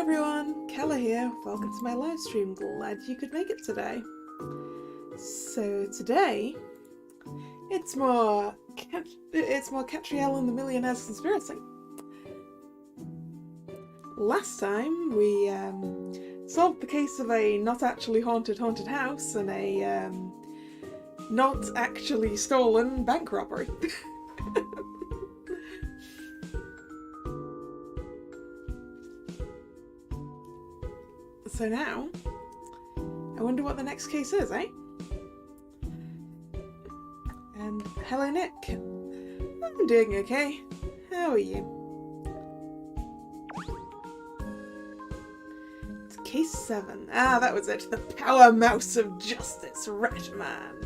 everyone, Kalla here. Welcome to my live stream. Glad you could make it today. So today, it's more Catriel and the Millionaire's Conspiracy. Last time we solved the case of a not actually haunted house and a not actually stolen bank robbery. So now, I wonder what the next case is, eh? And hello, Nick. I'm doing okay. How are you? It's case 7. Ah, that was it. The power mouse of justice, Ratman.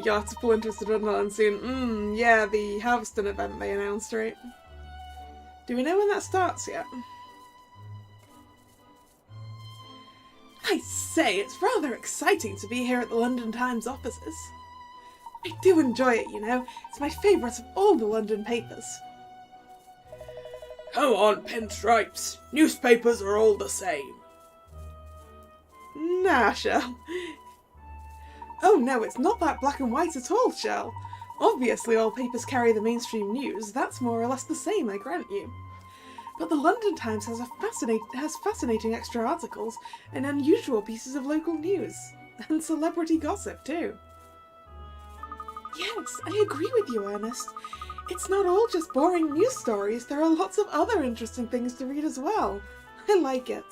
Your article interested in that and soon. Yeah, the Harveston event they announced, right? Do we know when that starts yet? I say, it's rather exciting to be here at the London Times offices. I do enjoy it, you know. It's my favourite of all the London papers. Come on, pinstripes. Newspapers are all the same. Nah, Shell. Oh no, it's not that black and white at all, Shell. Obviously all papers carry the mainstream news, that's more or less the same, I grant you. But the London Times has fascinating extra articles and unusual pieces of local news. And celebrity gossip too. Yes, I agree with you, Ernest. It's not all just boring news stories, there are lots of other interesting things to read as well. I like it.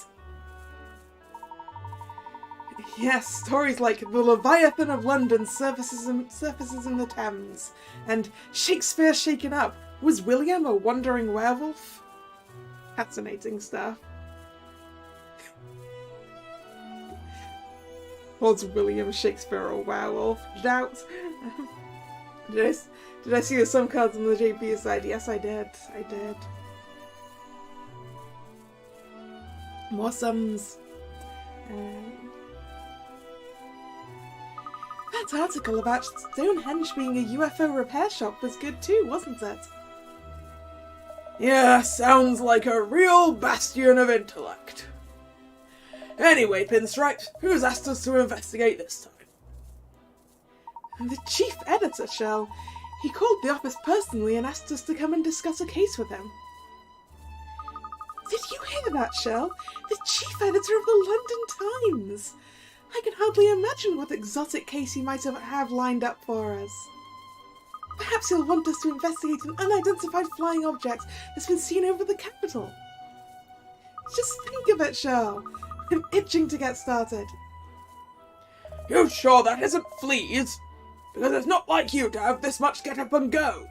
Yes, stories like The Leviathan of London surfaces in the Thames, and Shakespeare Shaken Up. Was William a wandering werewolf? Fascinating stuff. Was William Shakespeare a werewolf? Doubt. Did I see the sum cards on the JP side? Yes, I did. I did. More sums. That article about Stonehenge being a UFO repair shop was good too, wasn't it? Yeah, sounds like a real bastion of intellect. Anyway, Pinstripes, who's asked us to investigate this time? The chief editor, Shell. He called the office personally and asked us to come and discuss a case with him. Did you hear that, Shell? The chief editor of the London Times! I can hardly imagine what exotic case he might have lined up for us. Perhaps he'll want us to investigate an unidentified flying object that's been seen over the capital. Just think of it, Shell. I'm itching to get started. You sure that isn't fleas? Because it's not like you to have this much get up and go.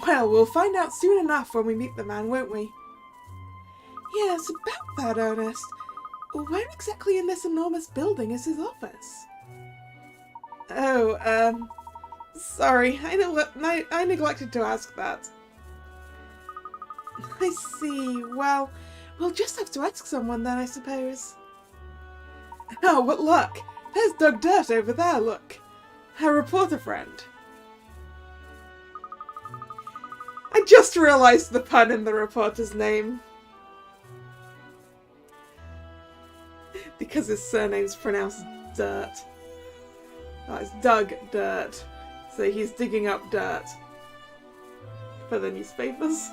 Well, we'll find out soon enough when we meet the man, won't we? Yes, about that, Ernest. Where exactly in this enormous building is his office? Oh, sorry, I neglected to ask that. I see. Well, we'll just have to ask someone then, I suppose. Oh, what luck! There's Doug Dirt over there, look. Our reporter friend. I just realised the pun in the reporter's name. Because his surname's pronounced Dirt. Oh, it's Doug Dirt. So he's digging up dirt for the newspapers.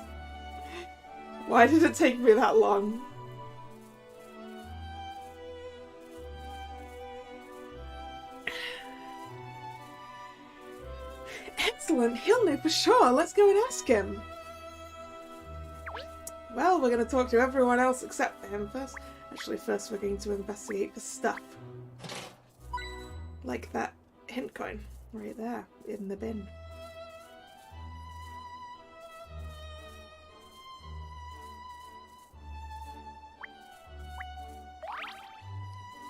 Why did it take me that long? Excellent, he'll know for sure. Let's go and ask him. Well, we're going to talk to everyone else except for him first. Actually, first we're going to investigate the stuff. Like that hint coin right there in the bin.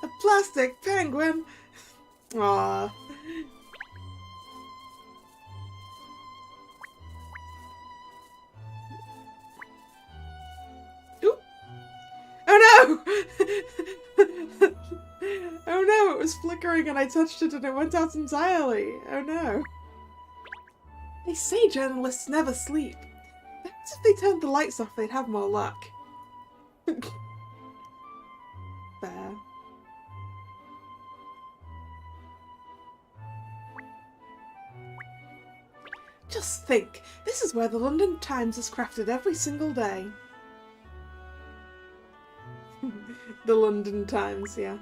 A plastic penguin! Aww. Oh no, it was flickering and I touched it and it went out entirely. Oh no. They say journalists never sleep. Perhaps if they turned the lights off, they'd have more luck. Fair. Just think, this is where the London Times is crafted every single day. The London Times, yeah.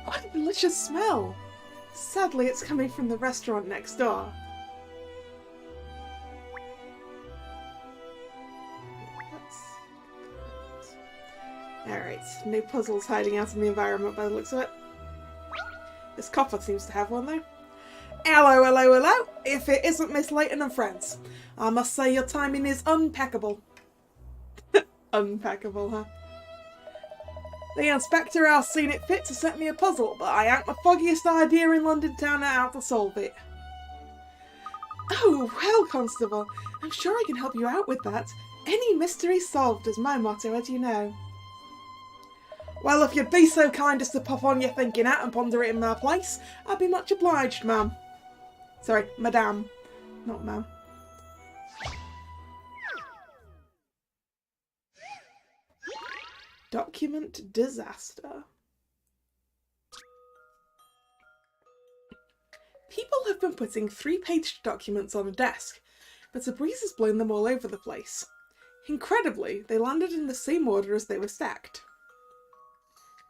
What a delicious smell! Sadly, it's coming from the restaurant next door. Alright, no puzzles hiding out in the environment by the looks of it. This copper seems to have one though. Hello, hello, hello! If it isn't Miss Layton and friends, I must say your timing is impeccable. Unpackable, huh? The inspector has seen it fit to set me a puzzle, but I ain't the foggiest idea in London town how to solve it. Oh, well, Constable, I'm sure I can help you out with that. Any mystery solved is my motto, as you know. Well, if you'd be so kind as to pop on your thinking hat and ponder it in my place, I'd be much obliged, ma'am. Sorry, madame, not ma'am. Document disaster. People have been putting 3-page documents on a desk, but a breeze has blown them all over the place. Incredibly, they landed in the same order as they were stacked.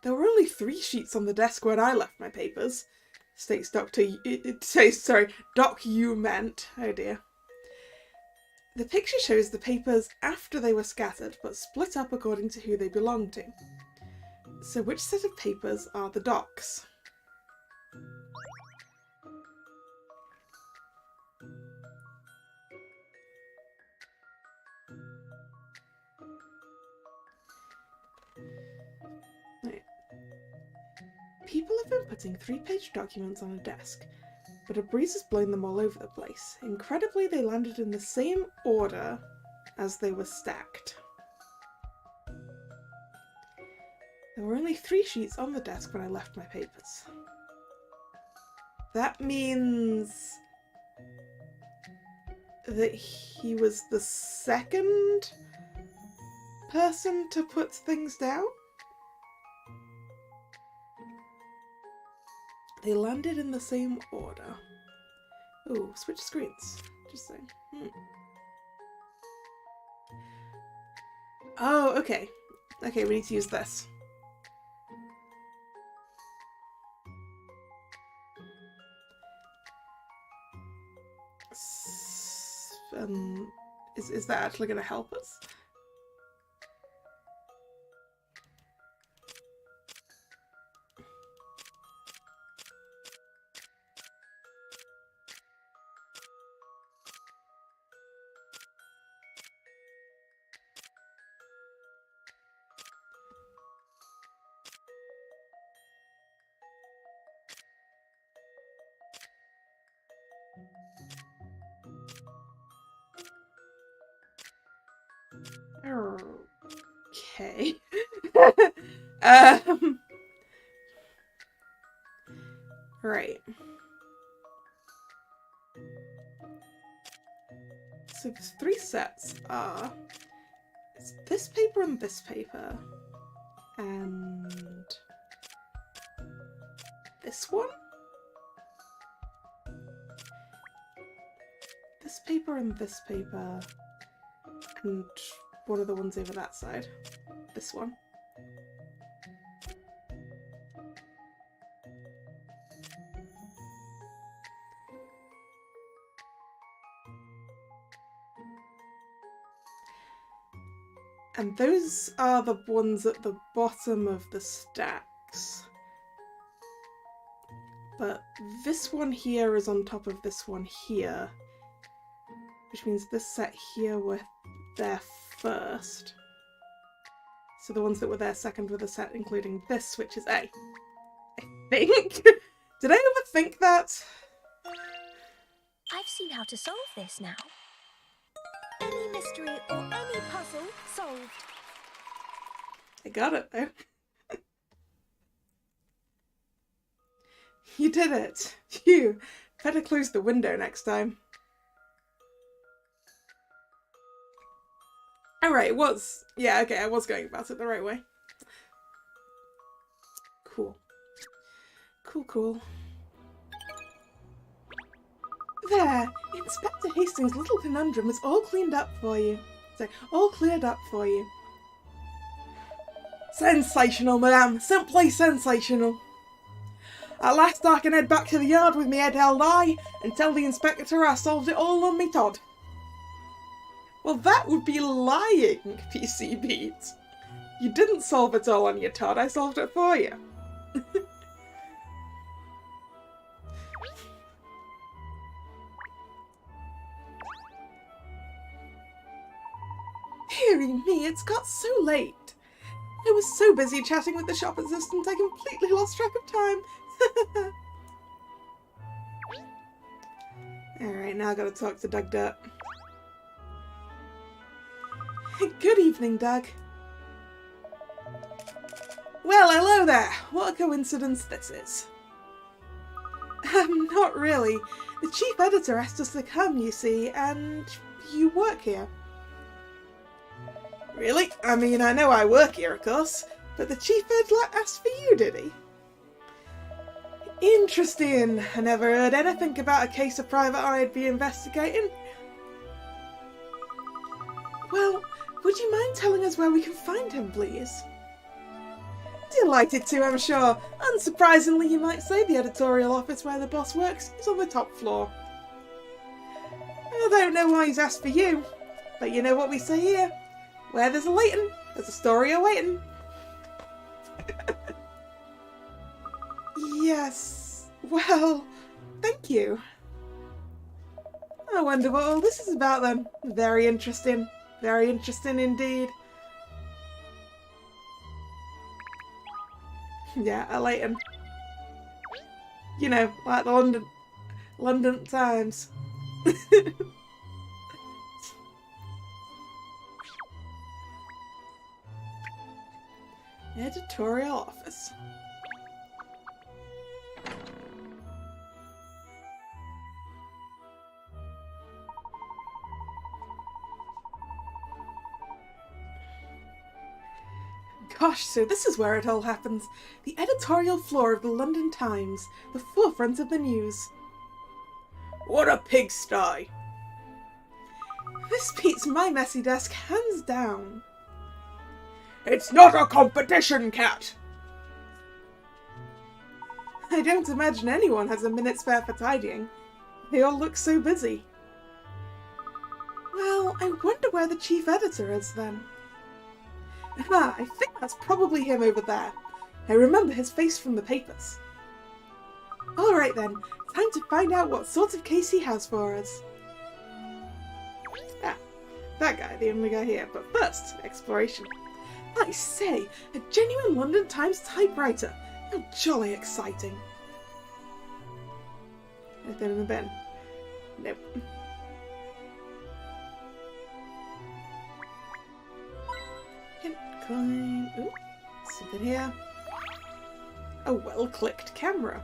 There were only 3 sheets on the desk when I left my papers, states document. Oh dear. The picture shows the papers after they were scattered, but split up according to who they belonged to. So which set of papers are the docs? Right. People have been putting 3-page documents on a desk, but a breeze has blown them all over the place. Incredibly, they landed in the same order as they were stacked. There were only 3 sheets on the desk when I left my papers. That means that he was the second person to put things down? They landed in the same order. Ooh, switch screens. Interesting. Oh, okay. Okay, we need to use this. Is that actually going to help us? Okay. Right. So the 3 sets are it's this paper and this paper, and this one. This paper and this paper, and one of the ones over that side. This one. And those are the ones at the bottom of the stacks. but this one here is on top of this one here, which means this set here were there first. So the ones that were there second were the set including this, which is A. I think. Did I overthink that? I've seen how to solve this now. Any mystery or any puzzle solved. I got it though. You did it. Phew. Better close the window next time. Alright, it was. Yeah, okay, I was going about it the right way. Cool. Cool. There! Inspector Hastings' little conundrum is all cleaned up for you. Sorry, all cleared up for you. Sensational, madame. Simply sensational. At last I can head back to the yard with me head held high and tell the inspector I solved it all on me Todd. Well, that would be lying, PC Beat. You didn't solve it all on your Todd, I solved it for you. Deary me, it's got so late. I was so busy chatting with the shop assistant I completely lost track of time. Alright, now I gotta talk to Doug Dirt. Good evening, Doug. Well, hello there. What a coincidence this is. Not really. The chief editor asked us to come, you see, and you work here. Really? I mean, I know I work here, of course, but the chief ed asked for you, did he? Interesting. I never heard anything about a case of private eye I'd be investigating. Well, would you mind telling us where we can find him, please? Delighted to, I'm sure. Unsurprisingly, you might say the editorial office where the boss works is on the top floor. I don't know why he's asked for you, but you know what we say here. Where there's a Layton, there's a story awaiting. Yes, well, thank you. I wonder what all this is about then. Very interesting indeed. Yeah, a Layton. You know, like the London Times. Editorial office. Gosh, so this is where it all happens. The editorial floor of the London Times, the forefront of the news. What a pigsty! This beats my messy desk hands down. It's not a competition, Cat! I don't imagine anyone has a minute spare for tidying. They all look so busy. Well, I wonder where the chief editor is then. Ah, I think that's probably him over there. I remember his face from the papers. Alright then, time to find out what sort of case he has for us. Ah, that guy, the only guy here. But first, exploration. I say, a genuine London Times typewriter. How jolly exciting. Anything in the bin? Nope. Hint coin. Ooh, something here. A well-clicked camera.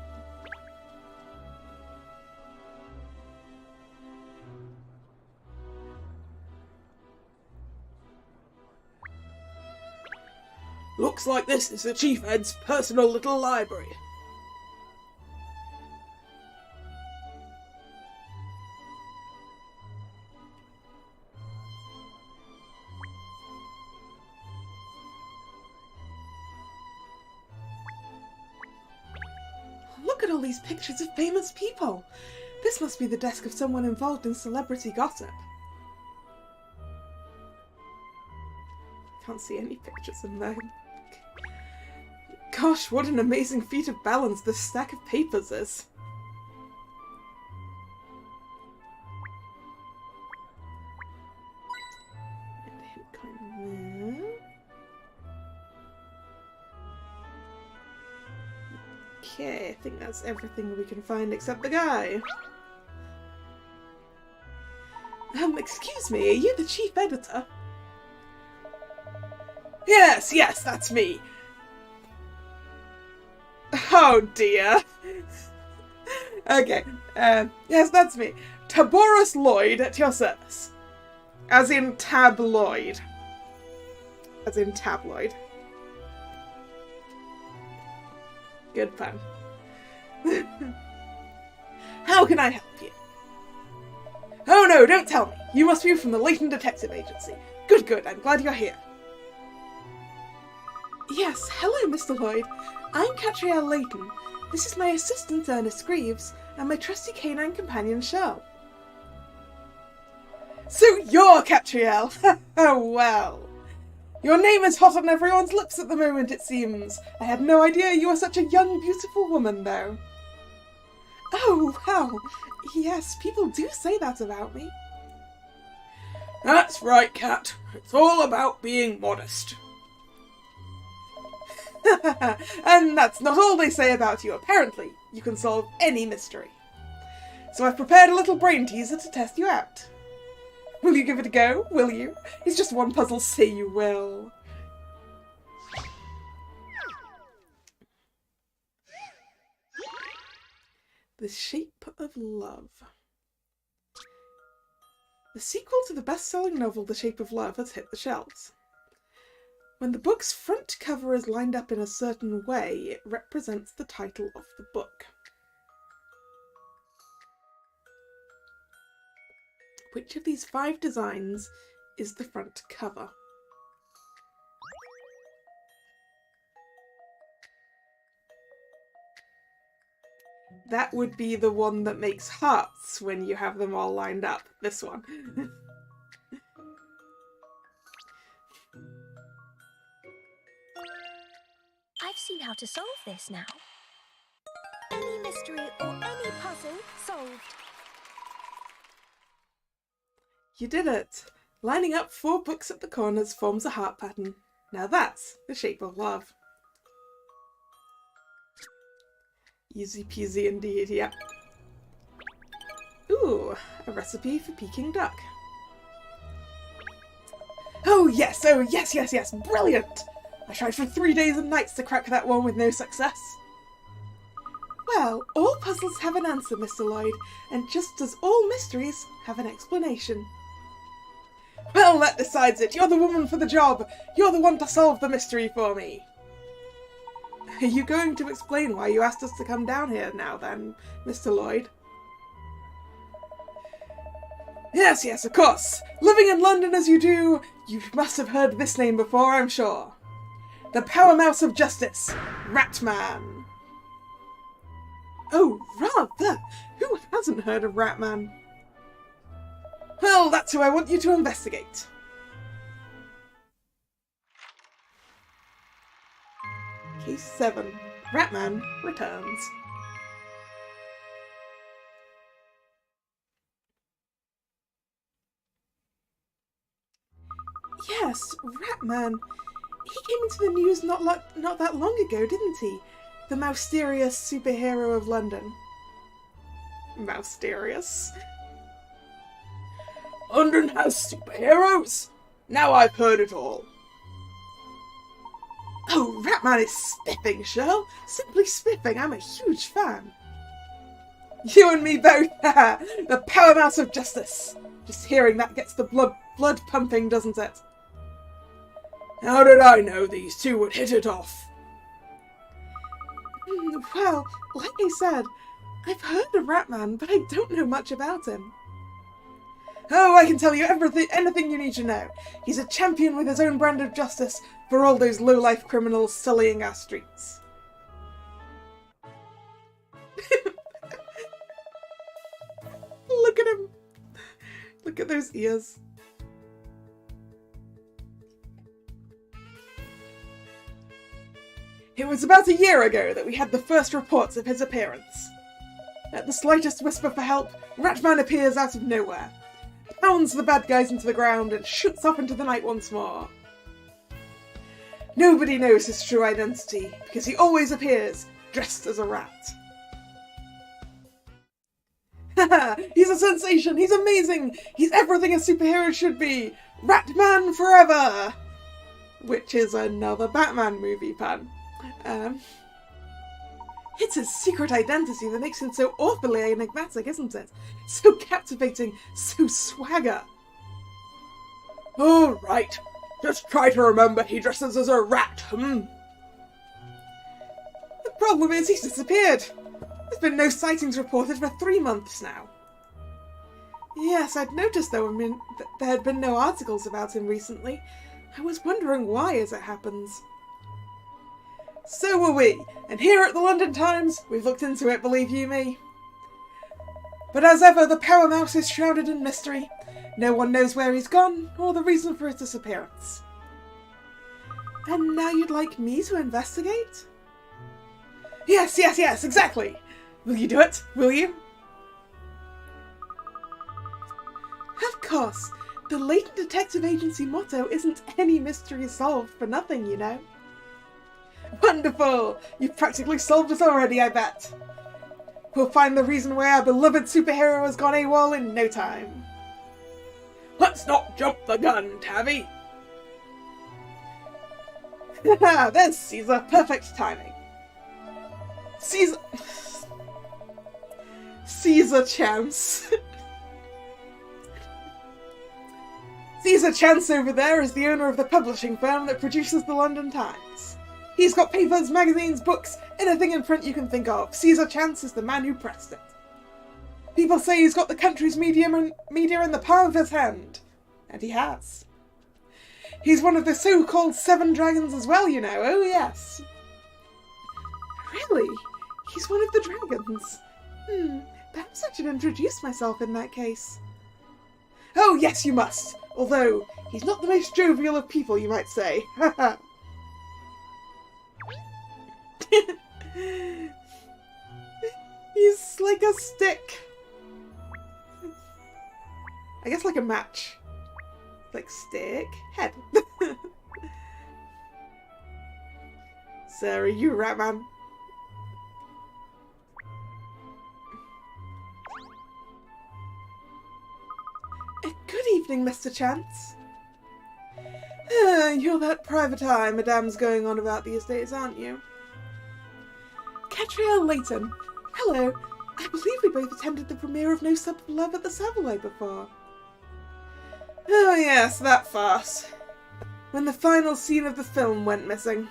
Looks like this is the Chief Ed's personal little library. Look at all these pictures of famous people. This must be the desk of someone involved in celebrity gossip. Can't see any pictures in there. Gosh, what an amazing feat of balance this stack of papers is. Okay, I think that's everything we can find except the guy. Excuse me, are you the chief editor? Yes, that's me. Oh dear. Okay, yes, that's me. Taboris Lloyd at your service. As in tabloid. As in tabloid. Good pun. How can I help you? Oh no, don't tell me. You must be from the Layton Detective Agency. Good, I'm glad you're here. Yes, hello, Mr. Lloyd. I'm Catrielle Layton. This is my assistant, Ernest Greaves, and my trusty canine companion, Shell. So you're Catrielle! Oh well. Your name is hot on everyone's lips at the moment, it seems. I had no idea you were such a young, beautiful woman, though. Oh, wow. Yes, people do say that about me. That's right, Cat. It's all about being modest. And that's not all they say about you, apparently. You can solve any mystery. So I've prepared a little brain teaser to test you out. Will you give it a go, will you? It's just one puzzle, say you will. The Shape of Love. The sequel to the best-selling novel The Shape of Love has hit the shelves. When the book's front cover is lined up in a certain way, it represents the title of the book. Which of these 5 designs is the front cover? That would be the one that makes hearts when you have them all lined up. This one. I've seen how to solve this now. Any mystery or any puzzle solved. You did it! Lining up 4 books at the corners forms a heart pattern. Now that's the shape of love. Easy peasy indeed, yep. Ooh, a recipe for Peking duck. Oh yes, brilliant! I tried for 3 days and nights to crack that one with no success. Well, all puzzles have an answer, Mr. Lloyd, and just as all mysteries have an explanation. Well, that decides it. You're the woman for the job. You're the one to solve the mystery for me. Are you going to explain why you asked us to come down here now then, Mr. Lloyd? Yes, of course. Living in London as you do, you must have heard this name before, I'm sure. The Power Mouse of Justice, Ratman. Oh, rather! Who hasn't heard of Ratman? Well, that's who I want you to investigate. Case 7. Ratman returns. Yes, Ratman. He came into the news not that long ago, didn't he? The Mousterious superhero of London. Mousterious? London has superheroes? Now I've heard it all. Oh, Ratman is spiffing, Shirl. Simply spiffing. I'm a huge fan. You and me both. The Power Mouse of Justice. Just hearing that gets the blood pumping, doesn't it? How did I know these two would hit it off? Well, like I said, I've heard of Ratman, but I don't know much about him. Oh, I can tell you anything you need to know. He's a champion with his own brand of justice for all those low-life criminals sullying our streets. Look at him. Look at those ears. It It was about a year ago that we had the first reports of his appearance. At the slightest whisper for help, Ratman appears out of nowhere, pounds the bad guys into the ground, and shoots off into the night once more. Nobody knows his true identity, because he always appears dressed as a rat. Haha, he's a sensation, he's amazing, he's everything a superhero should be! Ratman forever! Which is another Batman movie pun. It's his secret identity that makes him so awfully enigmatic, isn't it? So captivating, so swagger. Oh, right. Just try to remember he dresses as a rat, The problem is he's disappeared. There's been no sightings reported for 3 months now. Yes, I'd noticed there had been no articles about him recently. I was wondering why as it happens. So were we, and here at the London Times, we've looked into it, believe you me. But as ever, the Power Mouse is shrouded in mystery. No one knows where he's gone, or the reason for his disappearance. And now you'd like me to investigate? Yes, exactly! Will you do it? Will you? Of course! The Layton Detective Agency motto isn't any mystery solved for nothing, you know. Wonderful! You've practically solved it already, I bet. We'll find the reason why our beloved superhero has gone AWOL in no time. Let's not jump the gun, Tavi! Haha, there's Caesar. Perfect timing. Caesar Chance. Caesar Chance over there is the owner of the publishing firm that produces the London Times. He's got papers, magazines, books, anything in print you can think of. Caesar Chance is the man who pressed it. People say he's got the country's media in the palm of his hand. And he has. He's one of the so-called 7 dragons as well, you know. Oh, yes. Really? He's one of the dragons? Perhaps I should introduce myself in that case. Oh, yes, you must. Although, he's not the most jovial of people, you might say. Haha. He's like a stick. I guess like a match. Like stick, head. Sorry, you Ratman. Good evening, Mr. Chance. You're that private eye Madame's going on about these days, aren't you? Catriel Layton. Hello. I believe we both attended the premiere of No Sub for Love at the Savoy before. Oh yes, that farce. When the final scene of the film went missing. And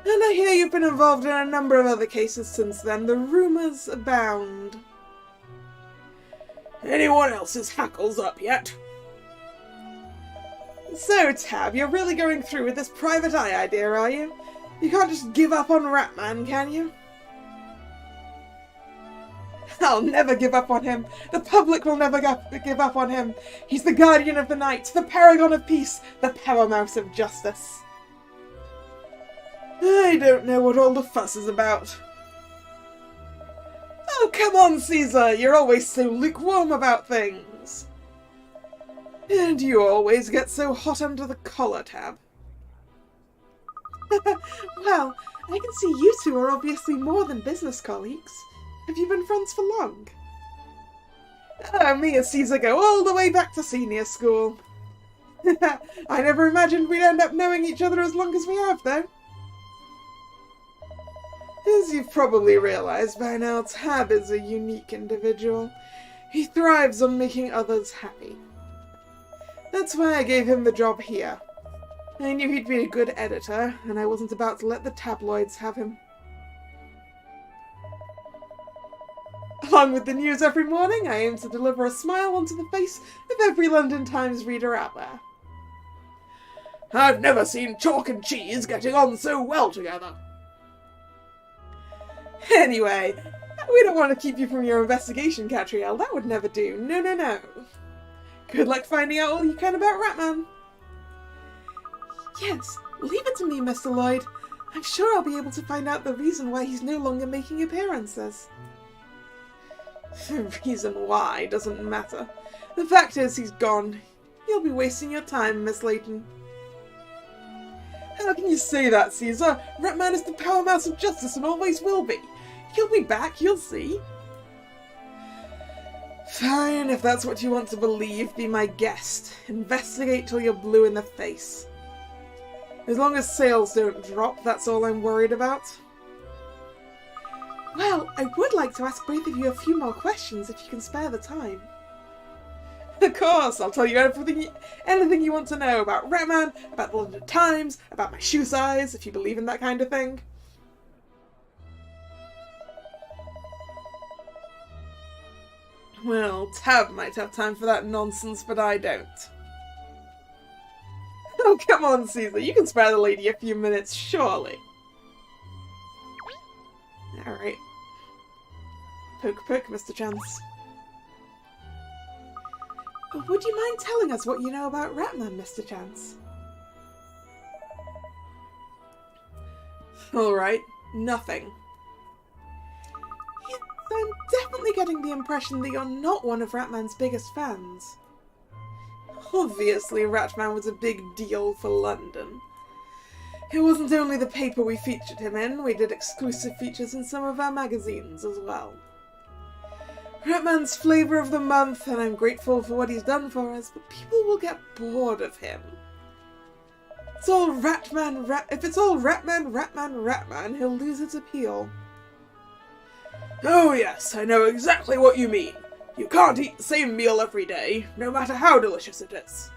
I hear you've been involved in a number of other cases since then. The rumours abound. Anyone else's hackles up yet? So, Tab, you're really going through with this private eye idea, are you? You can't just give up on Ratman, can you? I'll never give up on him. The public will never give up on him. He's the guardian of the night, the paragon of peace, the power mouse of justice. I don't know what all the fuss is about. Oh, come on, Caesar. You're always so lukewarm about things. And you always get so hot under the collar, Tab. Well, I can see you two are obviously more than business colleagues. Have you been friends for long? Me and Caesar go all the way back to senior school. I never imagined we'd end up knowing each other as long as we have, though. As you've probably realised by now, Tab is a unique individual. He thrives on making others happy. That's why I gave him the job here. I knew he'd be a good editor, and I wasn't about to let the tabloids have him. Along with the news every morning, I aim to deliver a smile onto the face of every London Times reader out there. I've never seen chalk and cheese getting on so well together. Anyway, we don't want to keep you from your investigation, Catriel. That would never do. No, no, no. Good luck finding out all you can about Ratman. Yes, leave it to me, Mr. Lloyd. I'm sure I'll be able to find out the reason why he's no longer making appearances. The reason why doesn't matter. The fact is he's gone. You'll be wasting your time, Miss Layton. How can you say that, Caesar? Ratman is the powerhouse of justice and always will be. He'll be back, you'll see. Fine, if that's what you want to believe, be my guest. Investigate till you're blue in the face. As long as sales don't drop, that's all I'm worried about. Well, I would like to ask both of you a few more questions if you can spare the time. Of course, I'll tell you anything you want to know about Ratman, about the London Times, about my shoe size, if you believe in that kind of thing. Well, Tab might have time for that nonsense, but I don't. Oh, come on, Caesar, you can spare the lady a few minutes, surely. Alright. Poke poke, Mr. Chance. Would you mind telling us what you know about Ratman, Mr. Chance? Alright, nothing. Yes, I'm definitely getting the impression that you're not one of Ratman's biggest fans. Obviously, Ratman was a big deal for London. It wasn't only the paper we featured him in, we did exclusive features in some of our magazines as well. Ratman's flavour of the month, and I'm grateful for what he's done for us, but people will get bored of him. It's all Ratman, if it's all Ratman, Ratman, Ratman, he'll lose its appeal. Oh yes, I know exactly what you mean. You can't eat the same meal every day, no matter how delicious it is.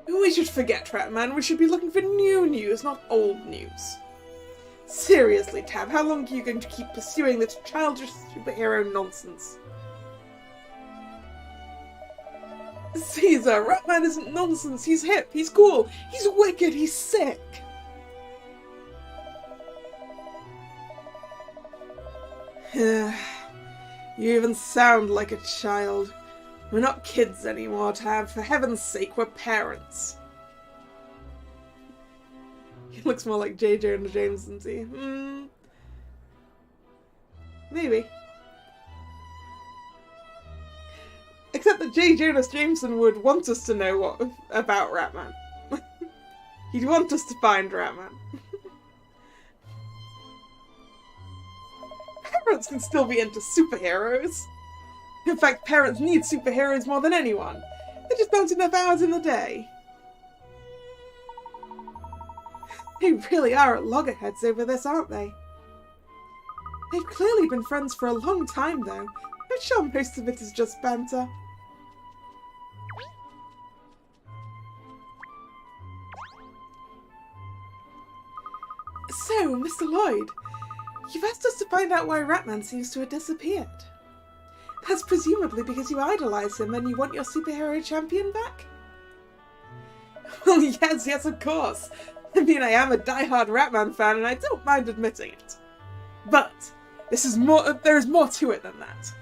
We should forget Ratman, we should be looking for new news, not old news. Seriously, Tab, how long are you going to keep pursuing this childish superhero nonsense? Caesar, Ratman isn't nonsense, he's hip, he's cool, he's wicked, he's sick. You even sound like a child. We're not kids anymore, Tab. For heaven's sake, we're parents. He looks more like J. Jonah Jameson, see? Maybe. Except that J. Jonas Jameson would want us to know what about Ratman. He'd want us to find Ratman. Parents can still be into superheroes. In fact, parents need superheroes more than anyone. They just don't enough hours in the day. They really are at loggerheads over this, aren't they? They've clearly been friends for a long time, though. I'm sure most of it is just banter. So, Mr. Lloyd, you've asked us to find out why Ratman seems to have disappeared. That's presumably because you idolise him and you want your superhero champion back? Well, yes, of course. I mean, I am a die-hard Ratman fan and I don't mind admitting it. But there is more to it than that.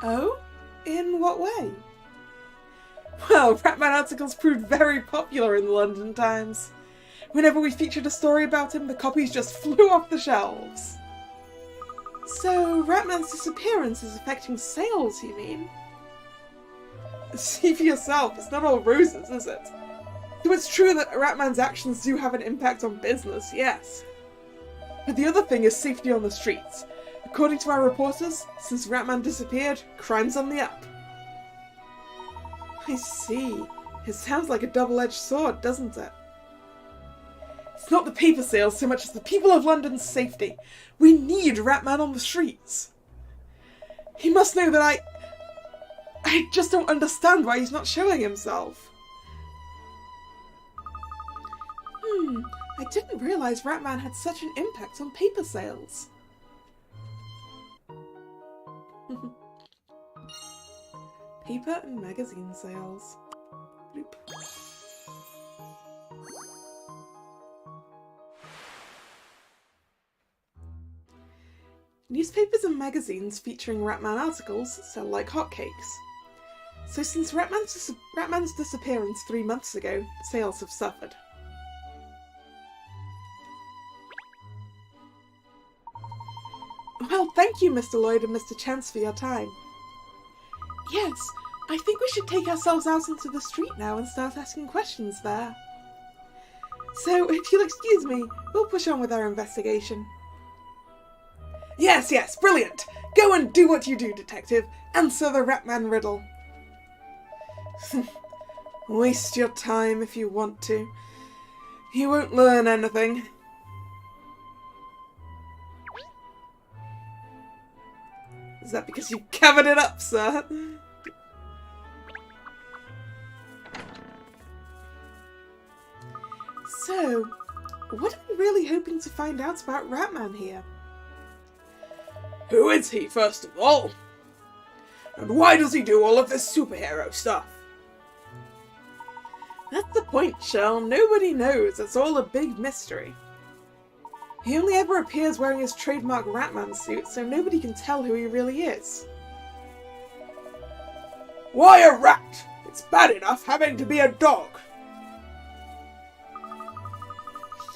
Oh? In what way? Well, Ratman articles proved very popular in the London Times. Whenever we featured a story about him, the copies just flew off the shelves. So, Ratman's disappearance is affecting sales, you mean? See for yourself, it's not all roses, is it? Though it's true that Ratman's actions do have an impact on business, yes. But the other thing is safety on the streets. According to our reporters, since Ratman disappeared, crime's on the up. I see. It sounds like a double-edged sword, doesn't it? It's not the paper sales so much as the people of London's safety. We need Ratman on the streets. He must know that I just don't understand why he's not showing himself. I didn't realise Ratman had such an impact on paper sales. Paper and magazine sales. Bloop. Newspapers and magazines featuring Ratman articles sell like hotcakes. So since Ratman's disappearance 3 months ago, sales have suffered. Well, thank you, Mr. Lloyd and Mr. Chance, for your time. Yes, I think we should take ourselves out into the street now and start asking questions there. So, if you'll excuse me, we'll push on with our investigation. Yes, yes, brilliant. Go and do what you do, Detective. Answer the Ratman riddle. Waste your time if you want to. You won't learn anything. Is that because you covered it up, sir? So, what are we really hoping to find out about Ratman here? Who is he, first of all? And why does he do all of this superhero stuff? That's the point, Shell. Nobody knows. It's all a big mystery. He only ever appears wearing his trademark Ratman suit, so nobody can tell who he really is. Why a rat? It's bad enough having to be a dog.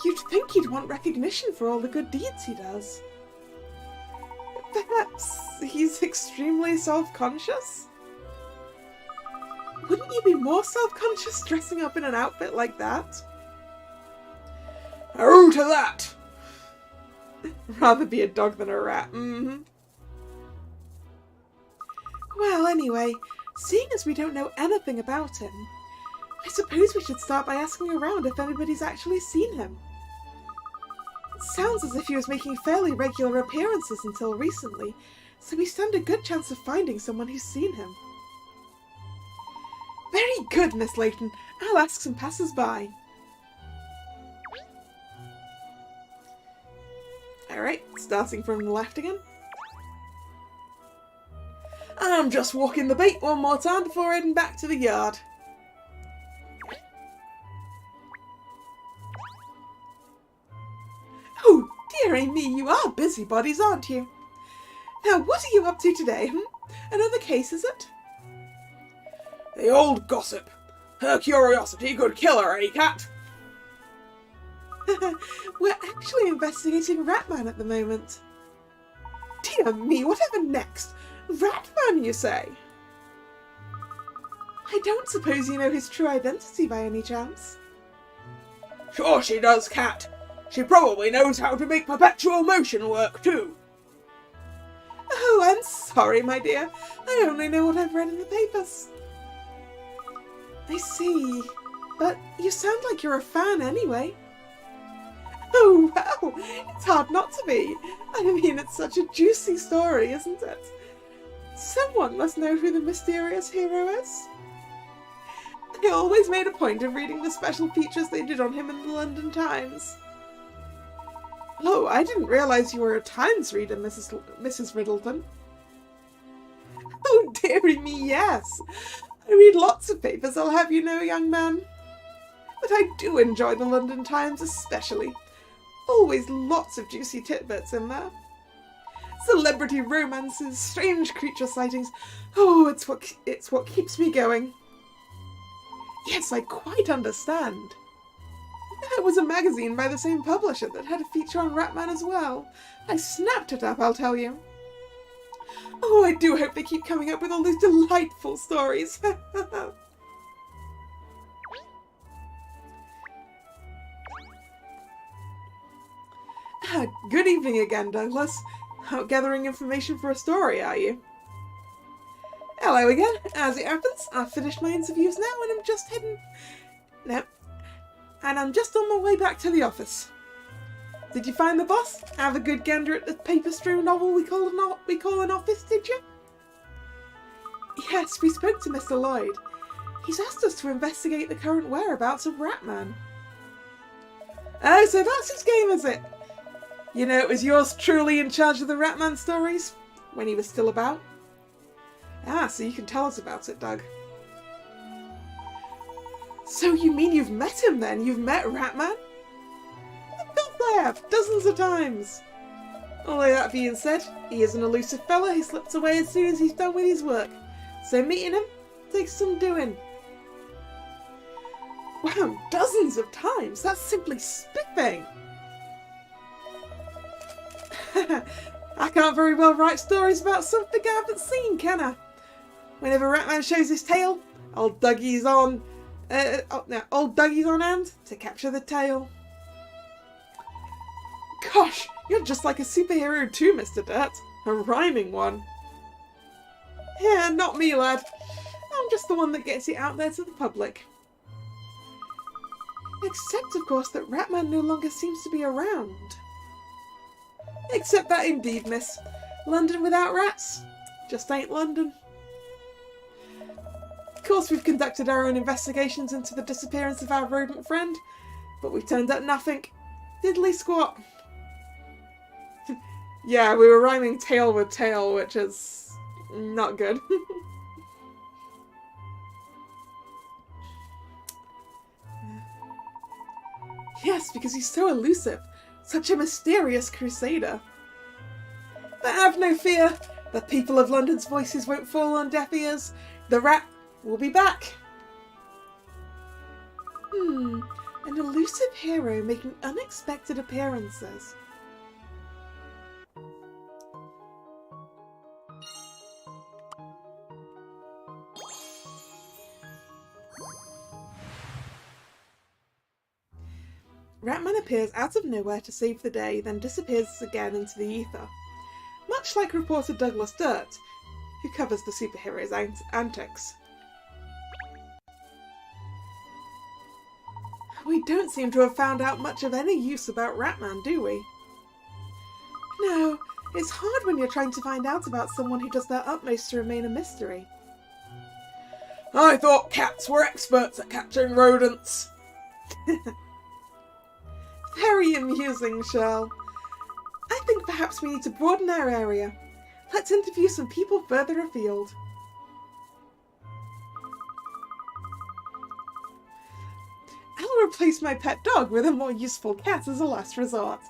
You'd think he'd want recognition for all the good deeds he does. Perhaps he's extremely self-conscious? Wouldn't you be more self-conscious dressing up in an outfit like that? Oh, to that! Rather be a dog than a rat. Well, anyway, seeing as we don't know anything about him, I suppose we should start by asking around if anybody's actually seen him. It sounds as if he was making fairly regular appearances until recently, so we stand a good chance of finding someone who's seen him. Very good, Miss Layton. I'll ask some passers-by. Alright, starting from the left again. I'm just walking the beat one more time before heading back to the yard. Oh, dearie me, you are busybodies, aren't you? Now, what are you up to today, Another case, is it? The old gossip. Her curiosity could kill her, eh, cat? We're actually investigating Ratman at the moment. Dear me, whatever next? Ratman, you say? I don't suppose you know his true identity by any chance? Sure she does, cat. She probably knows how to make perpetual motion work, too. Oh, I'm sorry, my dear. I only know what I've read in the papers. I see. But you sound like you're a fan anyway. Oh, well, it's hard not to be. I mean, it's such a juicy story, isn't it? Someone must know who the mysterious hero is. I always made a point of reading the special features they did on him in the London Times. Oh, I didn't realise you were a Times reader, Mrs. Riddleton. Oh, dearie me, yes. I read lots of papers, I'll have you know, young man. But I do enjoy the London Times especially. Always lots of juicy tidbits in there. Celebrity romances, strange creature sightings. Oh, it's what keeps me going. Yes, I quite understand. There was a magazine by the same publisher that had a feature on Ratman as well. I snapped it up, I'll tell you. Oh, I do hope they keep coming up with all these delightful stories. Good evening again, Douglas. Out gathering information for a story, are you? Hello again. As it happens, I've finished my interviews now and I'm just heading... No. And I'm just on my way back to the office. Did you find the boss? Have a good gander at the paper-strewn novel we call an office, did you? Yes, we spoke to Mr. Lloyd. He's asked us to investigate the current whereabouts of Ratman. Oh, so that's his game, is it? You know, it was yours truly in charge of the Ratman stories, when he was still about. Ah, so you can tell us about it, Doug. So you mean you've met him then? You've met Ratman? Of course I have, dozens of times. Although that being said, he is an elusive fella who slips away as soon as he's done with his work. So meeting him takes some doing. Wow, dozens of times? That's simply spiffing. I can't very well write stories about something I haven't seen, can I? Whenever Ratman shows his tail, old Dougie's on hand to capture the tail. Gosh, you're just like a superhero too, Mr. Dirt. A rhyming one. Yeah, not me, lad. I'm just the one that gets it out there to the public. Except, of course, that Ratman no longer seems to be around. Except that indeed, miss. London without rats just ain't London. Of course, we've conducted our own investigations into the disappearance of our rodent friend, but we've turned up nothing. Diddly squat. Yeah, we were rhyming tail with tail, which is not good. Yes, because he's so elusive. Such a mysterious crusader. But have no fear. The people of London's voices won't fall on deaf ears. The rat will be back. An elusive hero making unexpected appearances. Ratman appears out of nowhere to save the day, then disappears again into the ether. Much like reporter Douglas Dirt, who covers the superhero's antics. We don't seem to have found out much of any use about Ratman, do we? No, it's hard when you're trying to find out about someone who does their utmost to remain a mystery. I thought cats were experts at capturing rodents. Very amusing, Shirl. I think perhaps we need to broaden our area. Let's interview some people further afield. I'll replace my pet dog with a more useful cat as a last resort.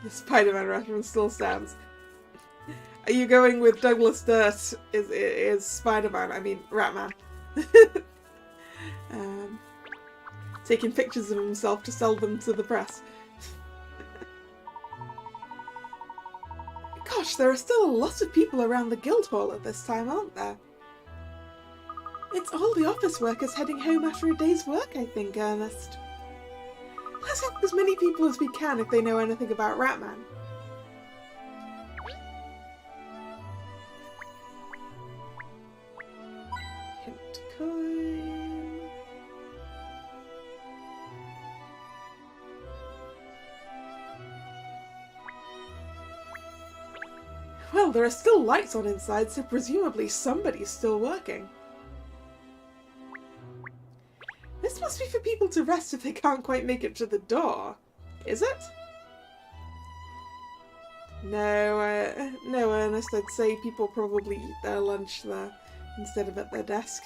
The Spider-Man reference still stands. Are you going with Douglas Dirt is Spider-Man? I mean, Ratman. Taking pictures of himself to sell them to the press. Gosh, there are still a lot of people around the Guildhall at this time, aren't there? It's all the office workers heading home after a day's work, I think, Ernest. Let's help as many people as we can if they know anything about Ratman. Hint coin. Well, there are still lights on inside, so presumably somebody's still working. This must be for people to rest if they can't quite make it to the door. Is it? No, no, Ernest. I'd say people probably eat their lunch there instead of at their desk.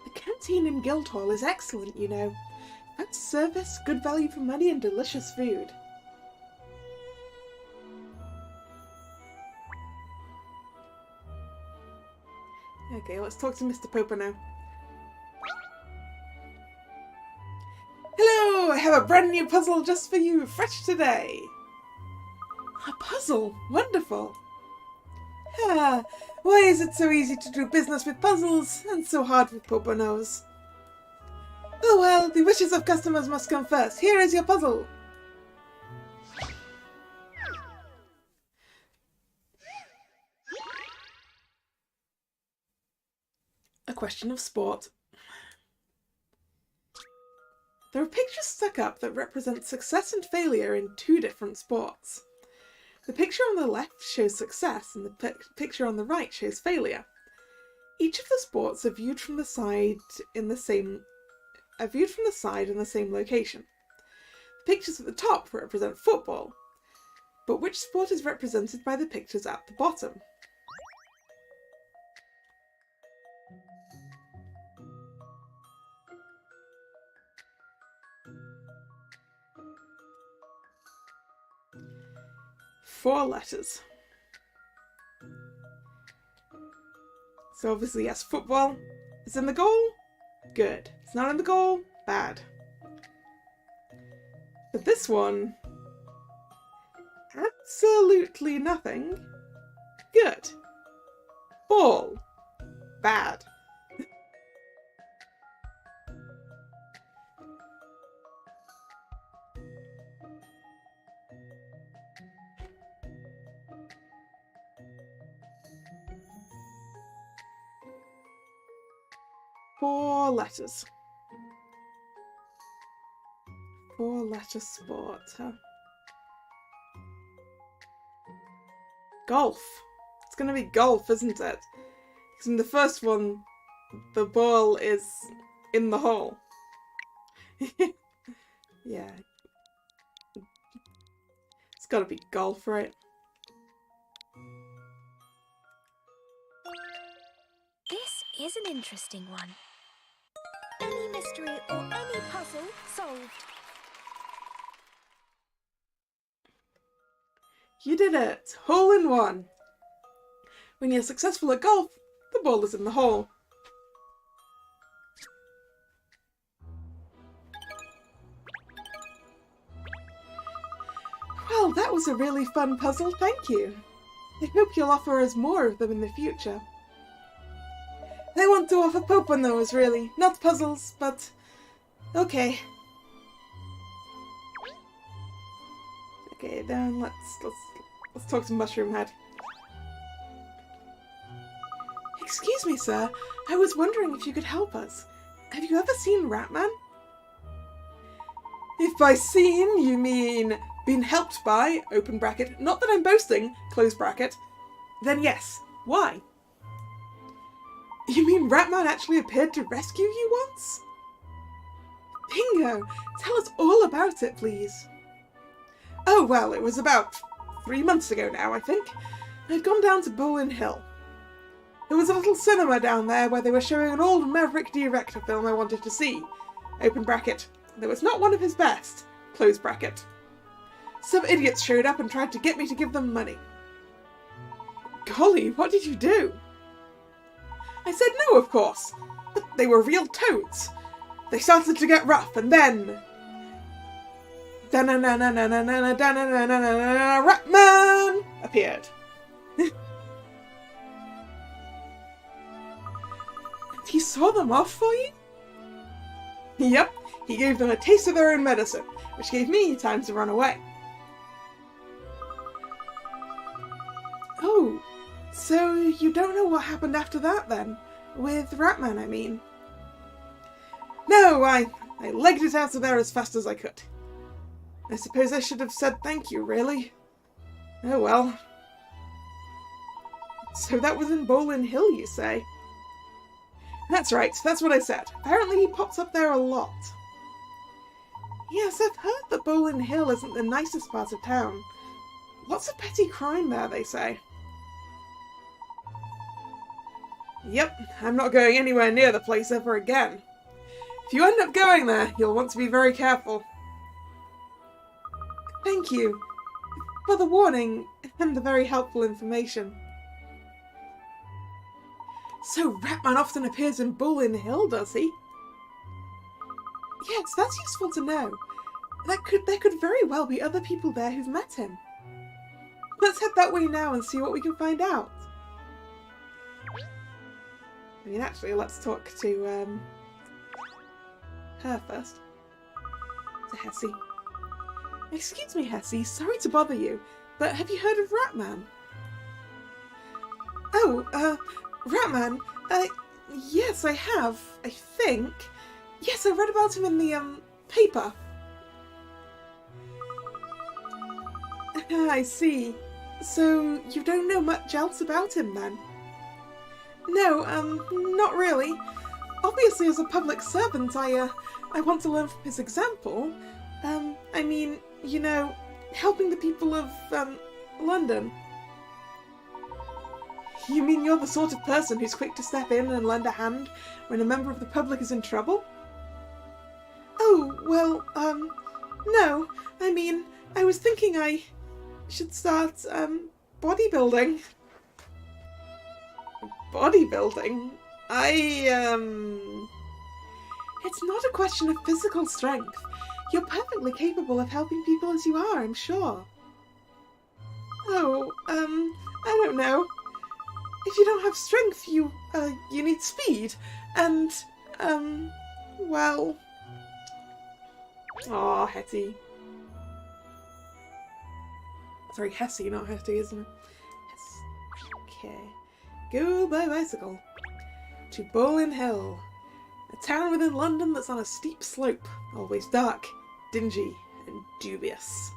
The canteen in Guildhall is excellent, you know. That's service, good value for money, and delicious food. Okay, let's talk to Mr. Popper now. Hello! I have a brand new puzzle just for you, fresh today! A puzzle? Wonderful! Ah, why is it so easy to do business with puzzles and so hard with Poponos? Oh well, the wishes of customers must come first. Here is your puzzle. A question of sport. There are pictures stuck up that represent success and failure in two different sports. The picture on the left shows success and the picture on the right shows failure. Each of the sports are viewed from the side in the same location. The pictures at the top represent football, but which sport is represented by the pictures at the bottom? Four letters. So obviously, yes, football is in the goal. Good. It's not in the goal. Bad. But this one, absolutely nothing. Good. Ball. Bad. Four letters. Four-letter sport, huh? Golf. It's gonna be golf, isn't it? Because in the first one, the ball is in the hole. Yeah. It's gotta be golf, right? This is an interesting one. Any mystery or any puzzle solved. You did it! Hole in one! When you're successful at golf, the ball is in the hole. Well, that was a really fun puzzle, thank you. I hope you'll offer us more of them in the future. I want to offer Pope on those, really. Not puzzles, but... okay. Okay, then let's talk to Mushroom Head. Excuse me, sir. I was wondering if you could help us. Have you ever seen Ratman? If by seen you mean been helped by, open bracket, not that I'm boasting, close bracket, then yes. Why? You mean Ratman actually appeared to rescue you once? Bingo! Tell us all about it, please. Oh, well, it was about 3 months ago now, I think. I'd gone down to Bowling Hill. There was a little cinema down there where they were showing an old Maverick director film I wanted to see. Open bracket. There was not one of his best. Close bracket. Some idiots showed up and tried to get me to give them money. Golly, what did you do? I said no, of course. But they were real toads. They started to get rough, and then... Ratman appeared. He saw them off for you? Yep, he gave them a taste of their own medicine, which gave me time to run away. Oh, so you don't know what happened after that then? With Ratman, I mean. No, I legged it out of there as fast as I could. I suppose I should have said thank you, really. Oh well. So that was in Bowling Hill, you say? That's right, that's what I said. Apparently he pops up there a lot. Yes, I've heard that Bowling Hill isn't the nicest part of town. Lots of petty crime there, they say. Yep, I'm not going anywhere near the place ever again. If you end up going there, you'll want to be very careful. Thank you for the warning and the very helpful information. So Ratman often appears in Bowling Hill, does he? Yes, that's useful to know. There could very well be other people there who've met him. Let's head that way now and see what we can find out. I mean, actually, let's talk to her first. To Hessie. Excuse me, Hessie, sorry to bother you, but have you heard of Ratman? Oh, Ratman? Yes, I have, I think. Yes, I read about him in the, paper. I see. So, you don't know much else about him, then? No, not really. Obviously, as a public servant, I want to learn from his example. I mean, you know, helping the people of, London. You mean you're the sort of person who's quick to step in and lend a hand when a member of the public is in trouble? Oh, well, no. I mean, I was thinking I should start, bodybuilding. Bodybuilding? It's not a question of physical strength. You're perfectly capable of helping people as you are, I'm sure. Oh, I don't know. If you don't have strength, you need speed. And, well... Aw, Hetty. Sorry, Hessie, not Hetty, isn't it? Okay. Go by bicycle. To Bowling Hill. A town within London that's on a steep slope. Always dark, dingy, and dubious.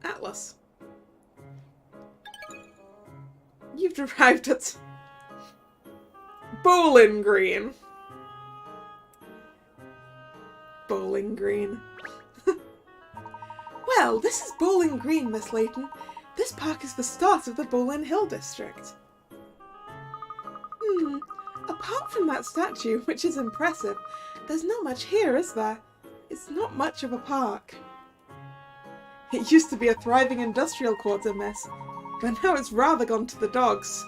Atlas. You've arrived at Bowling Green. Bowling Green. Well, this is Bowling Green, Miss Layton. This park is the start of the Bowling Hill district. Apart from that statue, which is impressive, there's not much here, is there? It's not much of a park. It used to be a thriving industrial quarter, miss, but now it's rather gone to the dogs.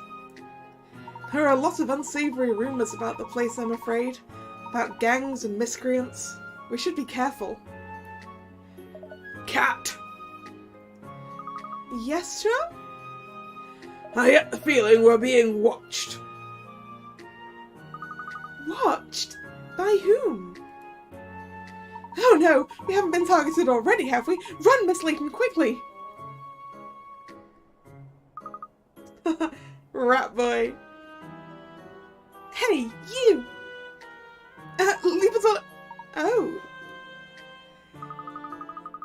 There are a lot of unsavoury rumours about the place, I'm afraid. About gangs and miscreants. We should be careful. Cat! Yes, sir? I get the feeling we're being watched. Watched? By whom? Oh no, we haven't been targeted already, have we? Run, Miss Layton, quickly! Rat boy. Hey, you! Leave us alone. Oh.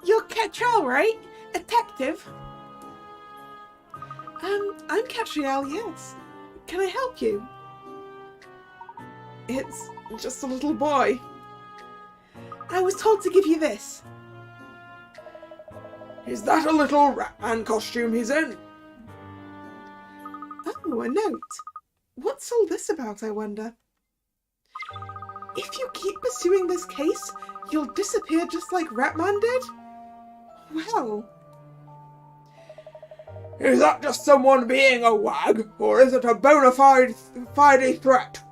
You're Catrell, right? A detective? I'm Catriel, yes. Can I help you? It's just a little boy. I was told to give you this. Is that a little Ratman costume he's in? Oh, a note. What's all this about, I wonder? If you keep pursuing this case, you'll disappear just like Ratman did? Well... Is that just someone being a wag, or is it a bona fide threat?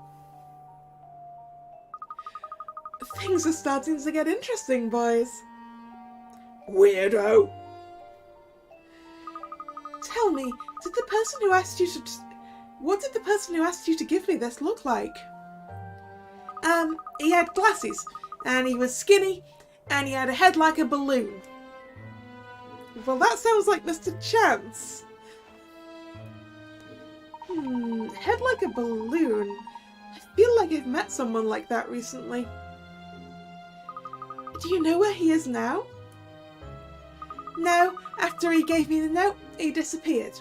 Things are starting to get interesting, boys. Weirdo. Tell me, did the person who asked you to... What did the person who asked you to give me this look like? He had glasses, and he was skinny, and he had a head like a balloon. Well, that sounds like Mr. Chance. Head like a balloon. I feel like I've met someone like that recently. Do you know where he is now? No, after he gave me the note, he disappeared.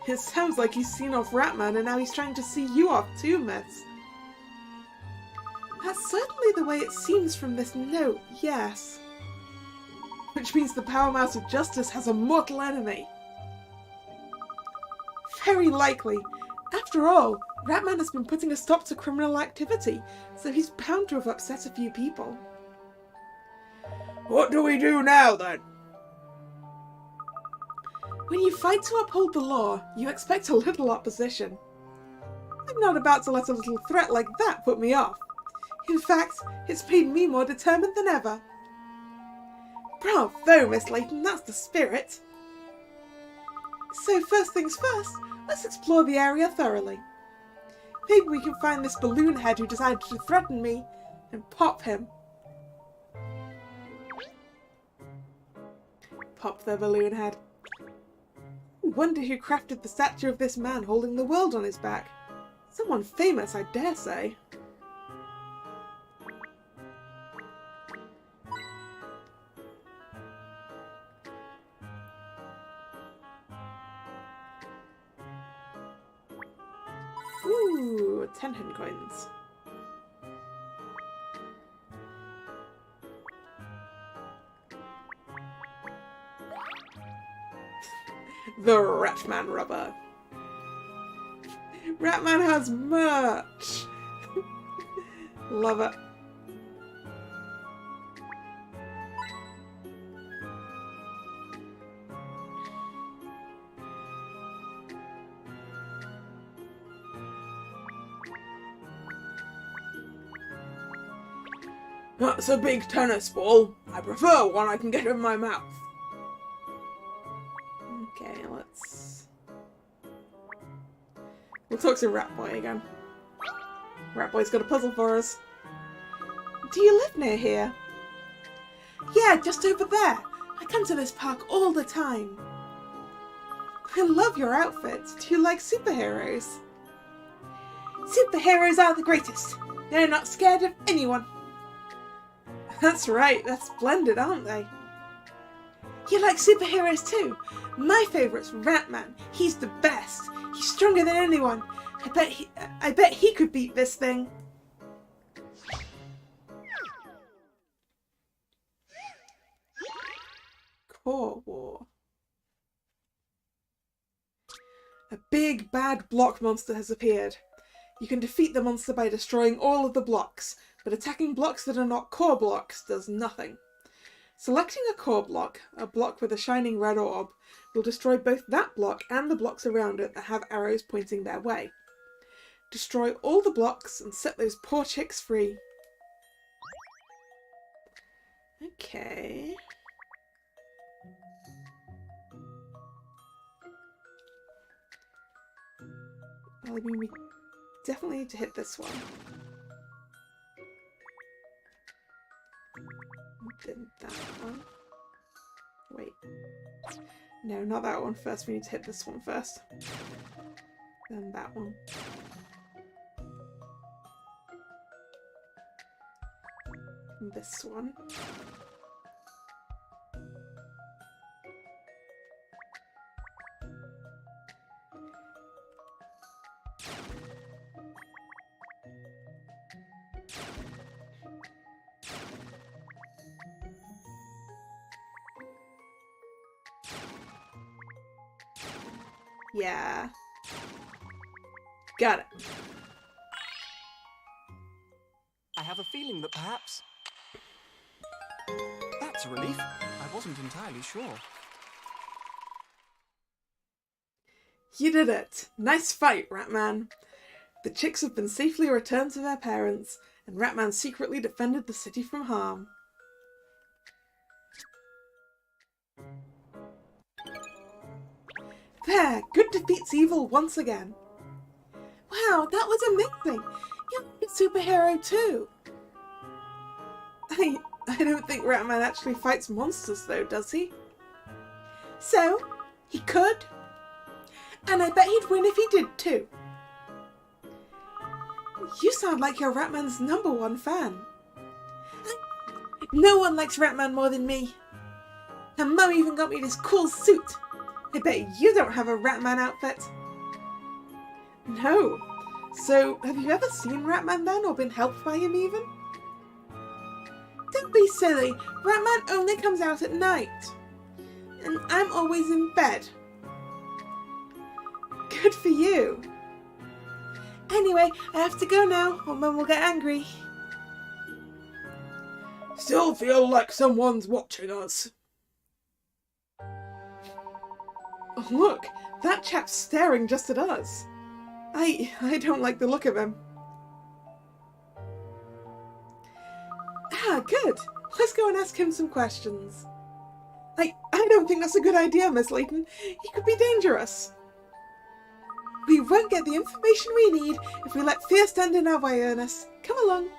It sounds like he's seen off Ratman and now he's trying to see you off too, miss. That's certainly the way it seems from this note, yes. Which means the Power Mouse of Justice has a mortal enemy. Very likely. After all, Ratman has been putting a stop to criminal activity, so he's bound to have upset a few people. What do we do now, then? When you fight to uphold the law, you expect a little opposition. I'm not about to let a little threat like that put me off. In fact, it's made me more determined than ever. Bravo, Miss Layton, that's the spirit. So first things first, let's explore the area thoroughly. Maybe we can find this balloon head who decided to threaten me and pop him. Pop the balloon head. I wonder who crafted the statue of this man holding the world on his back. Someone famous, I dare say. Ooh, 10 hen coins. The Ratman rubber. Ratman has merch. Love it. That's a big tennis ball. I prefer one I can get in my mouth. Okay, we'll talk to Rat Boy again. Rat Boy's got a puzzle for us. Do you live near here? Yeah, just over there. I come to this park all the time. I love your outfits. Do you like superheroes? Superheroes are the greatest. They're not scared of anyone. That's right. They're splendid, aren't they? You like superheroes too? My favourite's Ratman. He's the best. He's stronger than anyone. I bet he could beat this thing. Core War. A big bad block monster has appeared. You can defeat the monster by destroying all of the blocks, but attacking blocks that are not core blocks does nothing. Selecting a core block, a block with a shining red orb, will destroy both that block and the blocks around it that have arrows pointing their way. Destroy all the blocks and set those poor chicks free. Okay. Well, I mean, we definitely need to hit this one. Then that one. Wait. No, not that one first. We need to hit this one first. Then that one. And this one. Yeah. Got it. I have a feeling that perhaps... That's a relief. I wasn't entirely sure. You did it! Nice fight, Ratman! The chicks have been safely returned to their parents, and Ratman secretly defended the city from harm. There! Good defeats evil once again. Wow, that was amazing! You're a superhero too! I don't think Ratman actually fights monsters though, does he? So, he could. And I bet he'd win if he did too. You sound like you're Ratman's #1 fan. No one likes Ratman more than me. And Mum even got me this cool suit. I bet you don't have a Ratman outfit. No. So, have you ever seen Ratman then, or been helped by him even? Don't be silly. Ratman only comes out at night. And I'm always in bed. Good for you. Anyway, I have to go now, or Mum will get angry. Still feel like someone's watching us. Oh, look, that chap's staring just at us. I don't like the look of him. Ah, good. Let's go and ask him some questions. I don't think that's a good idea, Miss Layton. He could be dangerous. We won't get the information we need if we let fear stand in our way, Ernest. Come along.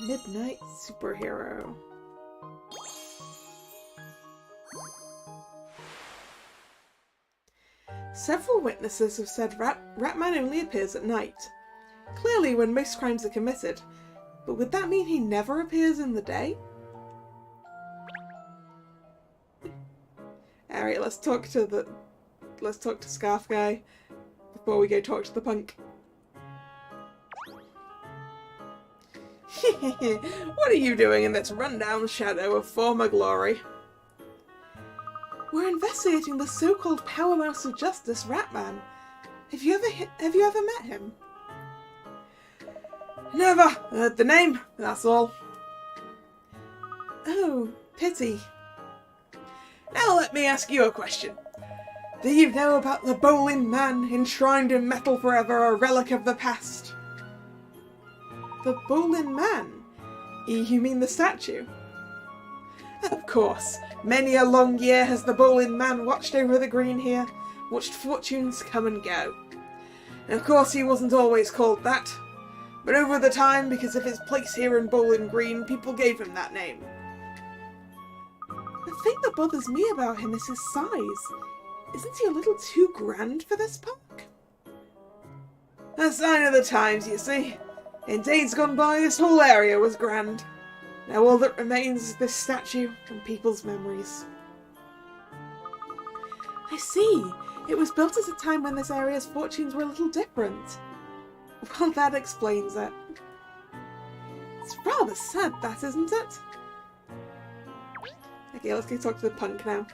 Midnight Superhero. Several witnesses have said Ratman only appears at night. Clearly when most crimes are committed. But would that mean he never appears in the day? Alright, let's talk to Scarf Guy before we go talk to the punk. What are you doing in this rundown shadow of former glory? We're investigating the so-called Power Mouse of Justice, Ratman. Have you ever met him? Never heard the name, that's all. Oh, pity. Now let me ask you a question. Do you know about the bowling man enshrined in metal forever, a relic of the past? The bowling man? You mean the statue? Of course, many a long year has the bowling man watched over the green here, watched fortunes come and go. And of course he wasn't always called that, but over the time, because of his place here in Bowling Green, people gave him that name. The thing that bothers me about him is his size. Isn't he a little too grand for this park? A sign of the times, you see. In days gone by, this whole area was grand. Now all that remains is this statue and people's memories. I see. It was built at a time when this area's fortunes were a little different. Well, that explains it. It's rather sad, that, isn't it? Okay, let's go talk to the punk now.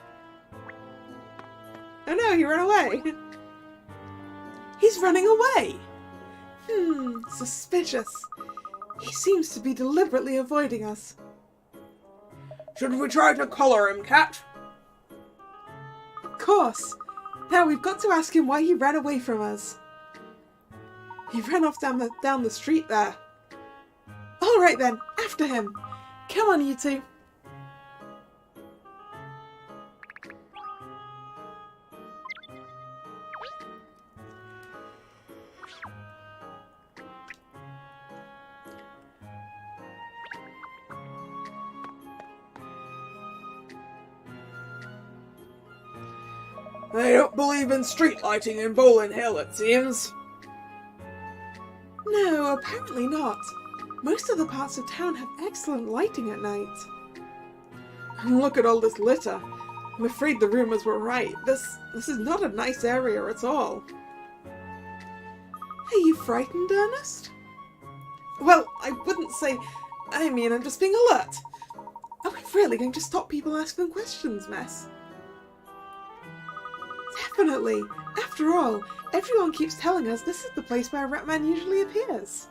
Oh no, he ran away! He's running away! Suspicious. He seems to be deliberately avoiding us. Should we try to collar him, Cat? Of course. Now we've got to ask him why he ran away from us. He ran off down the street there. Alright then, after him. Come on, you two. They don't believe in street lighting in Bowling Hill, it seems. No, apparently not. Most of the parts of town have excellent lighting at night. And look at all this litter. I'm afraid the rumours were right. This is not a nice area at all. Are you frightened, Ernest? Well, I wouldn't say... I mean, I'm just being alert. Are we really going to stop people asking questions, Miss? Definitely. After all, everyone keeps telling us this is the place where Ratman usually appears.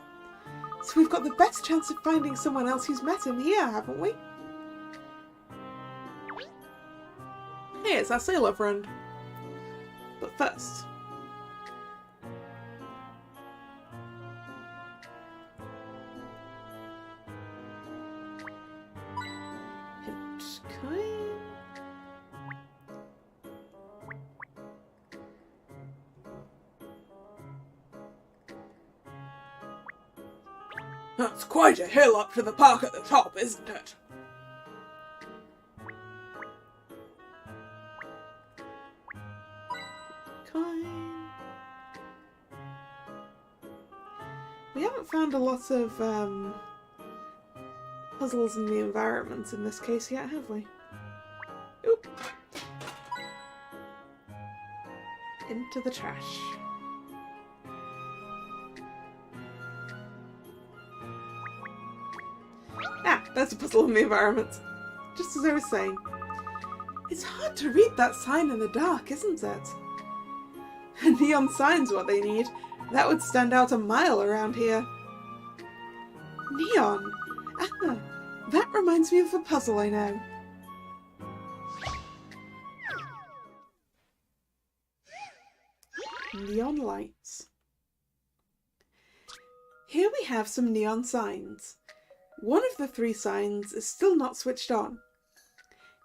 So we've got the best chance of finding someone else who's met him here, haven't we? Hey, it's our sailor friend. But first... That's quite a hill up to the park at the top, isn't it? Coin. We haven't found a lot of puzzles in the environment in this case yet, have we? Oop. Into the trash. Ah, that's a puzzle in the environment. Just as I was saying. It's hard to read that sign in the dark, isn't it? A neon sign's what they need. That would stand out a mile around here. Neon? Ah, that reminds me of a puzzle I know. Neon lights. Here we have some neon signs. One of the three signs is still not switched on.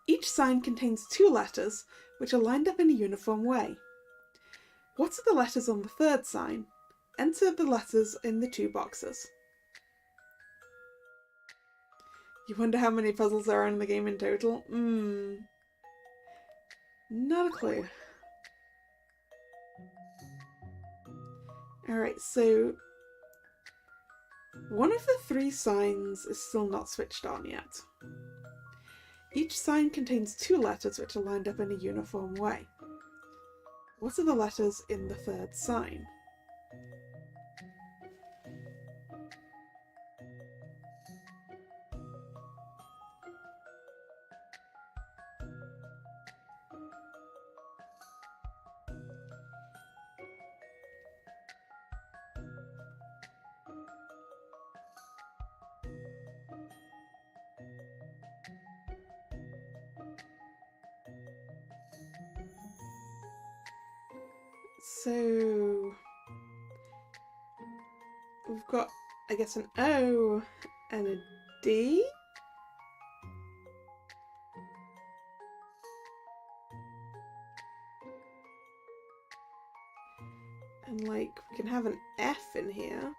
Each sign contains two letters, which are lined up in a uniform way. What are the letters on the third sign? Enter the letters in the two boxes. You wonder how many puzzles there are in the game in total? Not a clue. Alright, so one of the three signs is still not switched on yet. Each sign contains two letters which are lined up in a uniform way. What are the letters in the third sign? So we've got, I guess, an O and a D. And like, we can have an F in here.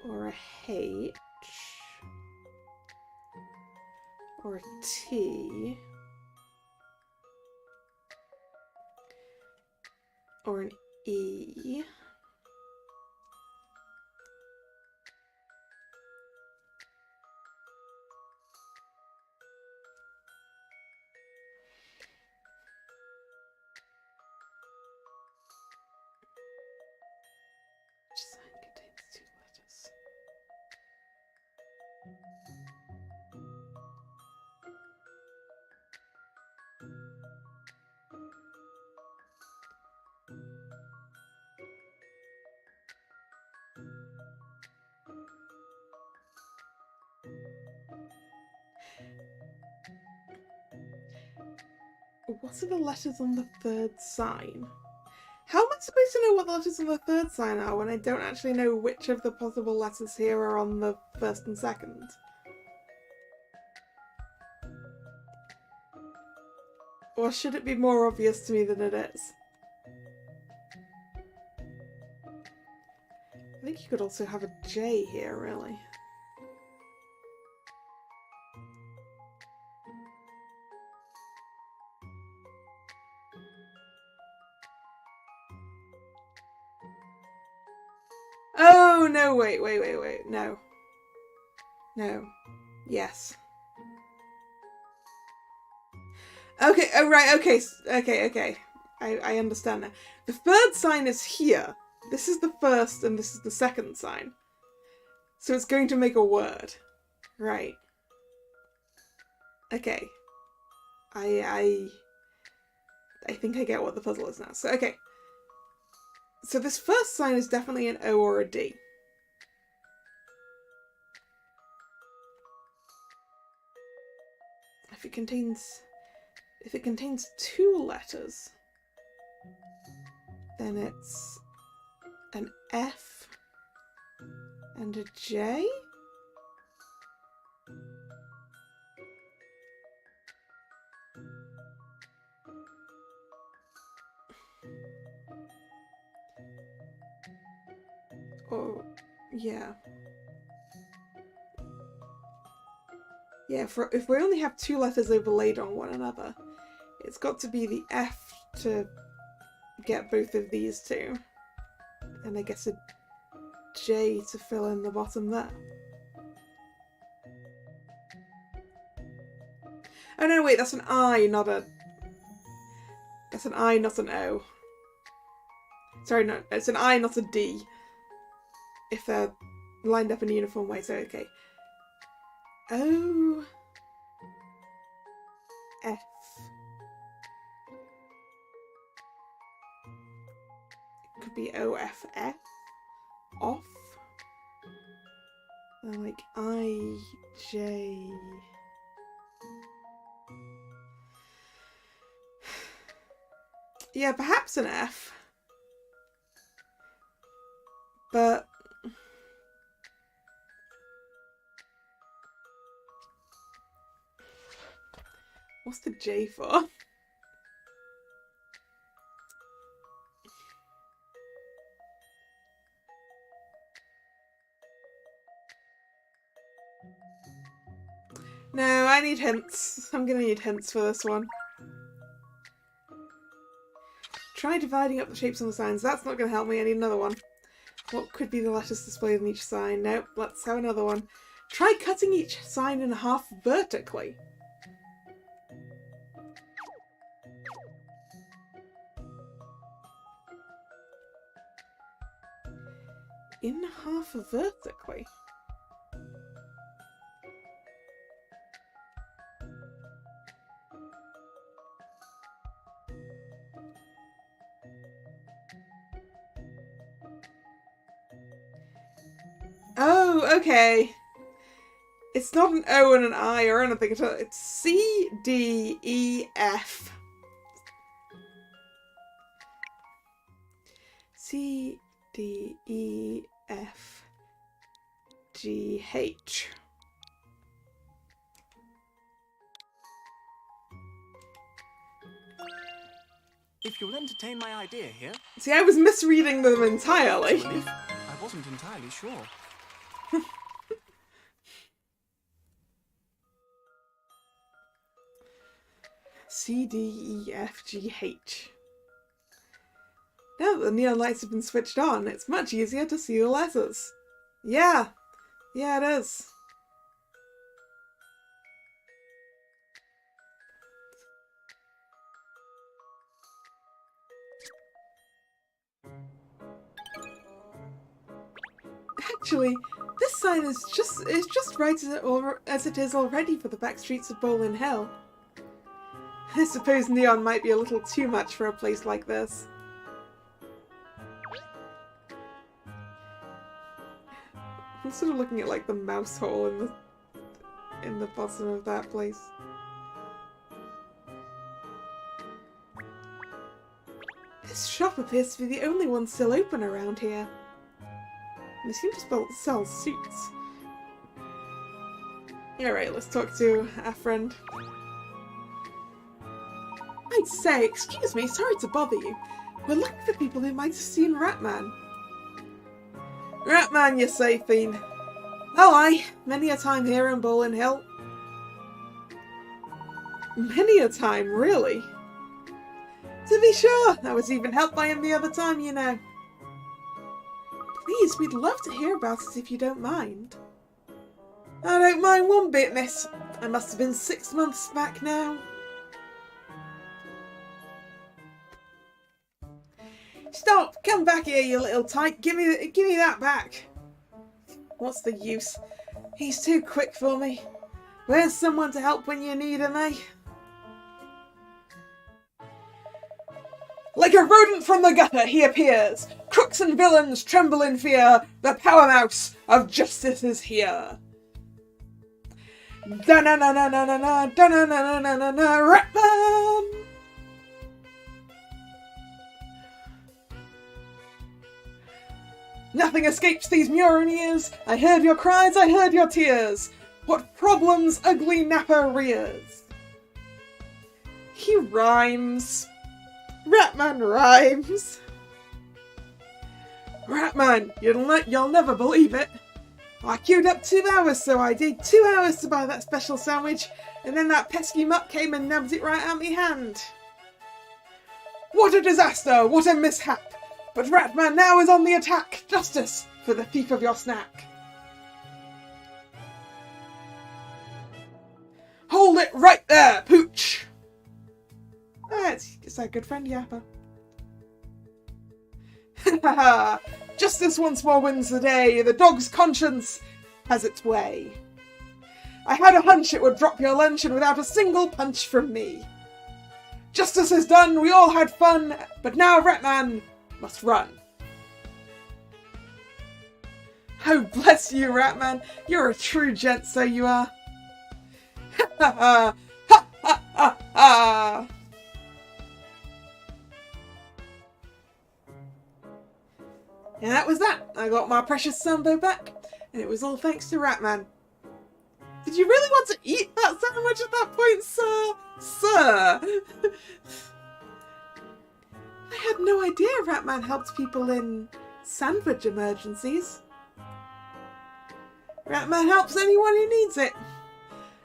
Or a H. Or a T. Or an E. Which sign contains two letters? What are the letters on the third sign? How am I supposed to know what the letters on the third sign are when I don't actually know which of the possible letters here are on the first and second? Or should it be more obvious to me than it is? I think you could also have a J here, really. Oh, no, wait, no. No. Yes. Okay, oh, right, okay. I understand now. The third sign is here. This is the first and this is the second sign. So it's going to make a word. Right. Okay. I think I get what the puzzle is now. So, okay. So this first sign is definitely an O or a D. If it contains two letters, then it's an F and a J? Oh, yeah. Yeah, if we only have two letters overlaid on one another, it's got to be the F to get both of these two. And I guess a J to fill in the bottom there. Oh no, wait, that's an I, not a... That's an I, not an O. Sorry, no, it's an I, not a D. If they're lined up in a uniform way, so okay. O... F. It could be OFF. Off. And like IJ. Yeah, perhaps an F. But what's the J for? No, I need hints. I'm gonna need hints for this one. Try dividing up the shapes on the signs. That's not gonna help me. I need another one. What could be the letters displayed in each sign? Nope, let's have another one. Try cutting each sign in half vertically. In half vertically? Oh, okay. It's not an O and an I or anything at all. It's C, D, E, F. C, D, E, F, G, H. If you'll entertain my idea here, See, I was misreading them entirely. to relief, I wasn't entirely sure. C, D, E, F, G, H. Now that the neon lights have been switched on, it's much easier to see the letters. Yeah. Yeah, it is. Actually, this sign is just right as it is already for the back streets of Bowling Hill. I suppose neon might be a little too much for a place like this. I'm sort of looking at like the mouse hole in the bottom of that place. This shop appears to be the only one still open around here. They seem to sell suits. Alright, let's talk to our friend. I'd say, excuse me, sorry to bother you. We're looking for people who might have seen Ratman. Ratman, you say, Fiend? Oh, aye. Many a time here in Bowling Hill. Many a time, really? To be sure, I was even helped by him the other time, you know. Please, we'd love to hear about it if you don't mind. I don't mind one bit, miss. I must have been 6 months back now. Stop! Come back here, you little tyke. Give me that back. What's the use? He's too quick for me. Where's someone to help when you need him, eh? Like a rodent from the gutter, he appears. Crooks and villains tremble in fear. The power mouse of justice is here. Da-na-na-na-na-na-na, da-na-na-na-na-na-na, Ratman! Nothing escapes these Murin ears. I heard your cries, I heard your tears. What problems ugly Napper rears. He rhymes. Ratman rhymes. Ratman, you'll never believe it. I queued up 2 hours, so I did. 2 hours to buy that special sandwich, and then that pesky mutt came and nabbed it right out of me hand. What a disaster! What a mishap! But Ratman now is on the attack! Justice for the thief of your snack! Hold it right there, Pooch! It's our good friend Yapper. Ha ha! Justice once more wins the day. The dog's conscience has its way. I had a hunch it would drop your luncheon without a single punch from me. Justice is done, we all had fun, but now Ratman must run. Oh, bless you, Ratman. You're a true gent, so you are. Ha ha ha! Ha ha ha ha! And that was that. I got my precious Sambo back, and it was all thanks to Ratman. Did you really want to eat that sandwich at that point, sir? Sir! I had no idea Ratman helped people in sandwich emergencies. Ratman helps anyone who needs it.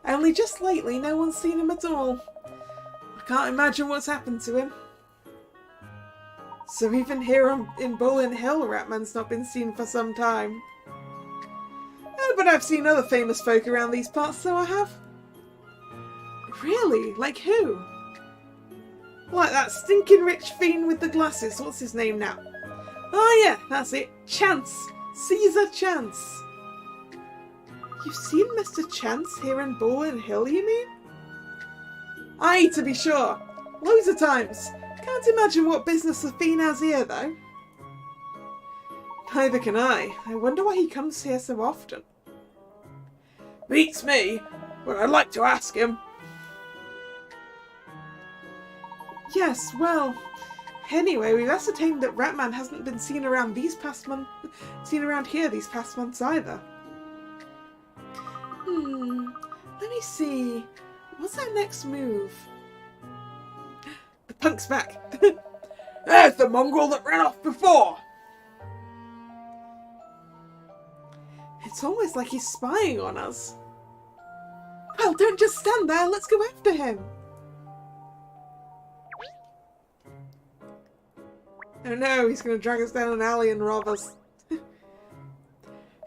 Only just lately, no one's seen him at all. I can't imagine what's happened to him. So even here in Bowling Hill, Ratman's not been seen for some time. Oh, but I've seen other famous folk around these parts, so I have. Really? Like who? Like that stinking rich fiend with the glasses. What's his name now? Oh yeah, that's it. Chance. Caesar Chance. You've seen Mr. Chance here in Bowling Hill, you mean? Aye, to be sure. Loads of times. Can't imagine what business the fiend has here, though. Neither can I. I wonder why he comes here so often. Beats me, but I'd like to ask him. Yes, well, Anyway, we've ascertained that Ratman hasn't been seen around here these past months either. Let me see. What's our next move? The punk's back. There's the mongrel that ran off before! It's almost like he's spying on us. Well, don't just stand there. Let's go after him. Oh no, he's going to drag us down an alley and rob us.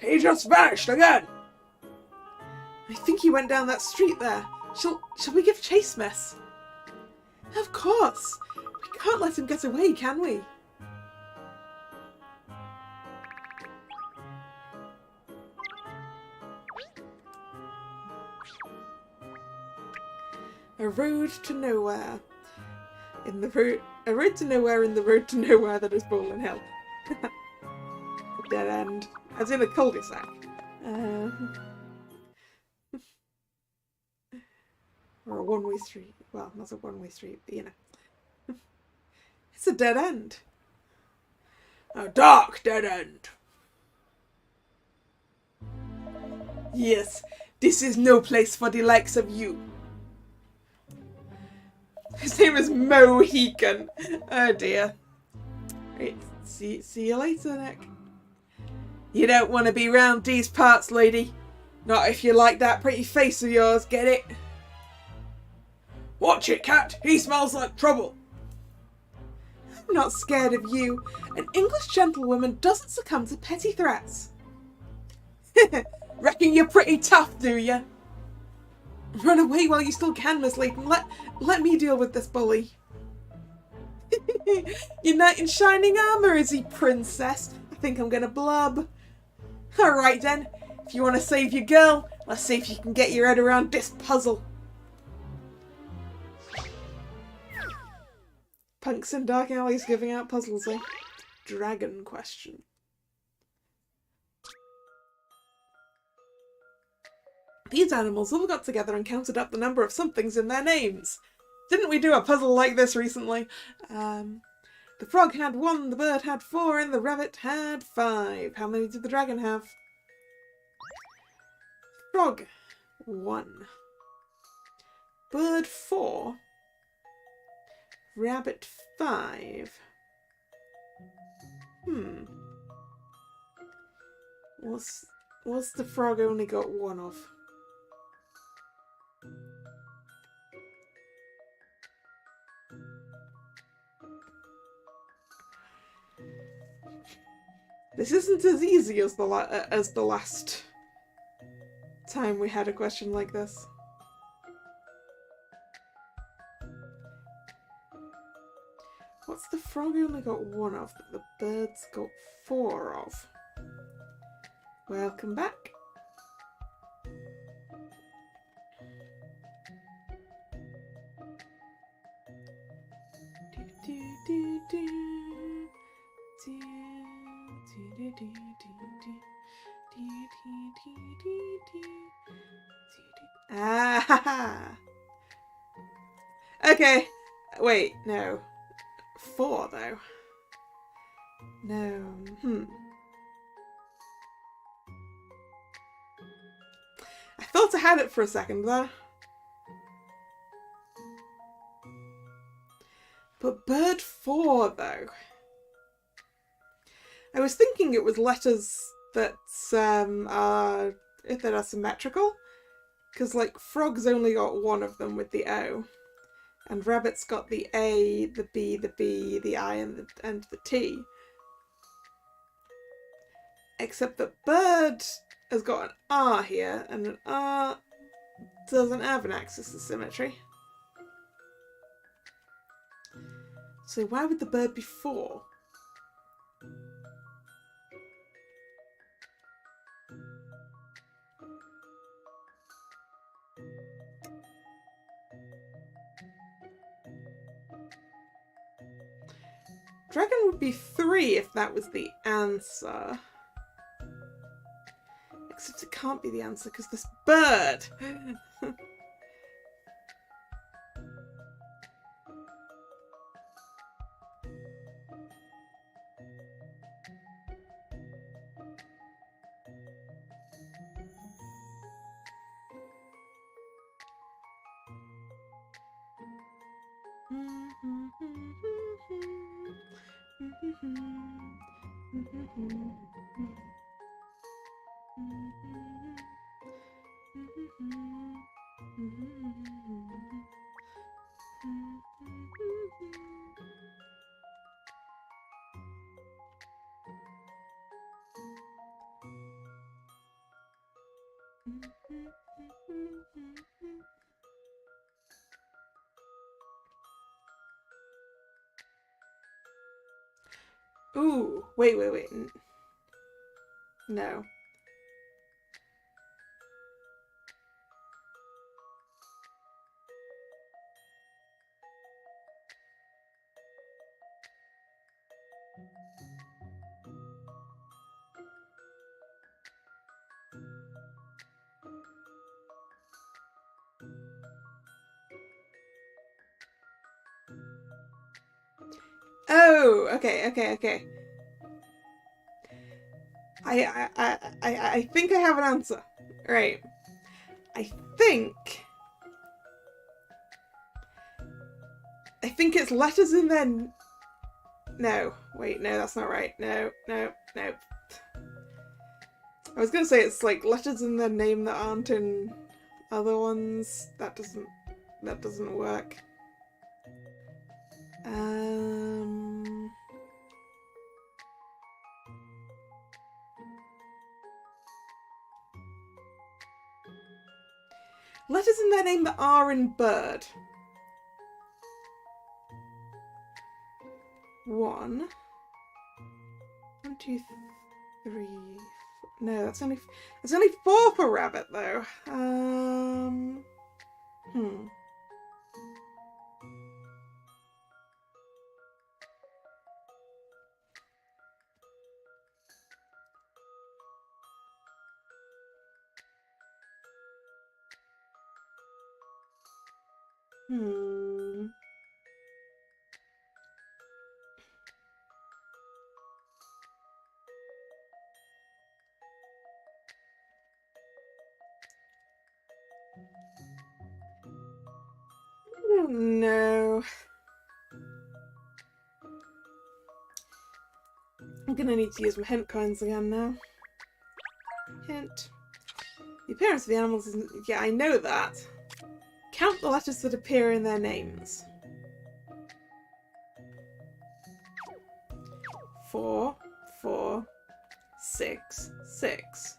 He just vanished again! I think he went down that street there. Shall we give chase, miss? Of course. We can't let him get away, can we? A road to nowhere. A road to nowhere in the road to nowhere that is Bowling Hill. A dead end. As in a cul-de-sac. Or a one-way street. Well, not a one-way street, but you know. It's a dead end. A dark dead end. Yes, this is no place for the likes of you. His name is Mohican. Oh dear. Right, see you later, Nick. You don't want to be round these parts, lady. Not if you like that pretty face of yours, get it? Watch it, cat! He smells like trouble! I'm not scared of you. An English gentlewoman doesn't succumb to petty threats. Reckon you're pretty tough, do you? Run away while you still can, Miss Layton. Let me deal with this bully. Your knight in shining armour, is he, princess? I think I'm gonna blub. Alright then, if you want to save your girl, let's see if you can get your head around this puzzle. Punks in dark alleys giving out puzzles, eh? Dragon question. These animals all got together and counted up the number of somethings in their names. Didn't we do a puzzle like this recently? The frog had 1, the bird had 4, and the rabbit had 5. How many did the dragon have? Frog, 1. Bird, 4. Rabbit, 5. What's the frog only got 1 of? This isn't as easy as the last time we had a question like this. What's the frog only got 1 of that the bird's got 4 of? Welcome back. Ah, okay. Wait, no. 4 though. No. I thought I had it for a second there. But bird 4 though. I was thinking it was letters that are symmetrical. Because, like, frog's only got 1 of them with the O. And rabbit's got the A, the B, the I, and the T. Except that bird has got an R here, and an R doesn't have an axis of symmetry. So why would the bird be 4? Dragon would be 3 if that was the answer. Except it can't be the answer because this bird. Ooh, wait. No. Oh, okay. I think I have an answer. Right. I think it's letters and then... No. Wait, no, that's not right. No. I was gonna say it's like letters in their name that aren't in other ones. That doesn't work. Letters in their name that are in bird. 1, 2, 3. No, that's only 4 for rabbit though. I don't know. I'm gonna need to use my hint coins again now. Hint. The appearance of the animals isn't... Yeah, I know that. Count the letters that appear in their names. 4, 4, 6, 6.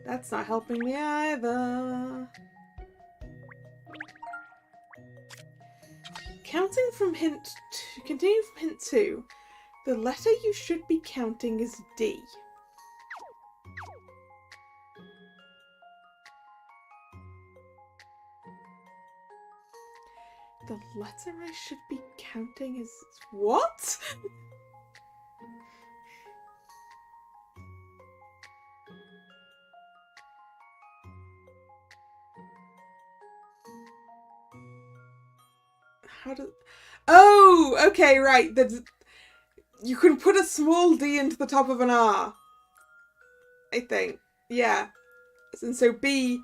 That's not helping me either. Continuing from hint 2, the letter you should be counting is D. The letter I should be counting is... What? How does... Oh, okay, right. You can put a small d into the top of an R. I think. Yeah. And so B...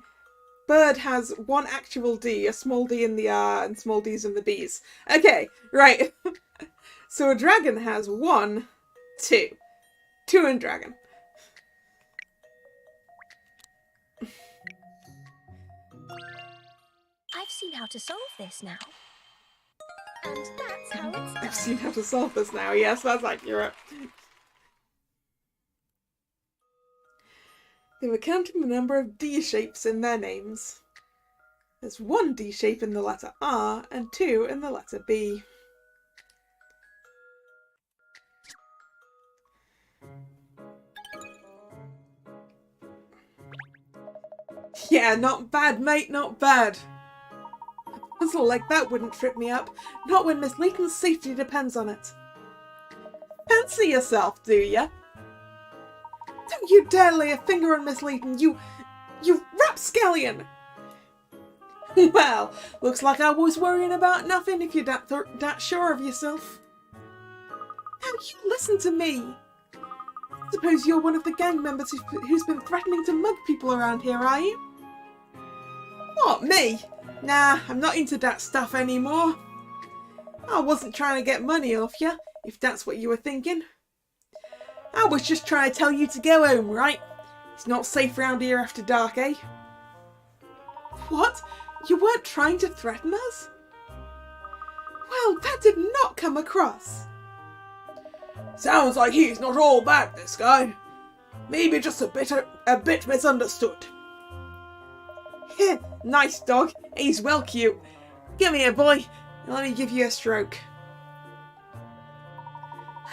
Bird has one actual D, a small d in the R and small d's in the B's. Okay, right. So a dragon has 1, 2. 2 in dragon. I've seen how to solve this now. And that's how it's done. I've seen how to solve this now. Yes, that's accurate. They were counting the number of D shapes in their names. There's 1 D shape in the letter R and 2 in the letter B. Yeah, not bad, mate, not bad. A puzzle like that wouldn't trip me up, not when Miss Layton's safety depends on it. Fancy yourself, do ya? Don't you dare lay a finger on Miss Layton, you rapscallion! Well, looks like I was worrying about nothing if you're that sure of yourself. Now you listen to me. The suppose you're one of the gang members who's been threatening to mug people around here, are you? What, me? Nah, I'm not into that stuff anymore. I wasn't trying to get money off you, if that's what you were thinking. I was just trying to tell you to go home, right? It's not safe round here after dark, eh? What? You weren't trying to threaten us? Well, that did not come across. Sounds like he's not all bad, this guy. Maybe just a bit misunderstood. Heh, nice dog. He's well cute. Come here, boy. Let me give you a stroke.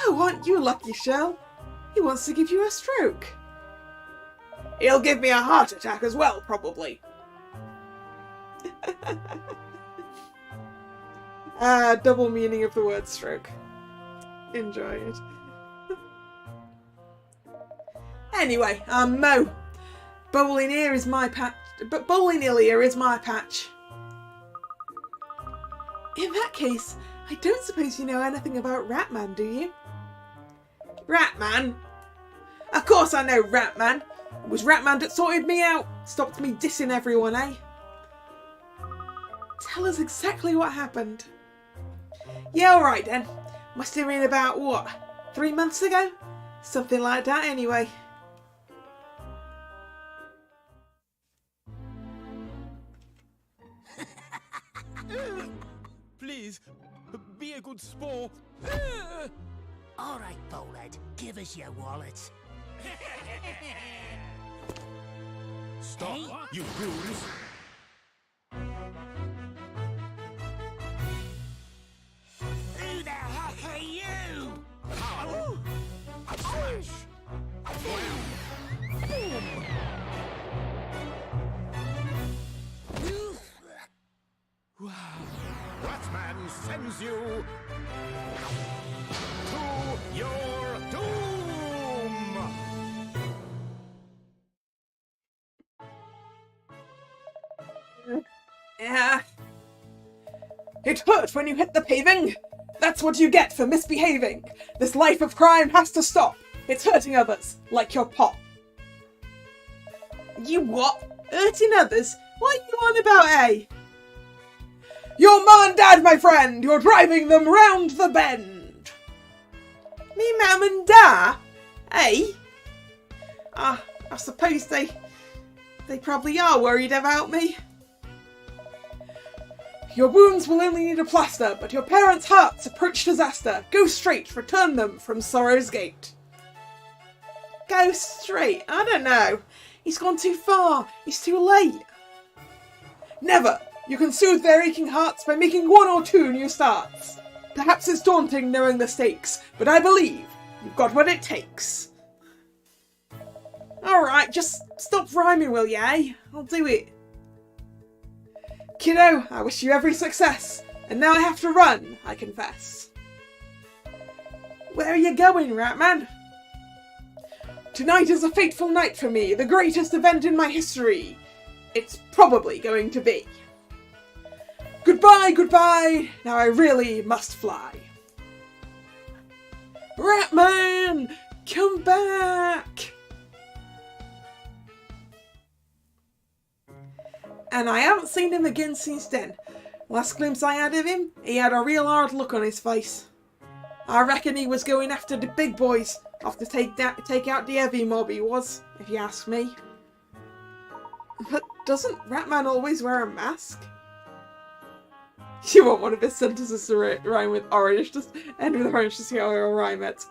Oh, aren't you lucky, Shell? He wants to give you a stroke. He'll give me a heart attack as well, probably. Double meaning of the word stroke. Enjoy it. Anyway, Mo. Bowling here is my patch. But bowling hill here is my patch. In that case, I don't suppose you know anything about Ratman, do you? Ratman? Of course I know Ratman. It was Ratman that sorted me out. Stopped me dissing everyone, eh? Tell us exactly what happened. Yeah, alright then. Must have been about, what, 3 months ago? Something like that anyway. Please, be a good sport. All right, Bowlhead, give us your wallet. Stop, Hey. you goons. Who the heck are you? Pow! Smash! Wham! Boom! Wow. Ratman sends you to your doom! Yeah. It hurt when you hit the paving. That's what you get for misbehaving. This life of crime has to stop. It's hurting others, like your pop. You what? Hurting others? What are you on about, eh? Your mum and dad, my friend! You're driving them round the bend! Me mum and dad? Eh? I suppose they probably are worried about me. Your wounds will only need a plaster, but your parents' hearts approach disaster. Go straight, return them from Sorrow's Gate. Go straight? I don't know. He's gone too far. He's too late. Never. You can soothe their aching hearts by making 1 or 2 new starts. Perhaps it's daunting knowing the stakes, but I believe you've got what it takes. Alright, just stop rhyming, will ya, eh? I'll do it. Kiddo, I wish you every success, and now I have to run, I confess. Where are you going, Ratman? Tonight is a fateful night for me, the greatest event in my history. It's probably going to be. Goodbye, goodbye, now I really must fly. Ratman, come back! And I haven't seen him again since then. Last glimpse I had of him, he had a real hard look on his face. I reckon he was going after the big boys, off to take out the heavy mob he was, if you ask me. But doesn't Ratman always wear a mask? You want one of his sentences to rhyme with orange, just end with orange to see how he'll rhyme it.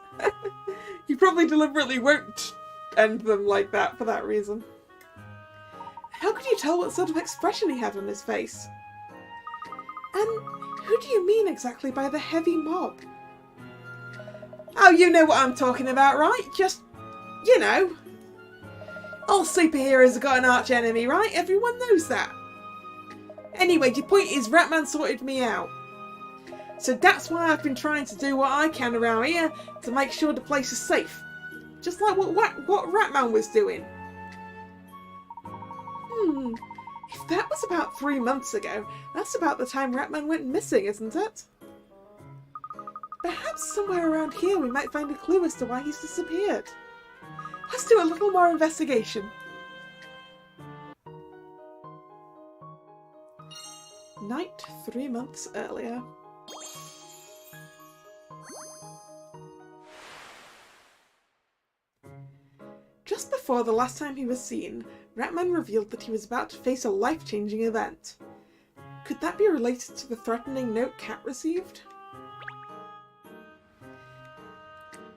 You probably deliberately won't end them like that for that reason. How could you tell what sort of expression he had on his face? And who do you mean exactly by the heavy mob? Oh, you know what I'm talking about, right? Just, you know. All superheroes have got an arch enemy, right? Everyone knows that. Anyway, the point is Ratman sorted me out. So that's why I've been trying to do what I can around here to make sure the place is safe. Just like what Ratman was doing. If that was about 3 months ago, that's about the time Ratman went missing, isn't it? Perhaps somewhere around here we might find a clue as to why he's disappeared. Let's do a little more investigation. Night 3 months earlier. Just before the last time he was seen, Ratman revealed that he was about to face a life-changing event. Could that be related to the threatening note Cat received?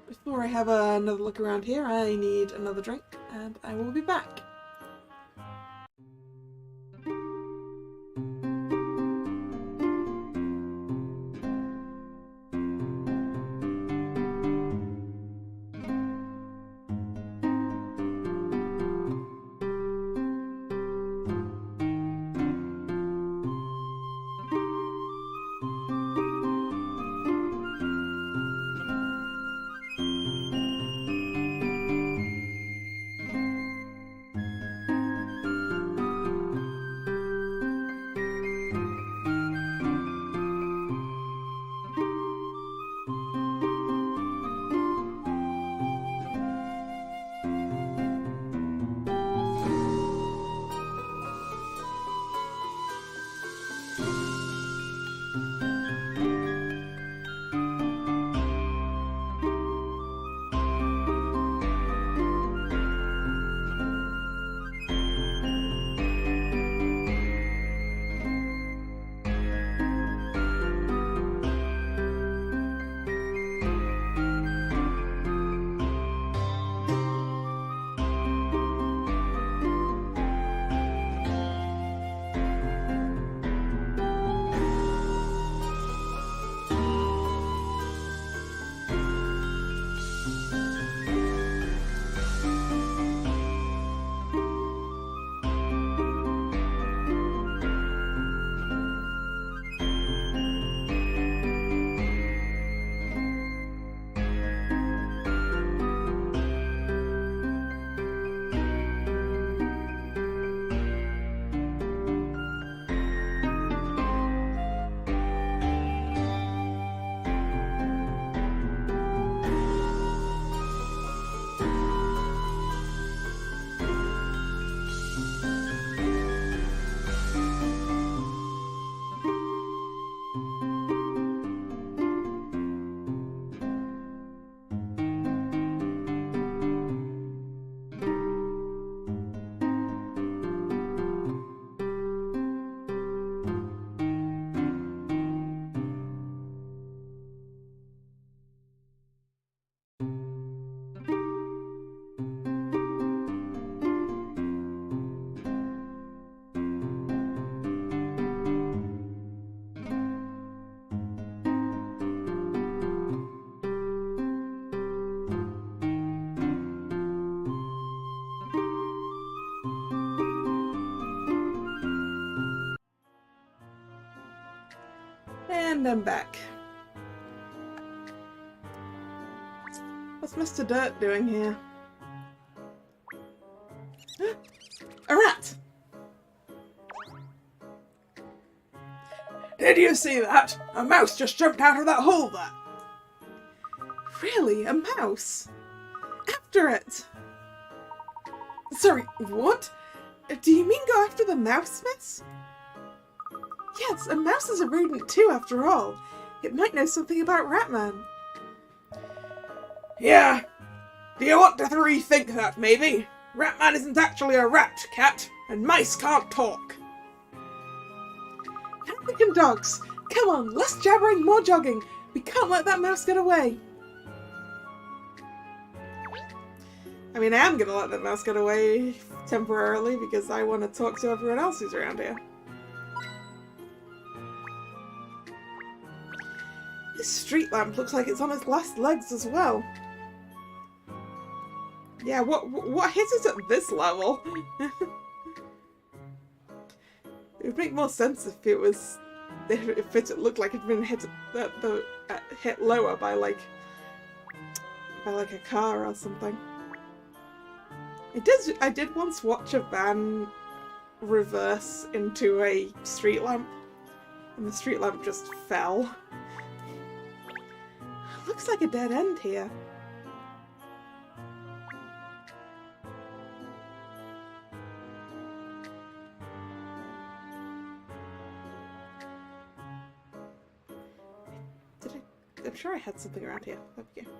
Before I have another look around here, I need another drink, and I will be back. And I'm back. What's Mr. Dirt doing here? A rat! Did you see that? A mouse just jumped out of that hole there. Really? A mouse? After it! Sorry, what? Do you mean go after the mouse, miss? Yes, a mouse is a rodent too, after all. It might know something about Ratman. Yeah. Do you want to rethink that, maybe? Ratman isn't actually a rat, Cat, and mice can't talk. African dogs! Come on, less jabbering, more jogging. We can't let that mouse get away. I mean, I am gonna let that mouse get away temporarily because I want to talk to everyone else who's around here. This street lamp looks like it's on its last legs as well. Yeah, what hit it at this level? It would make more sense if it was, if it looked like it'd been hit hit lower by like a car or something. I did once watch a van reverse into a street lamp, and the street lamp just fell. Looks like a dead end here. I'm sure I had something around here. There we go.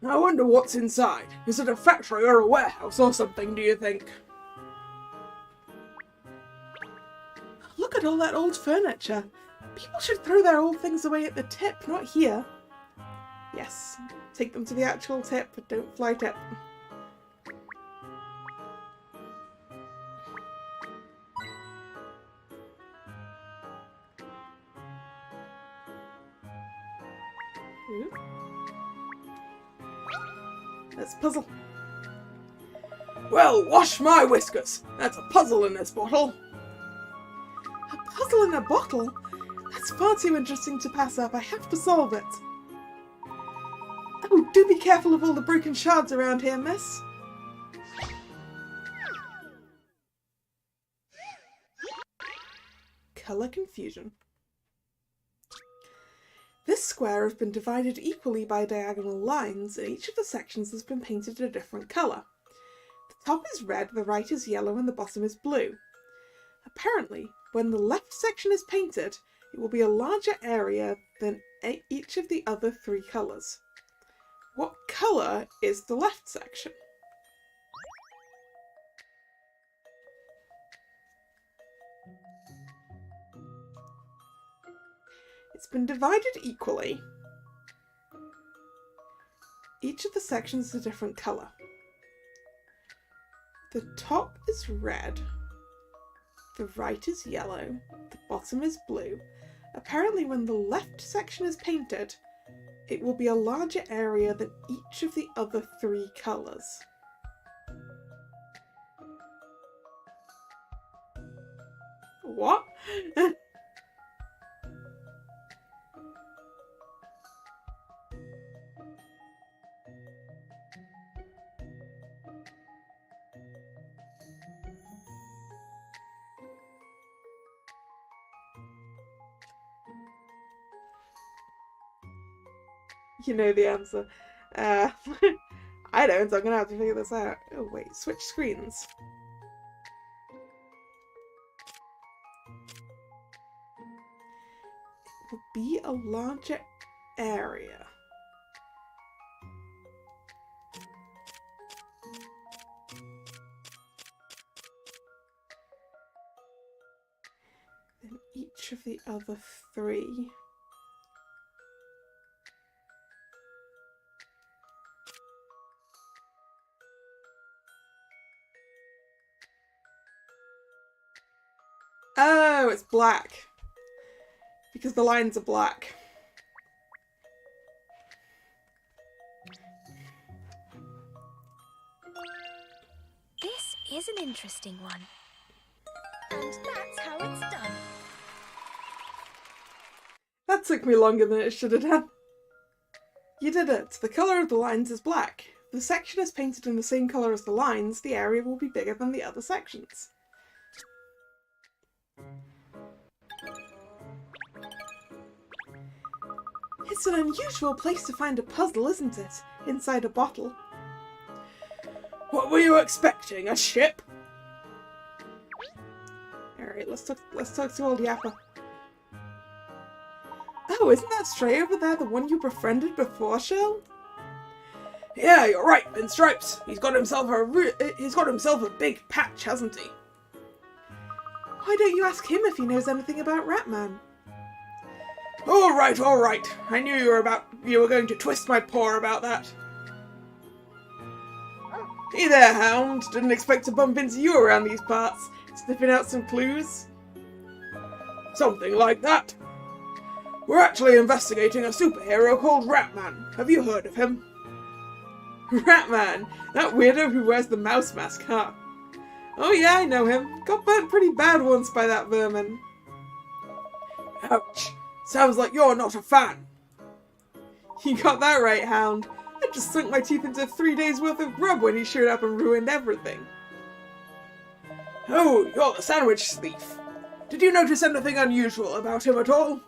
I wonder what's inside. Is it a factory or a warehouse or something, do you think? Look at all that old furniture. People should throw their old things away at the tip, not here. Yes. Take them to the actual tip, but don't fly tip. Ooh. That's a puzzle. Well, wash my whiskers! That's a puzzle in this bottle. A puzzle in a bottle? That's far too interesting to pass up. I have to solve it. Oh, do be careful of all the broken shards around here, miss. Colour confusion. This square has been divided equally by diagonal lines, and each of the sections has been painted a different colour. The top is red, the right is yellow, and the bottom is blue. Apparently, when the left section is painted, it will be a larger area than each of the other three colours. What colour is the left section? It's been divided equally. Each of the sections is a different colour. The top is red, the right is yellow, the bottom is blue. Apparently when the left section is painted, it will be a larger area than each of the other three colours. What? You know the answer. I don't, so I'm gonna have to figure this out. Oh wait, switch screens. It will be a larger area. Than each of the other three. Oh, it's black. Because the lines are black. This is an interesting one. And that's how it's done. That took me longer than it should have done. You did it. The colour of the lines is black. If the section is painted in the same colour as the lines, the area will be bigger than the other sections. It's an unusual place to find a puzzle, isn't it? Inside a bottle. What were you expecting? A ship? Alright, let's talk to old Yappa. Oh, isn't that stray over there the one you befriended before, Shell? Yeah, you're right, Pinstripes. He's got himself a big patch, hasn't he? Why don't you ask him if he knows anything about Ratman? All right. I knew you were going to twist my paw about that. Hey there, Hound. Didn't expect to bump into you around these parts. Sniffing out some clues? Something like that. We're actually investigating a superhero called Ratman. Have you heard of him? Ratman? That weirdo who wears the mouse mask, huh? Oh yeah, I know him. Got burnt pretty bad once by that vermin. Ouch. Sounds like you're not a fan. You got that right, Hound. I just sunk my teeth into 3 days worth of grub when he showed up and ruined everything. Oh, you're the sandwich thief. Did you notice anything unusual about him at all?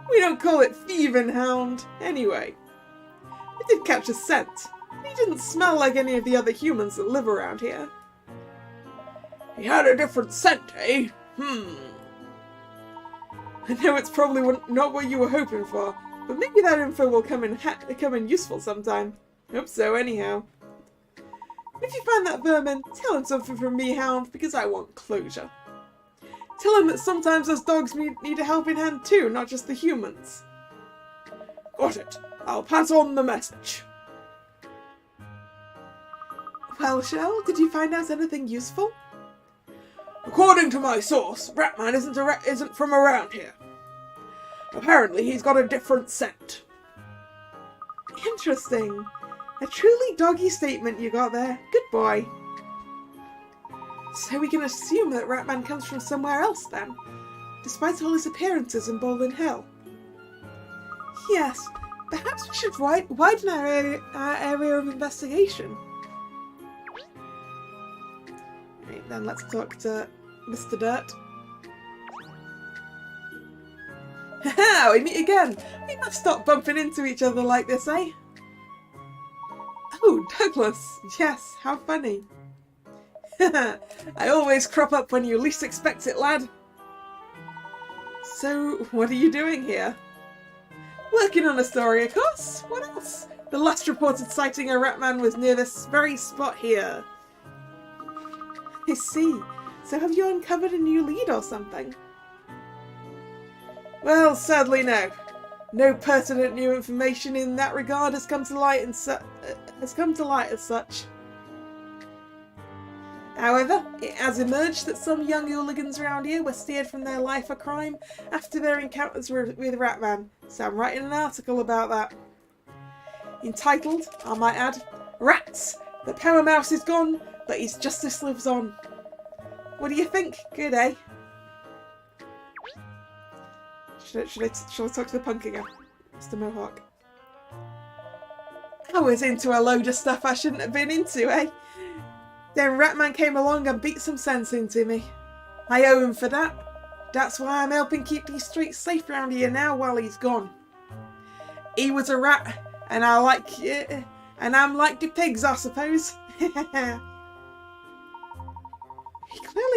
We don't call it thieving, Hound. Anyway, I did catch a scent. He didn't smell like any of the other humans that live around here. He had a different scent, eh? I know it's probably not what you were hoping for, but maybe that info will come in useful sometime. Hope so, anyhow. If you find that vermin, tell him something from me, Hound, because I want closure. Tell him that sometimes us dogs need a helping hand too, not just the humans. Got it. I'll pass on the message. Well, Shell, did you find out anything useful? According to my source, Ratman isn't from around here. Apparently he's got a different scent. Interesting. A truly doggy statement you got there. Good boy. So we can assume that Ratman comes from somewhere else then, despite all his appearances in Bowling Hill. Yes, perhaps we should widen our area of investigation. Right, then let's talk to Mr. Dirt. Haha, we meet again. We must stop bumping into each other like this, eh? Oh, Douglas. Yes, how funny. I always crop up when you least expect it, lad. So, what are you doing here? Working on a story, of course. What else? The last reported sighting of Ratman was near this very spot here. I see. So have you uncovered a new lead or something? Well, sadly no. No pertinent new information in that regard has come to light as such. However, it has emerged that some young hooligans around here were steered from their life of crime after their encounters with Ratman, so I'm writing an article about that. Entitled, I might add, Rats! The Power Mouse is gone, but his justice lives on. What do you think? Good, eh? Shall I talk to the punk again? Mr. Mohawk. I was into a load of stuff I shouldn't have been into, eh? Then Ratman came along and beat some sense into me. I owe him for that. That's why I'm helping keep these streets safe around here now while he's gone. He was a rat, and I'm like the pigs, I suppose. He clearly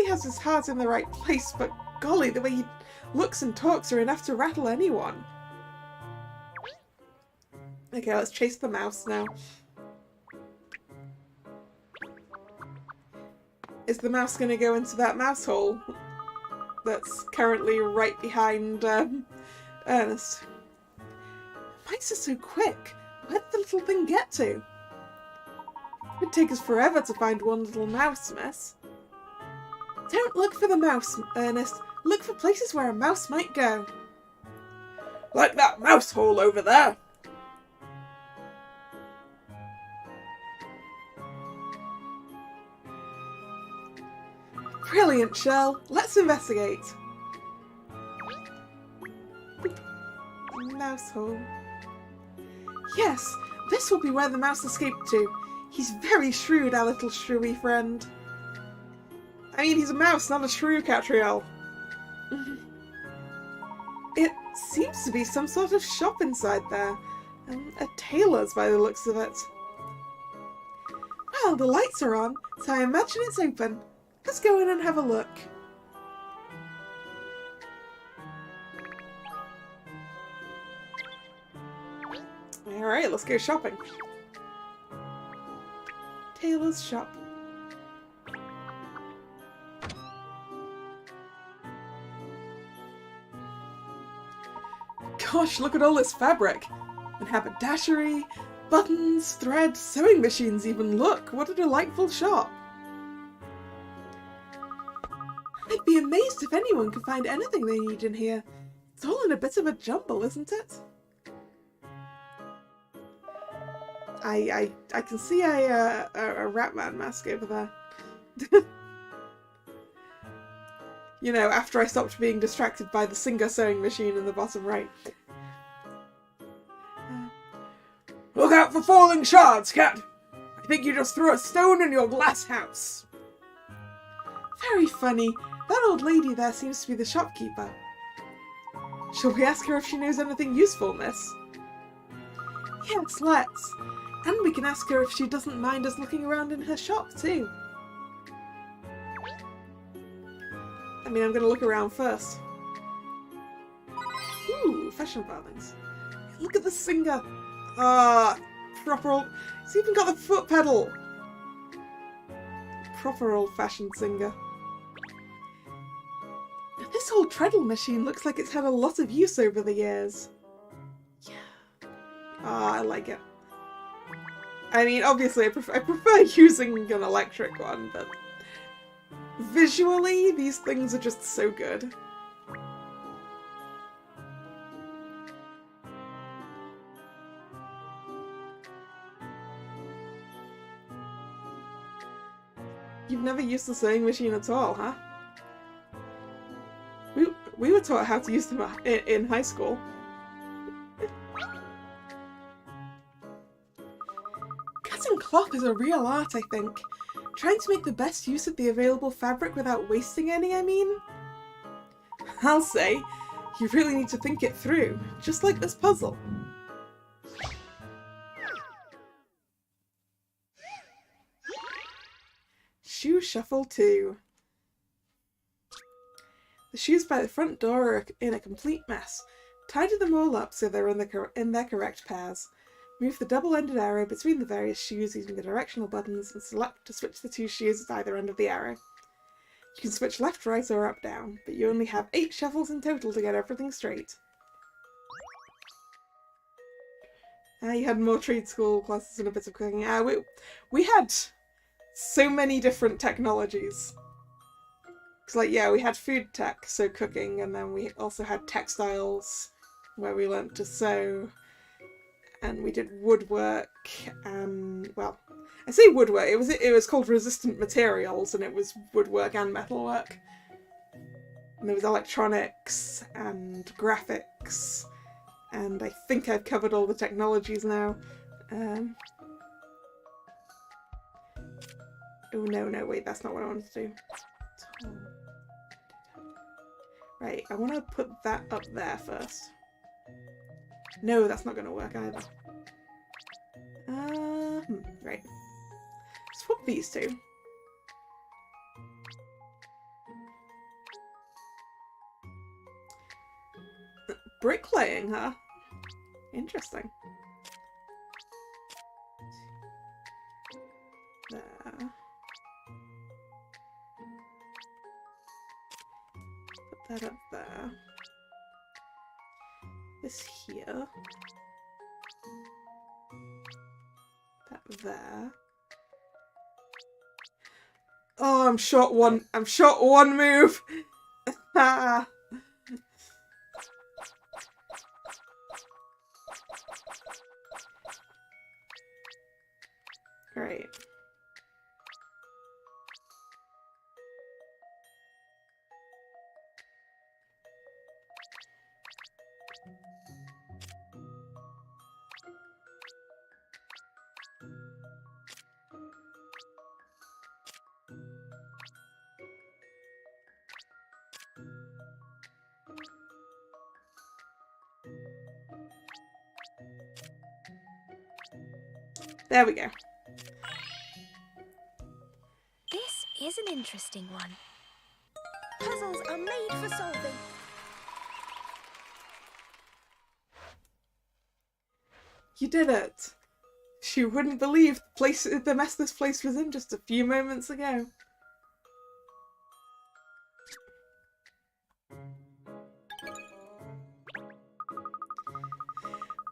has his heart in the right place, but golly, the way he looks and talks are enough to rattle anyone. Okay, let's chase the mouse now. Is the mouse going to go into that mouse hole that's currently right behind Ernest? Mice are so quick. Where did the little thing get to? It would take us forever to find one little mouse mess. Don't look for the mouse, Ernest. Look for places where a mouse might go. Like that mouse hole over there. Brilliant, Shell. Let's investigate. Mouse hole. Yes, this will be where the mouse escaped to. He's very shrewd, our little shrewy friend. I mean, he's a mouse, not a shrew, Catriel. It seems to be some sort of shop inside there. A tailor's by the looks of it. Well, the lights are on, so I imagine it's open. Let's go in and have a look. Alright, let's go shopping. Tailor's shop. Gosh, look at all this fabric. And haberdashery, buttons, thread, sewing machines even. Look, what a delightful shop. I'd be amazed if anyone could find anything they need in here. It's all in a bit of a jumble, isn't it? I can see a Ratman mask over there. You know, after I stopped being distracted by the Singer sewing machine in the bottom right. Look out for falling shards, cat! I think you just threw a stone in your glass house. Very funny. That old lady there seems to be the shopkeeper. Shall we ask her if she knows anything useful, miss? Yes, let's. And we can ask her if she doesn't mind us looking around in her shop, too. I mean, I'm going to look around first. old-fashioned farthings. Look at the singer! Ah, proper old... He's even got the foot pedal! Proper old-fashioned singer. This whole treadle machine looks like it's had a lot of use over the years. Yeah. Ah, I like it. I mean, obviously I prefer using an electric one, but visually, these things are just so good. You've never used the sewing machine at all, huh? We were taught how to use them in high school. Cutting cloth is a real art, I think. Trying to make the best use of the available fabric without wasting any, I mean. I'll say, you really need to think it through, just like this puzzle. Shoe shuffle 2. The shoes by the front door are in a complete mess. Tidy them all up so they're in their correct pairs. Move the double-ended arrow between the various shoes using the directional buttons and select to switch the 2 shoes at either end of the arrow. You can switch left, right, or up, down, but you only have 8 shuffles in total to get everything straight. You had more trade school classes and a bit of cooking. We had so many different technologies. Because, like, yeah, we had food tech, so cooking, and then we also had textiles, where we learnt to sew, and we did woodwork, and, well, I say woodwork, it was called resistant materials, and it was woodwork and metalwork. And there was electronics, and graphics, and I think I've covered all the technologies now. Oh, no, wait, that's not what I wanted to do. Right, I want to put that up there first. No, that's not going to work either. Right. Swap these 2. Bricklaying, huh? Interesting. There. Put that up there. This here. That there. Oh, I'm short one move. Ah. Great. There we go. This is an interesting one. Puzzles are made for solving. You did it! You wouldn't believe the mess this place was in just a few moments ago.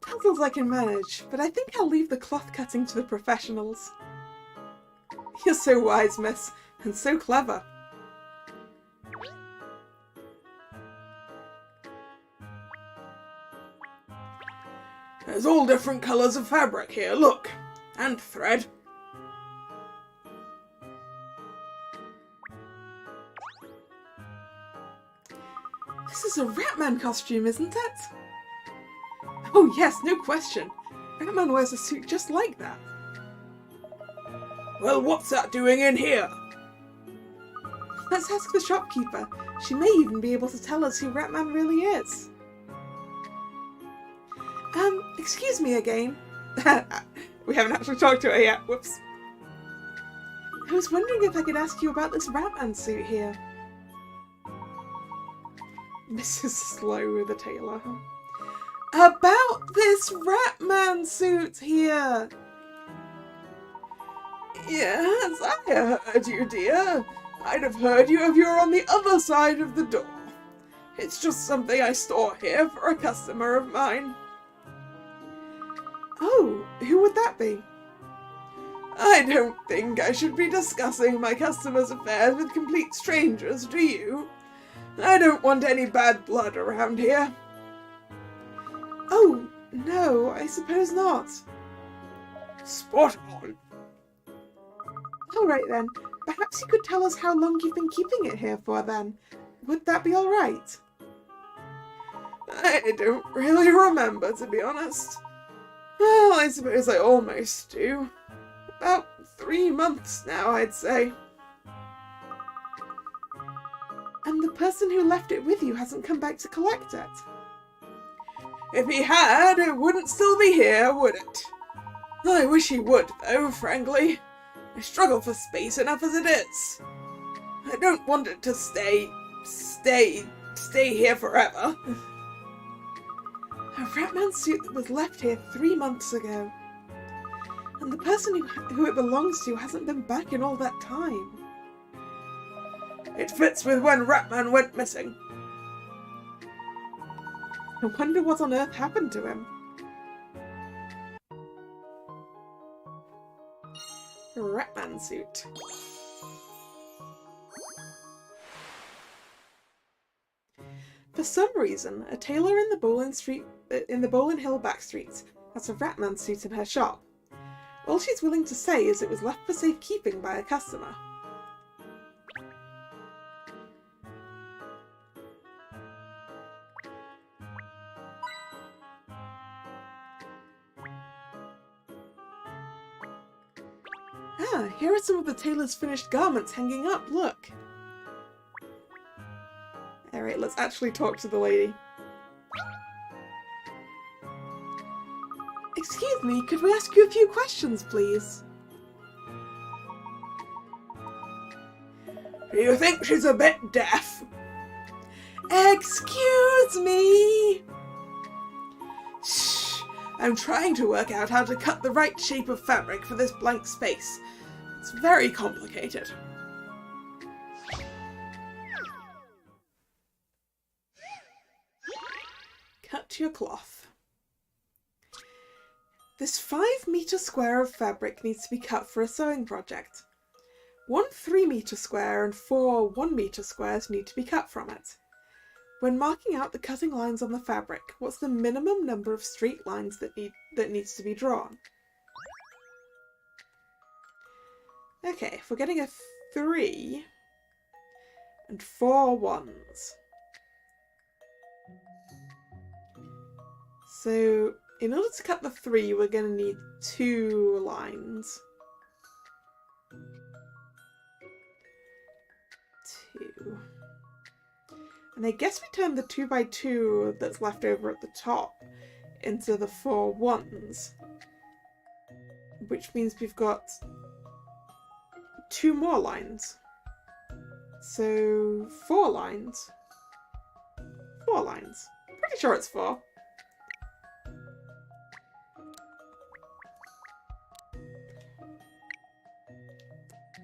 Puzzles I can manage, but I think I'll leave the cloth cutting to the professionals. You're so wise, miss, and so clever. There's all different colours of fabric here, look! And thread. This is a Ratman costume, isn't it? Oh yes, no question. Ratman wears a suit just like that. Well, what's that doing in here? Let's ask the shopkeeper. She may even be able to tell us who Ratman really is. Excuse me again. We haven't actually talked to her yet. Whoops. I was wondering if I could ask you about this Ratman suit here. Mrs. Slow, the tailor. About this Ratman suit here. Yes, I heard you, dear. I'd have heard you if you were on the other side of the door. It's just something I store here for a customer of mine. Oh, who would that be? I don't think I should be discussing my customers' affairs with complete strangers, do you? I don't want any bad blood around here. Oh, no, I suppose not. Spot on. All right then. Perhaps you could tell us how long you've been keeping it here for then. Would that be all right? I don't really remember, to be honest. Well, I suppose I almost do. About 3 months now, I'd say. And the person who left it with you hasn't come back to collect it? If he had, it wouldn't still be here, would it? I wish he would, though, frankly. I struggle for space enough as it is. I don't want it to stay here forever. A Ratman suit that was left here 3 months ago. And the person who it belongs to hasn't been back in all that time. It fits with when Ratman went missing. I wonder what on earth happened to him. A Ratman suit. For some reason, a tailor in the Bowling Hill backstreets has a Ratman suit in her shop. All she's willing to say is it was left for safekeeping by a customer. Ah, here are some of the tailor's finished garments hanging up, look! Alright, let's actually talk to the lady. Excuse me, could we ask you a few questions, please? Do you think she's a bit deaf? Excuse me! Shh! I'm trying to work out how to cut the right shape of fabric for this blank space. It's very complicated. Cut your cloth. This 5-meter square of fabric needs to be cut for a sewing project. 1 3-meter square and 4 1-meter squares need to be cut from it. When marking out the cutting lines on the fabric, what's the minimum number of straight lines that needs to be drawn? Okay, if we're getting a 3 and 4 1s. So, in order to cut the 3, we're going to need 2 lines. 2. And I guess we turn the 2x2 that's left over at the top into the 4 1s. Which means we've got 2 more lines. So, 4 lines. 4 lines. Pretty sure it's 4.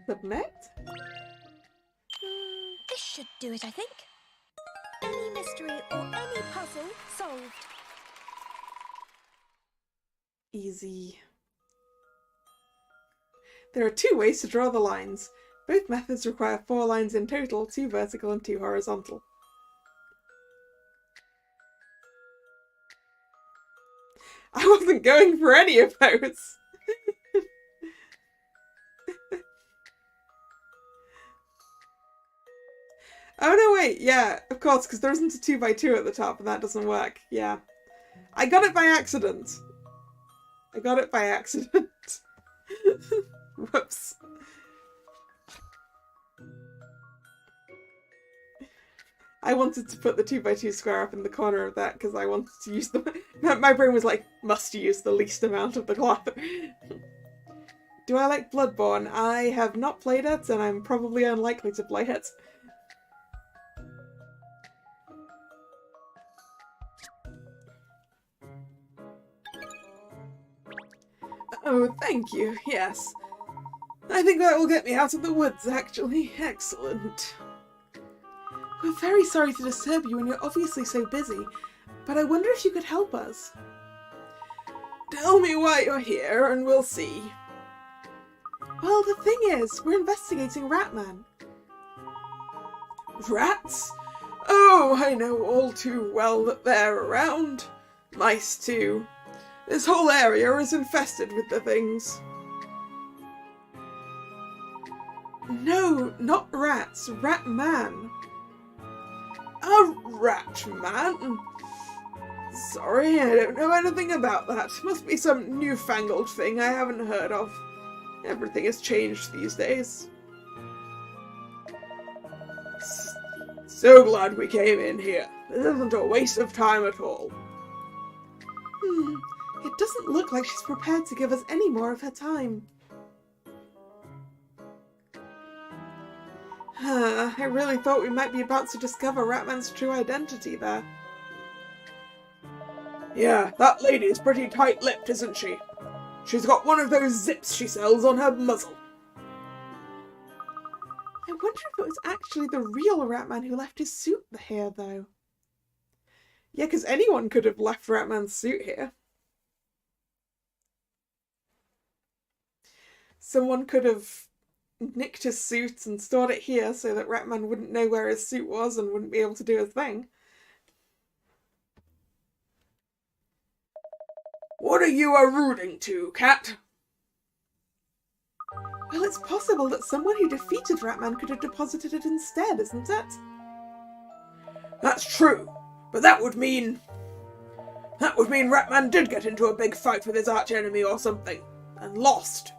Submit? This should do it, I think. Any mystery or any puzzle solved. Easy. There are 2 ways to draw the lines. Both methods require 4 lines in total, 2 vertical and 2 horizontal. I wasn't going for any of those. Oh no, wait, yeah, of course, because there isn't a 2x2 at the top and that doesn't work, yeah. I got it by accident. I got it by accident. Whoops. I wanted to put the 2x2 square up in the corner of that because I wanted to use the... My brain was like, must use the least amount of the cloth. Do I like Bloodborne? I have not played it and I'm probably unlikely to play it. Oh, thank you, yes. I think that will get me out of the woods, actually. Excellent. We're very sorry to disturb you when you're obviously so busy, but I wonder if you could help us. Tell me why you're here and we'll see. Well, the thing is, we're investigating Ratman. Rats? Oh, I know all too well that they're around. Mice too. This whole area is infested with the things. No, not rats. Ratman. A rat man? Sorry, I don't know anything about that. Must be some newfangled thing I haven't heard of. Everything has changed these days. So glad we came in here. This isn't a waste of time at all. It doesn't look like she's prepared to give us any more of her time. I really thought we might be about to discover Ratman's true identity there. Yeah, that lady's pretty tight-lipped, isn't she? She's got one of those zips she sells on her muzzle. I wonder if it was actually the real Ratman who left his suit here, though. Yeah, because anyone could have left Ratman's suit here. Someone could have nicked his suit and stored it here so that Ratman wouldn't know where his suit was and wouldn't be able to do his thing. What are you alluding to, Cat? Well, it's possible that someone who defeated Ratman could have deposited it instead, isn't it? That's true, but that would mean Ratman did get into a big fight with his archenemy or something, and lost.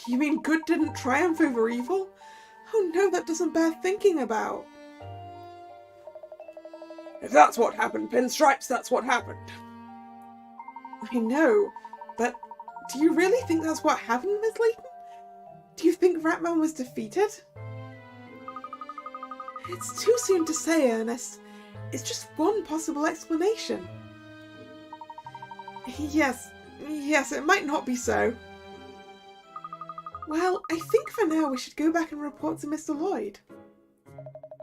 You mean good didn't triumph over evil? Oh no, that doesn't bear thinking about. If that's what happened, Pinstripes, that's what happened. I know, but do you really think that's what happened, Miss Layton? Do you think Ratman was defeated? It's too soon to say, Ernest. It's just one possible explanation. Yes, it might not be so. Well, I think for now we should go back and report to Mr. Lloyd.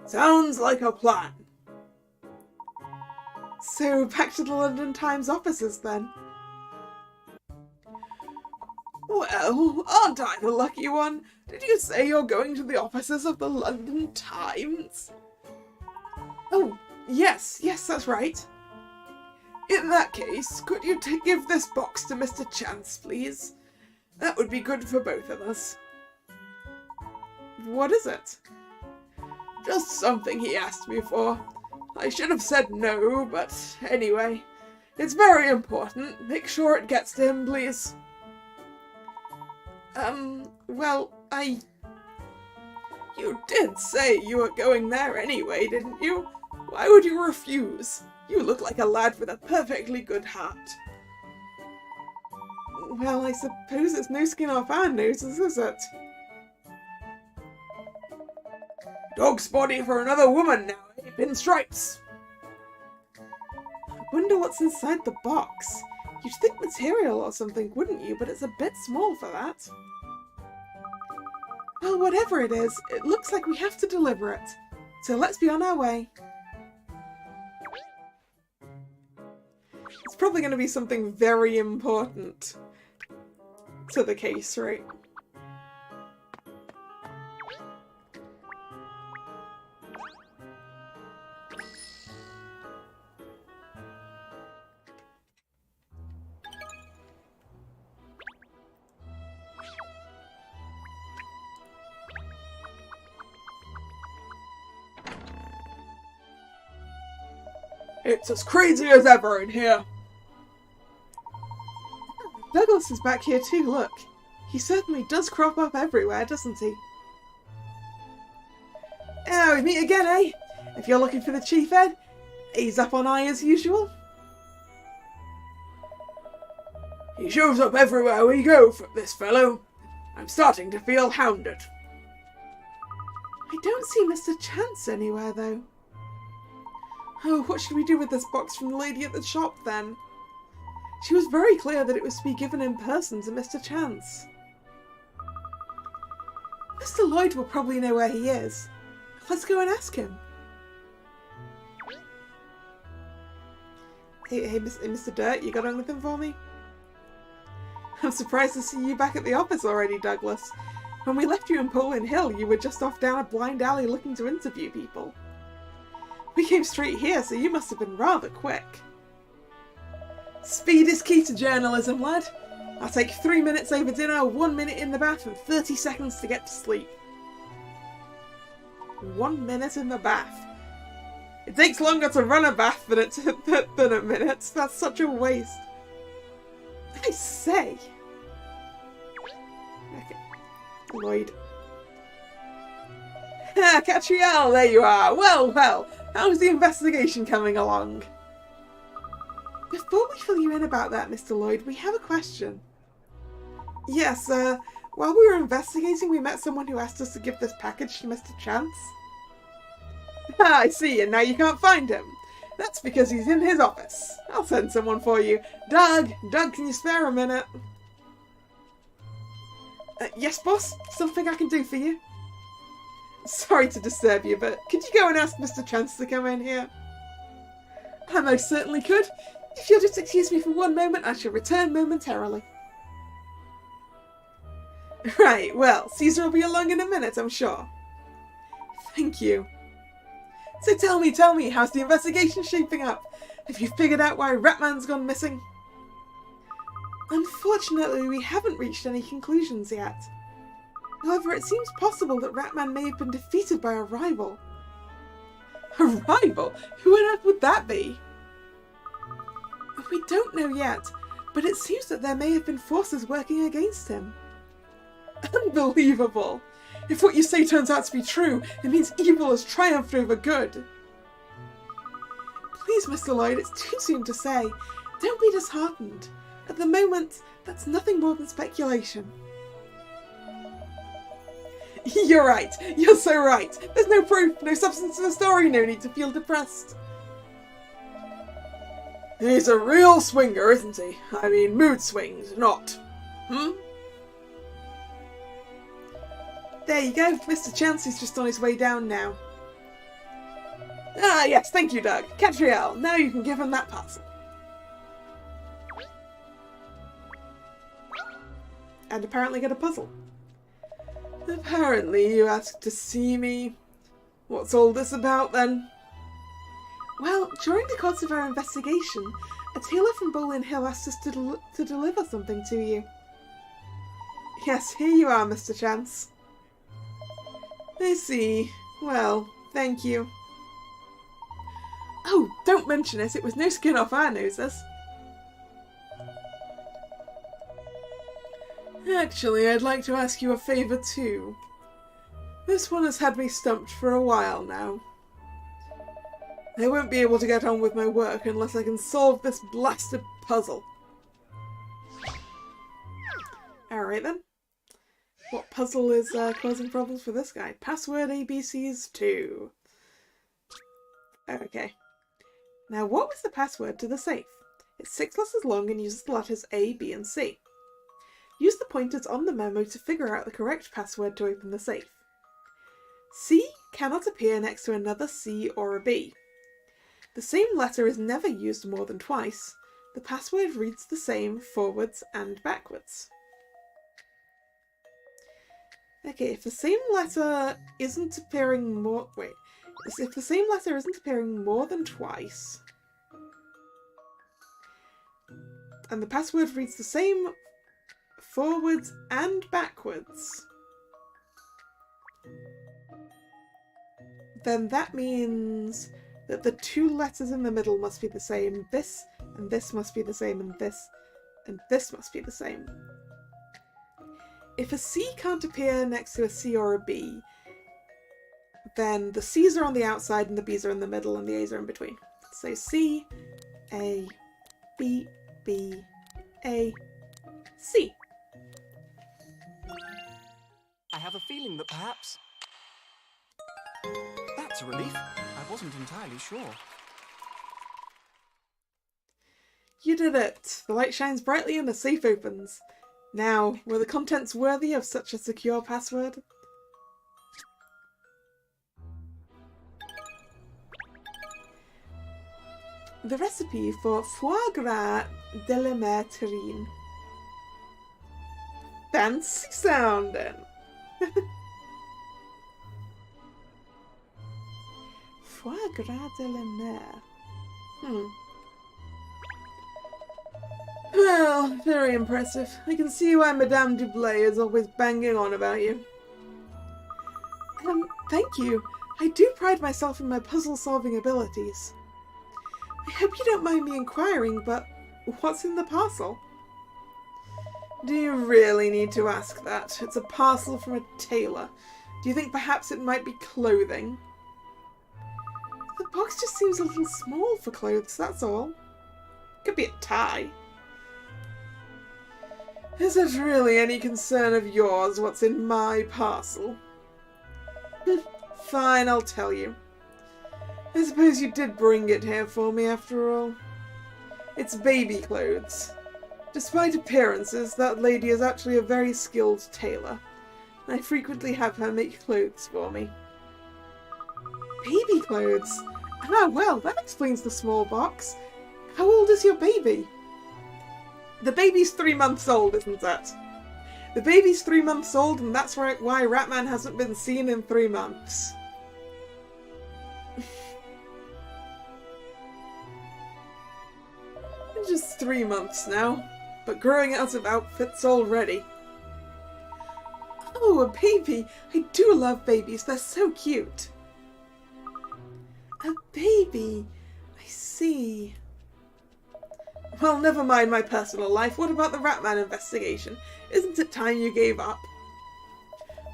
Sounds like a plan. So, back to the London Times offices then. Well, aren't I the lucky one? Did you say you're going to the offices of the London Times? Oh, yes, that's right. In that case, could you give this box to Mr. Chance, please? That would be good for both of us. What is it? Just something he asked me for. I should have said no, but anyway. It's very important. Make sure it gets to him, please. Well, You did say you were going there anyway, didn't you? Why would you refuse? You look like a lad with a perfectly good heart. Well, I suppose it's no skin off our noses, is it? Dog's body for another woman now, eh, Pinstripes? I wonder what's inside the box. You'd think material or something, wouldn't you? But it's a bit small for that. Well, whatever it is, it looks like we have to deliver it. So let's be on our way. It's probably going to be something very important to the case, right? It's as crazy as ever in here. Douglas is back here too, look. He certainly does crop up everywhere, doesn't he? Now we meet again, eh? If you're looking for the Chief Ed, he's up on eye as usual. He shows up everywhere we go, this fellow. I'm starting to feel hounded. I don't see Mr. Chance anywhere, though. Oh, what should we do with this box from the lady at the shop, then? She was very clear that it was to be given in person to Mr. Chance. Mr. Lloyd will probably know where he is. Let's go and ask him. Hey, Mr. Dirt, you got anything for me? I'm surprised to see you back at the office already, Douglas. When we left you in Poland Hill, you were just off down a blind alley looking to interview people. We came straight here, so you must have been rather quick. Speed is key to journalism, lad. I'll take 3 minutes over dinner, 1 minute in the bath, and 30 seconds to get to sleep. 1 minute in the bath. It takes longer to run a bath than a minute. That's such a waste. I say. Okay. Lloyd. Ah, Catriel, there you are. Well, well. How's the investigation coming along? Before we fill you in about that, Mr. Lloyd, we have a question. Yes, while we were investigating, we met someone who asked us to give this package to Mr. Chance. Ah, I see, and now you can't find him. That's because he's in his office. I'll send someone for you. Doug, can you spare a minute? Yes, boss? Something I can do for you? Sorry to disturb you, but could you go and ask Mr. Chance to come in here? I most certainly could. If you'll just excuse me for 1 moment, I shall return momentarily. Right, well, Caesar will be along in a minute, I'm sure. Thank you. So tell me, how's the investigation shaping up? Have you figured out why Ratman's gone missing? Unfortunately, we haven't reached any conclusions yet. However, it seems possible that Ratman may have been defeated by a rival. A rival? Who on earth would that be? We don't know yet, but it seems that there may have been forces working against him. Unbelievable! If what you say turns out to be true, it means evil has triumphed over good. Please, Mr. Lloyd, it's too soon to say. Don't be disheartened. At the moment, that's nothing more than speculation. You're right. You're so right. There's no proof, no substance to the story, no need to feel depressed. He's a real swinger, isn't he? I mean, mood swings, not. There you go. Mr. Chancey's just on his way down now. Ah, yes, thank you, Doug. Catriel, now you can give him that parcel. And apparently get a puzzle. Apparently you asked to see me. What's all this about, then? Well, during the course of our investigation, a tailor from Bowling Hill asked us to deliver something to you. Yes, here you are, Mr. Chance. I see. Well, thank you. Oh, don't mention it. It was no skin off our noses. Actually, I'd like to ask you a favour too. This one has had me stumped for a while now. I won't be able to get on with my work unless I can solve this blasted puzzle. Alright then. What puzzle is causing problems for this guy? Password ABCs 2. Okay. Now what was the password to the safe? It's 6 letters long and uses the letters A, B and C. Use the pointers on the memo to figure out the correct password to open the safe. C cannot appear next to another C or a B. The same letter is never used more than twice. The password reads the same forwards and backwards. Okay, if the same letter isn't appearing more... Wait. If the same letter isn't appearing more than twice, and the password reads the same forwards and backwards, then that means that the 2 letters in the middle must be the same. This and this must be the same, and this must be the same. If a C can't appear next to a C or a B, then the C's are on the outside and the B's are in the middle and the A's are in between. So C, A, B, B, A, C. I have a feeling that perhaps... That's a relief. I wasn't entirely sure. You did it! The light shines brightly and the safe opens. Now, were the contents worthy of such a secure password? The recipe for foie gras de la mer terrine. Fancy sounding! Foie gras de la mer. Well, very impressive. I can see why Madame Dublé is always banging on about you. Thank you. I do pride myself in my puzzle-solving abilities. I hope you don't mind me inquiring, but what's in the parcel? Do you really need to ask that? It's a parcel from a tailor. Do you think perhaps it might be clothing? The box just seems a little small for clothes, that's all. Could be a tie. Is it really any concern of yours what's in my parcel? Fine, I'll tell you. I suppose you did bring it here for me after all. It's baby clothes. Despite appearances, that lady is actually a very skilled tailor. I frequently have her make clothes for me. Baby clothes? Ah, well, that explains the small box. How old is your baby? The baby's 3 months old, isn't it? The baby's 3 months old, and that's why Ratman hasn't been seen in 3 months. Just 3 months now, but growing out of outfits already. Oh, a baby! I do love babies, they're so cute. A baby! I see. Well, never mind my personal life. What about the Ratman investigation? Isn't it time you gave up?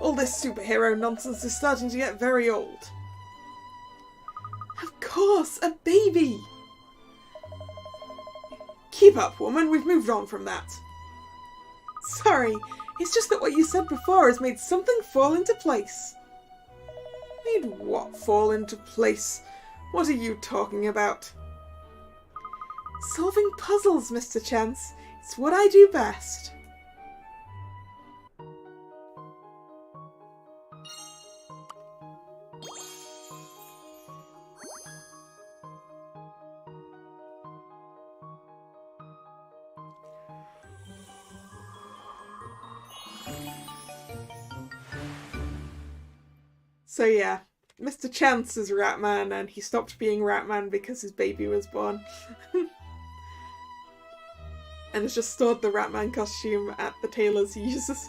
All this superhero nonsense is starting to get very old. Of course, a baby! Keep up, woman. We've moved on from that. Sorry, it's just that what you said before has made something fall into place. Made what fall into place? What are you talking about? Solving puzzles, Mr. Chance. It's what I do best. So yeah, Mr. Chance is Ratman, and he stopped being Ratman because his baby was born. And has just stored the Ratman costume at the tailor's he uses.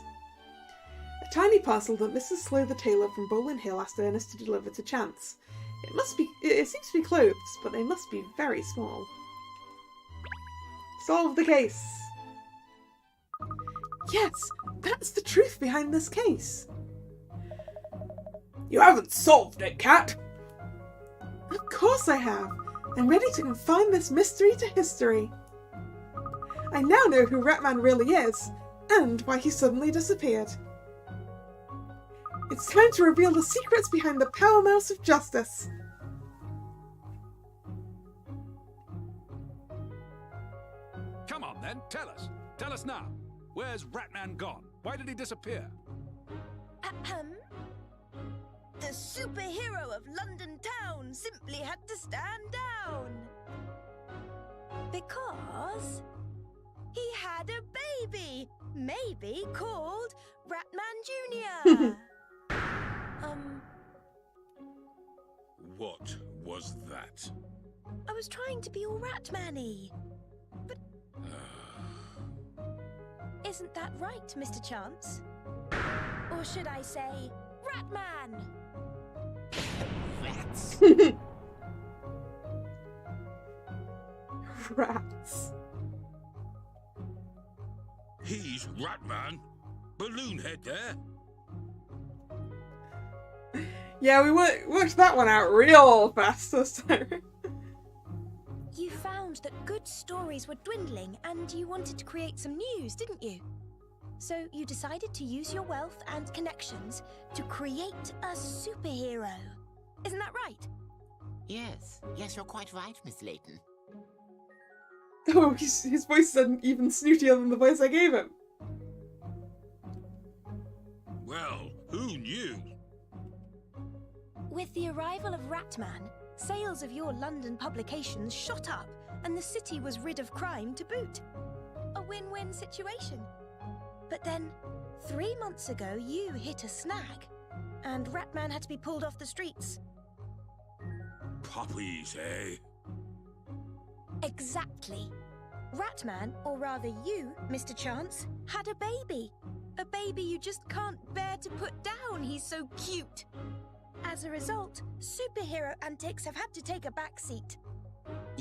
A tiny parcel that Mrs. Slow the tailor from Bowling Hill asked Ernest to deliver to Chance. It seems to be clothes, but they must be very small. Solve the case! Yes, that's the truth behind this case. You haven't solved it, Cat! Of course I have. I'm ready to confine this mystery to history. I now know who Ratman really is, and why he suddenly disappeared. It's time to reveal the secrets behind the Power Mouse of Justice. Come on then, tell us. Tell us now. Where's Ratman gone? Why did he disappear? The superhero of London town simply had to stand down. Because he had a baby, maybe called Ratman Jr. What was that? I was trying to be all Ratman-y. But isn't that right, Mr. Chance? Or should I say, Ratman? Rats. Rats. He's Ratman. Balloon head there. Yeah, we worked that one out real fast this time. You found that good stories were dwindling and you wanted to create some news, didn't you? So you decided to use your wealth and connections to create a superhero. Isn't that right? Yes, you're quite right, Miss Layton. Oh, his voice is even snootier than the voice I gave him. Well, who knew? With the arrival of Ratman, sales of your London publications shot up and the city was rid of crime to boot. A win-win situation. But then, 3 months ago, you hit a snag, and Ratman had to be pulled off the streets. Puppies, eh? Exactly. Ratman, or rather you, Mr. Chance, had a baby. A baby you just can't bear to put down, he's so cute. As a result, superhero antics have had to take a backseat.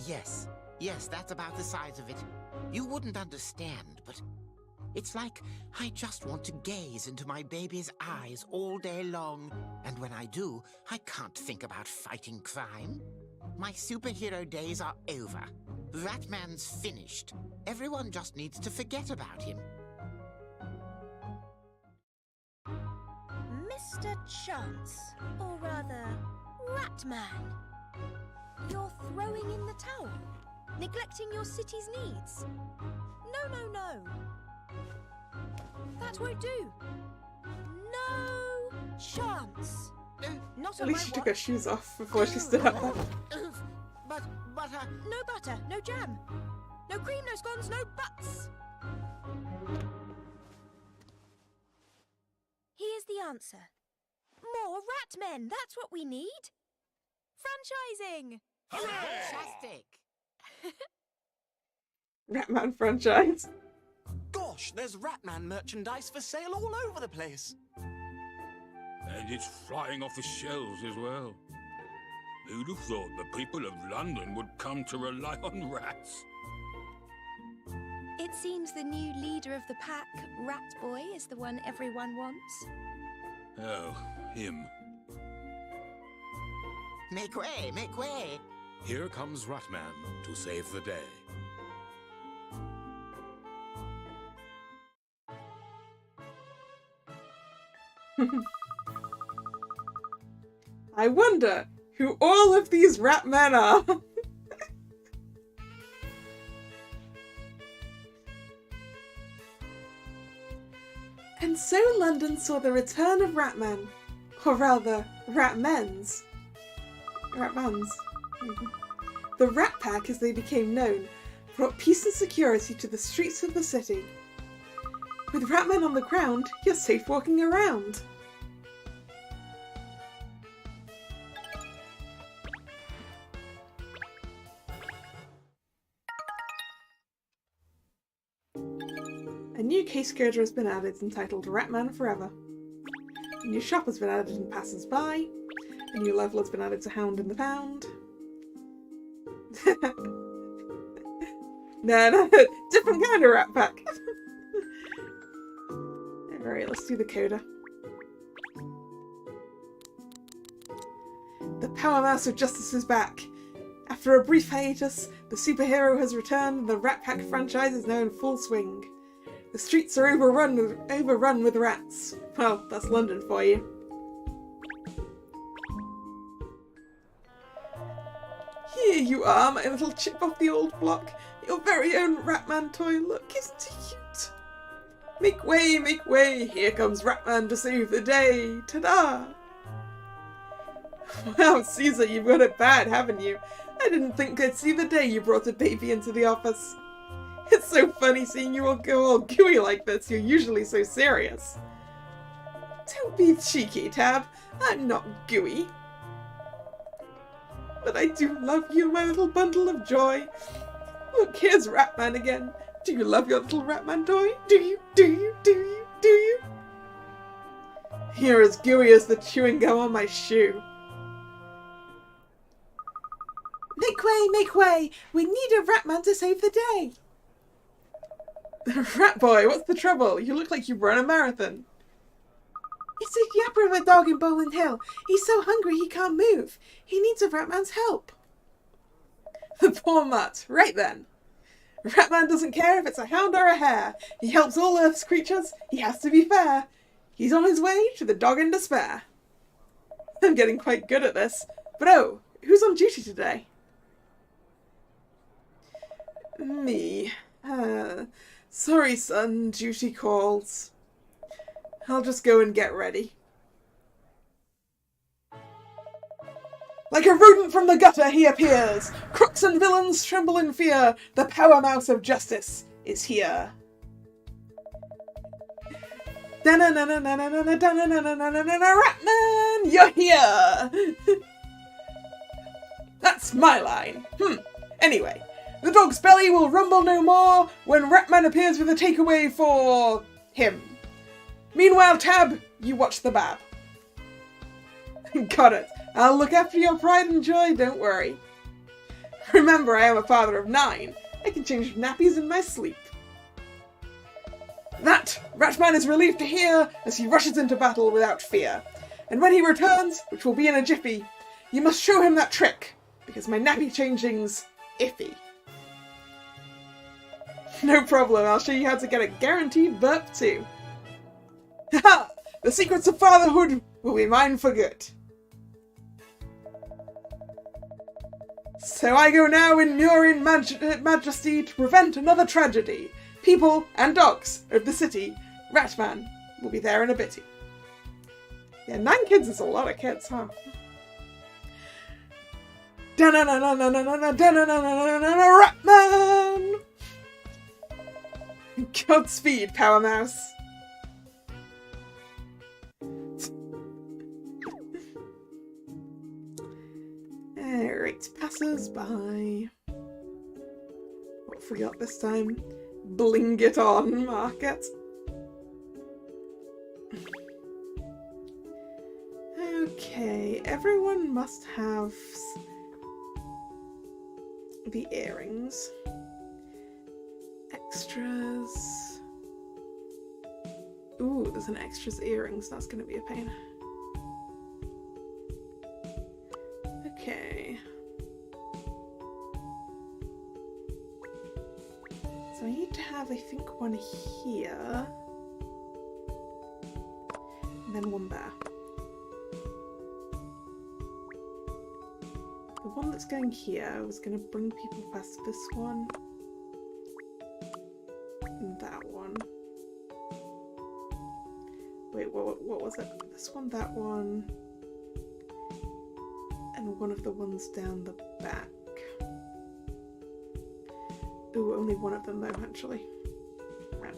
Yes, that's about the size of it. You wouldn't understand, but it's like I just want to gaze into my baby's eyes all day long. And when I do, I can't think about fighting crime. My superhero days are over. Ratman's finished. Everyone just needs to forget about him. Mr. Chance, or rather, Ratman. You're throwing in the towel, neglecting your city's needs. No. That won't do. No chance. Not At on least my she took her watch. shoes off before she stood up. But butter... No butter, no jam. No cream, no scones, no buts. Here's the answer. More Ratmen, that's what we need. Franchising. Fantastic! Ratman franchise. Gosh, there's Ratman merchandise for sale all over the place. And it's flying off the shelves as well. Who'd have thought the people of London would come to rely on rats? It seems the new leader of the pack, Rat Boy, is the one everyone wants. Oh, him. Make way, make way! Here comes Ratman to save the day. I wonder who all of these Ratmen are. And so London saw the return of Ratman, or rather, Ratmans. The Rat Pack, as they became known, brought peace and security to the streets of the city. With Ratman on the ground, you're safe walking around. A new case girder has been added entitled Ratman Forever. A new shop has been added in Passers By. A new level has been added to Hound in the Pound. No, different kind of Rat Pack. Alright, let's do the coda. The Power Mouse of Justice is back. After a brief hiatus, the superhero has returned and the Rat Pack franchise is now in full swing. The streets are overrun with rats. Well, that's London for you. Here you are, my little chip off the old block. Your very own Ratman toy. Look, isn't he cute? Make way, make way. Here comes Ratman to save the day. Ta-da! Wow, Caesar, you've got it bad, haven't you? I didn't think I'd see the day you brought a baby into the office. It's so funny seeing you all go all gooey like this. You're usually so serious. Don't be cheeky, Tab. I'm not gooey. But I do love you, my little bundle of joy. Look, here's Ratman again. Do you love your little Ratman toy? Do you? Do you? Do you? Do you? You're as gooey as the chewing gum on my shoe. Make way, make way! We need a Ratman to save the day! Rat boy, what's the trouble? You look like you run a marathon. It's a yapper of a dog in Bowling Hill. He's so hungry he can't move. He needs a Ratman's help. The poor mutt. Right then. Ratman doesn't care if it's a hound or a hare. He helps all Earth's creatures. He has to be fair. He's on his way to the dog in despair. I'm getting quite good at this. But oh, who's on duty today? Me. Sorry, son, duty calls. I'll just go and get ready. Like a rodent from the gutter he appears. Crooks and villains tremble in fear. The power mouse of justice is here. Ratman, you're here! That's my line. Anyway, the dog's belly will rumble no more when Ratman appears with a takeaway for him. Meanwhile, Tab, you watch the Bab. Got it. I'll look after your pride and joy, don't worry. Remember, I am a father of 9. I can change nappies in my sleep. That Ratman is relieved to hear as he rushes into battle without fear. And when he returns, which will be in a jiffy, you must show him that trick, because my nappy changing's iffy. No problem, I'll show you how to get a guaranteed burp too. Haha! The secrets of fatherhood will be mine for good. So I go now in Murin majesty to prevent another tragedy. People and dogs of the city, Ratman, will be there in a bitty. Yeah, 9 kids is a lot of kids, huh? Ratman! Godspeed, Power Mouse. Alright, passers by. What have we got this time? Bling it on market. Okay, everyone must have the earrings. Extras. Ooh, there's an extras earrings. That's going to be a pain. Okay. So I need to have, I think, one here. And then one there. The one that's going here was going to bring people past this one. And that one. Wait, what was it? This one, that one. And one of the ones down the back. Ooh, only one of them though, actually. I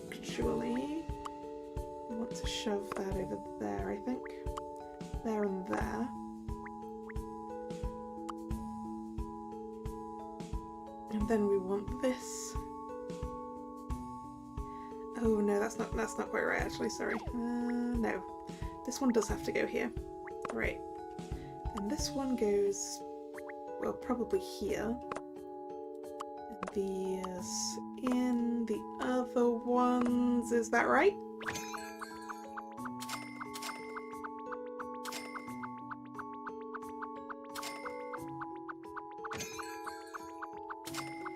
want to shove that over there, I think. There and there. And then we want this. Oh no, that's not quite right actually, sorry. No. This one does have to go here. Right. And this one goes, well, probably here. And these in the other ones, is that right?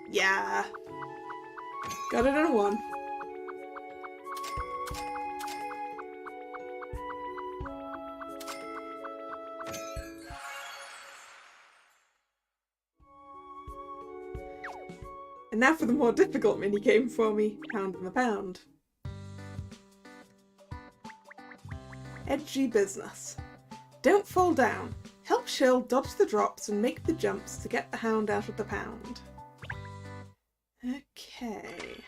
Yeah. Got it in one. And now for the more difficult minigame for me, Pound and the Pound. Edgy business. Don't fall down. Help Shill dodge the drops and make the jumps to get the hound out of the pound. Okay.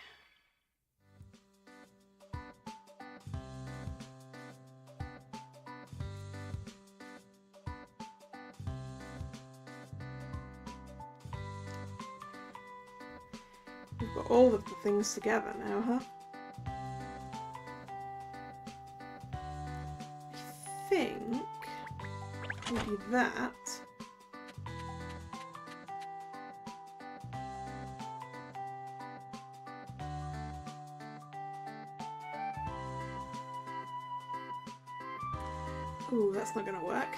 We've got all of the things together now, huh? I think maybe that. Ooh, that's not gonna work.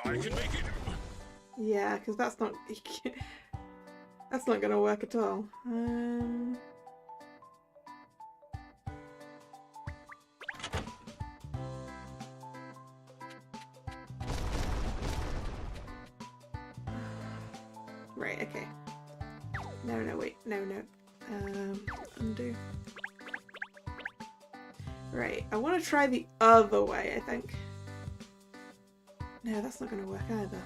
I can make it. Yeah, because that's not... That's not gonna work at all. Right, okay. No, wait. No. Undo. Right, I want to try the other way, I think. No, that's not going to work either.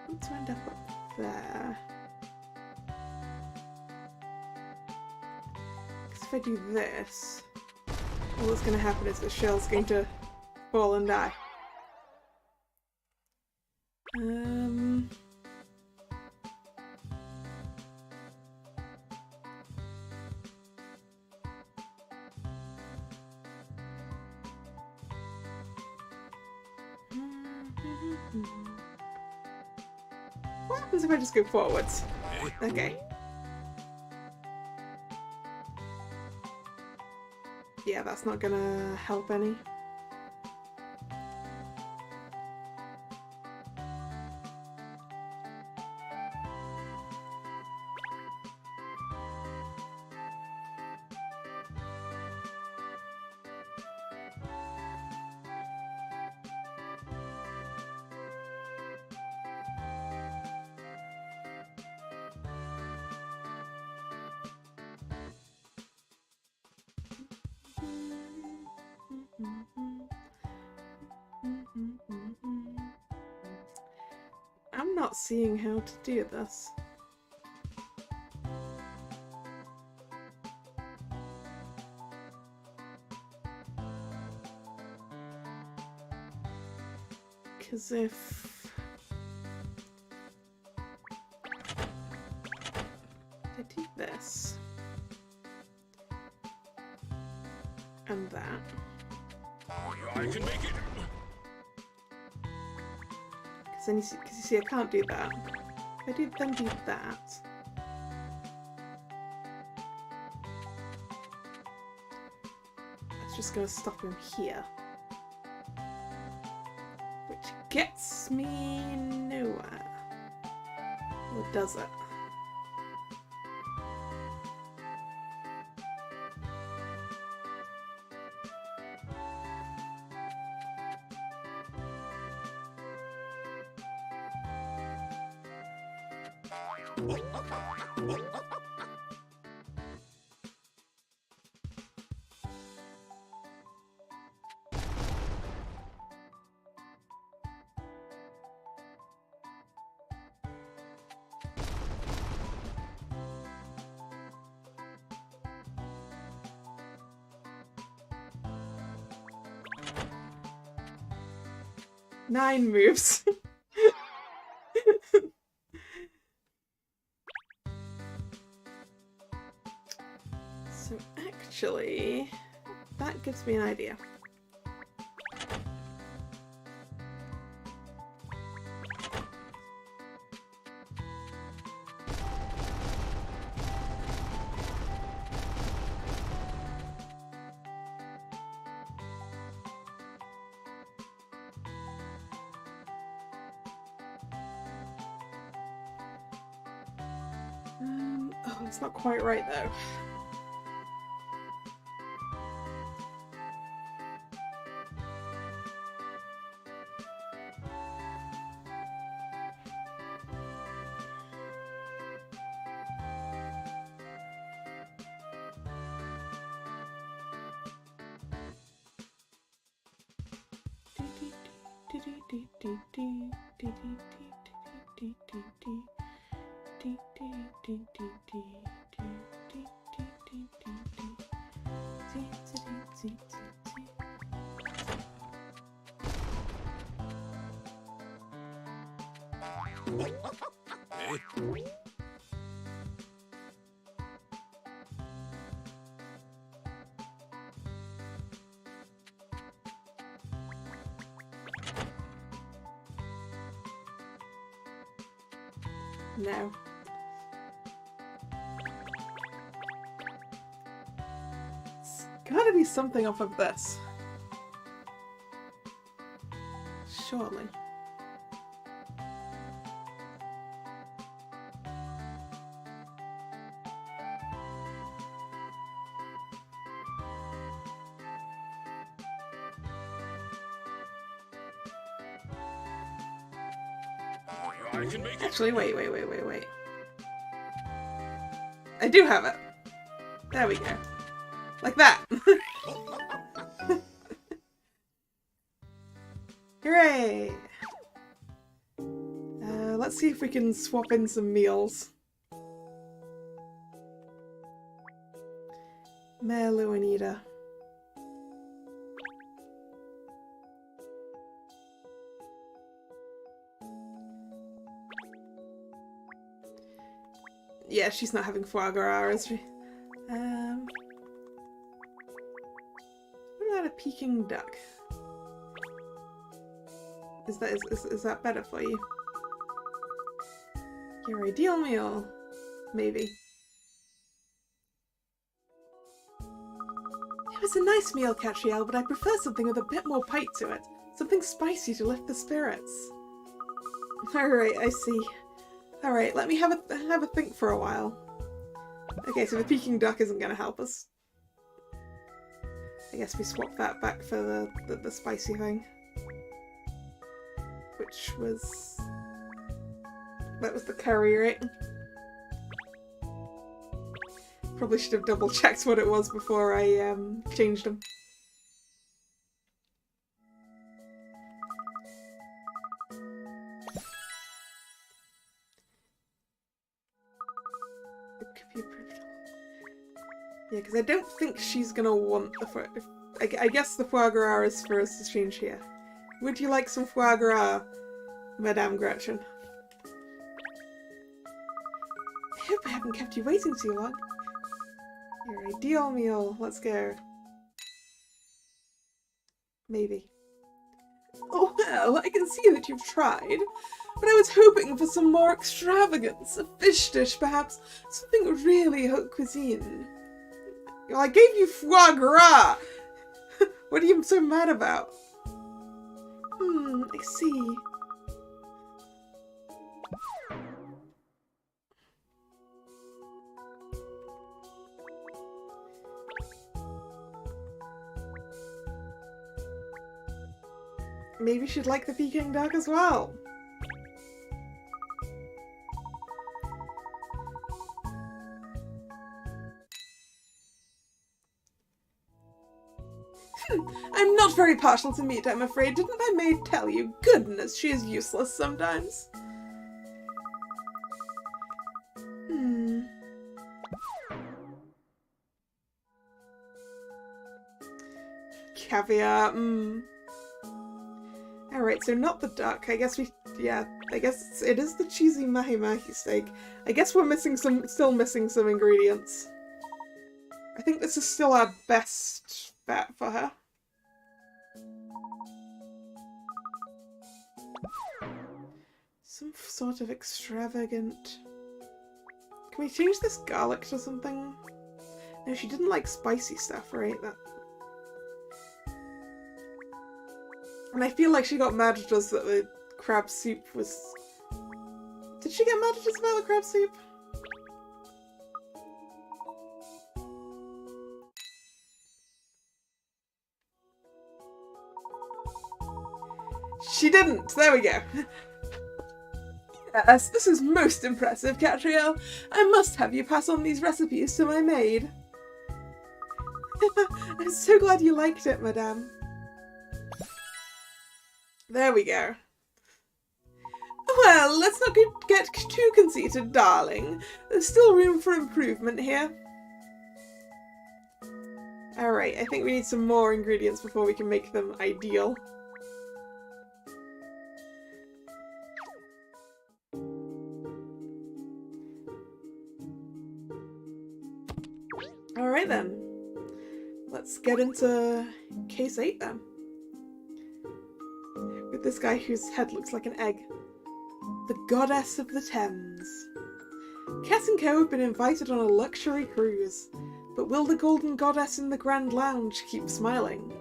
Let's wind up there. Because if I do this, all that's going to happen is the shell's going to fall and die. What happens if I just go forwards? Okay. Yeah, that's not gonna help any. I'm not seeing how to do this. Because if I do this and that, I can make it. because you see I can't do that. If I then do that, that's just going to stop him here, which gets me nowhere. Or does it? Nine moves. So actually, that gives me an idea. Oh, it's not quite right though. No. It's gotta be something off of this. shortly. I can make it. Actually, wait. I do have it. There we go. Like that. Hooray! Let's see if we can swap in some meals. Melu and Ida. Yeah, she's not having foie gras, is she? What about a Peking duck? Is that better for you? Your ideal meal? Maybe. It was a nice meal, Catriel, but I prefer something with a bit more bite to it. Something spicy to lift the spirits. Alright, I see. Alright, let me have a think for a while. Okay, so the Peking duck isn't going to help us. I guess we swap that back for the spicy thing. Which was... that was the curry, right? Probably should have double checked what it was before I changed them. Yeah, because I don't think she's gonna want the foie. I guess the foie gras is for us to change here. Would you like some foie gras, Madame Gretchen? I hope I haven't kept you waiting too long. Your ideal meal. Let's go. Maybe. Oh well, I can see that you've tried. But I was hoping for some more extravagance. A fish dish, perhaps. Something really haute cuisine. Well, I gave you foie gras! What are you so mad about? I see. Maybe she'd like the Peking duck as well. I'm not very partial to meat, I'm afraid. Didn't my maid tell you? Goodness, she is useless sometimes. Caviar, Alright, so not the duck. I guess it is the cheesy mahi-mahi steak. I guess we're still missing some ingredients. I think this is still our best bet for her. Some sort of extravagant... Can we change this garlic to something? No, she didn't like spicy stuff, right? And I feel like she got mad at us that the crab soup was... Did she get mad at us about the crab soup? She didn't! There we go. Yes, this is most impressive, Catriel. I must have you pass on these recipes to my maid. I'm so glad you liked it, madame. There we go. Well, let's not get too conceited, darling. There's still room for improvement here. Alright, I think we need some more ingredients before we can make them ideal. Alright then. Let's get into case 8 then. With this guy whose head looks like an egg. The Goddess of the Thames. Cass and Co have been invited on a luxury cruise. But will the Golden Goddess in the Grand Lounge keep smiling?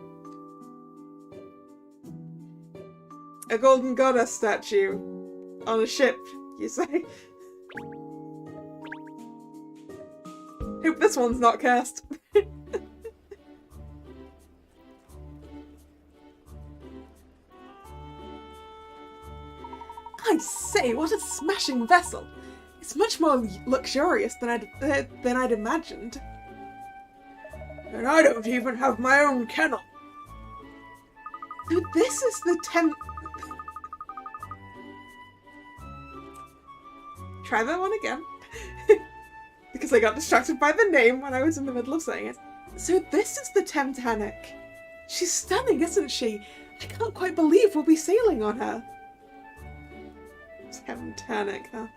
A golden goddess statue on a ship, you say? Hope this one's not cursed. I say, what a smashing vessel! It's much more luxurious than I'd imagined. And I don't even have my own kennel. So this is the Try that one again. Because I got distracted by the name when I was in the middle of saying it. So this is the Titanic. She's stunning, isn't she? I can't quite believe we'll be sailing on her. Titanic, huh?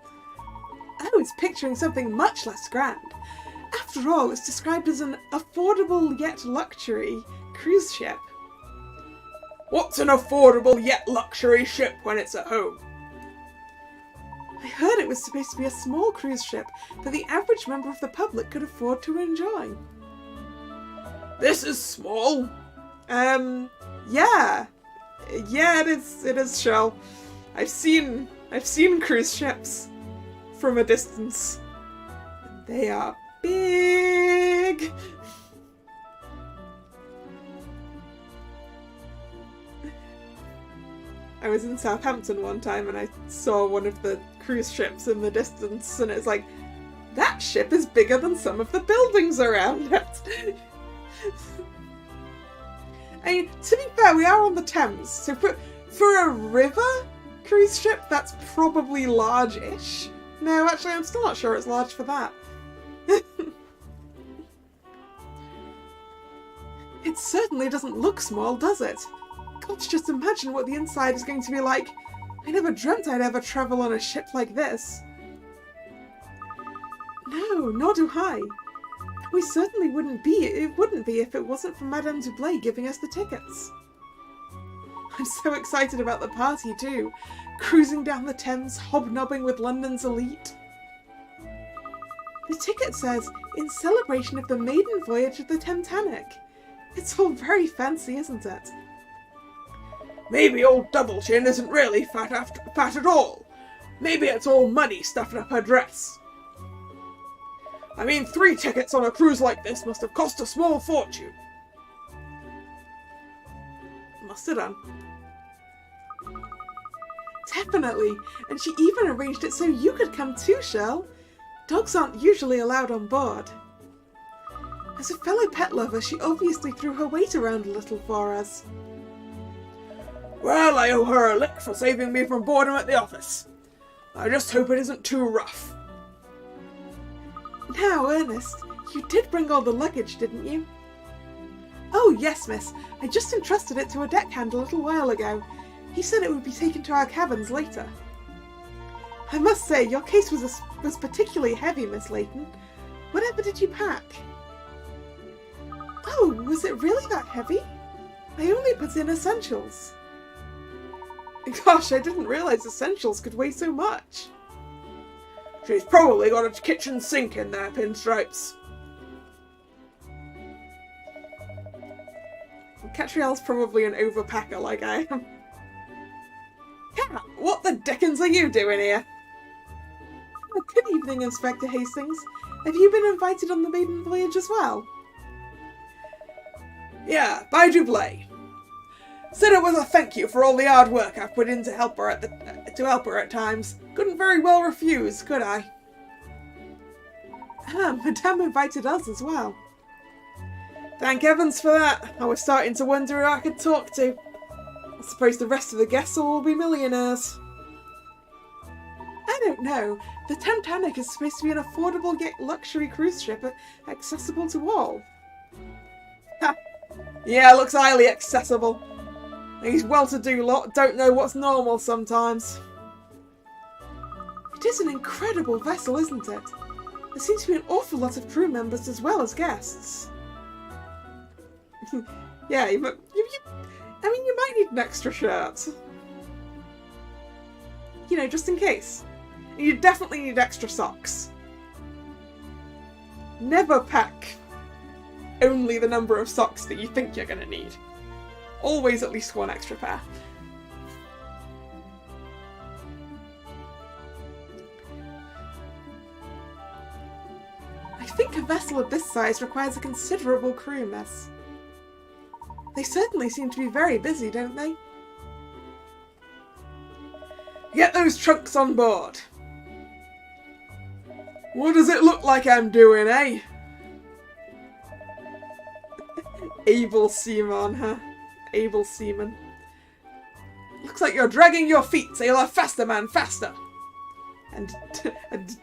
I was picturing something much less grand. After all, it's described as an affordable yet luxury cruise ship. What's an affordable yet luxury ship when it's at home? I heard it was supposed to be a small cruise ship that the average member of the public could afford to enjoy. This is small. Yeah. Yeah, it is, Shell. I've seen cruise ships from a distance. They are big. I was in Southampton one time and I saw one of the cruise ships in the distance and it's like, that ship is bigger than some of the buildings around it. I mean, to be fair, we are on the Thames, so for a river cruise ship, that's probably large-ish. No, actually, I'm still not sure it's large for that. It certainly doesn't look small, does it? Gosh, just imagine what the inside is going to be like. I never dreamt I'd ever travel on a ship like this. No, nor do I. We certainly wouldn't be if it wasn't for Madame Dublé giving us the tickets. I'm so excited about the party too. Cruising down the Thames, hobnobbing with London's elite. The ticket says, in celebration of the maiden voyage of the Titanic. It's all very fancy, isn't it? Maybe old Double Chin isn't really fat at all. Maybe it's all money stuffing up her dress. I mean, 3 tickets on a cruise like this must have cost a small fortune. Must have done. Definitely, and she even arranged it so you could come too, Shell. Dogs aren't usually allowed on board. As a fellow pet lover, she obviously threw her weight around a little for us. Well, I owe her a lick for saving me from boredom at the office. I just hope it isn't too rough. Now, Ernest, you did bring all the luggage, didn't you? Oh, yes, miss. I just entrusted it to a deckhand a little while ago. He said it would be taken to our cabins later. I must say, your case was particularly heavy, Miss Layton. Whatever did you pack? Oh, was it really that heavy? I only put in essentials. Gosh, I didn't realise essentials could weigh so much. She's probably got a kitchen sink in there, Pinstripes. Catriel's probably an overpacker like I am. Cat, what the dickens are you doing here? Oh, good evening, Inspector Hastings. Have you been invited on the maiden voyage as well? Yeah, by Dublé. Said it was a thank you for all the hard work I've put in to help her at times. Couldn't very well refuse, could I? Ah, Madame invited us as well. Thank heavens for that. I was starting to wonder who I could talk to. I suppose the rest of the guests will all be millionaires. I don't know. The Titanic is supposed to be an affordable yet luxury cruise ship accessible to all. Ha! Yeah, looks highly accessible. These well-to-do lot don't know what's normal sometimes. It is an incredible vessel, isn't it? There seems to be an awful lot of crew members as well as guests. Yeah, I mean, you might need an extra shirt. You know, just in case. You definitely need extra socks. Never pack only the number of socks that you think you're going to need. Always at least one extra pair. vessel of this size requires a considerable crew, miss. They certainly seem to be very busy, don't they? Get those trunks on board. What does it look like I'm doing, eh? Able seaman, huh? Able seaman. Looks like you're dragging your feet, sailor. Faster, man, faster! And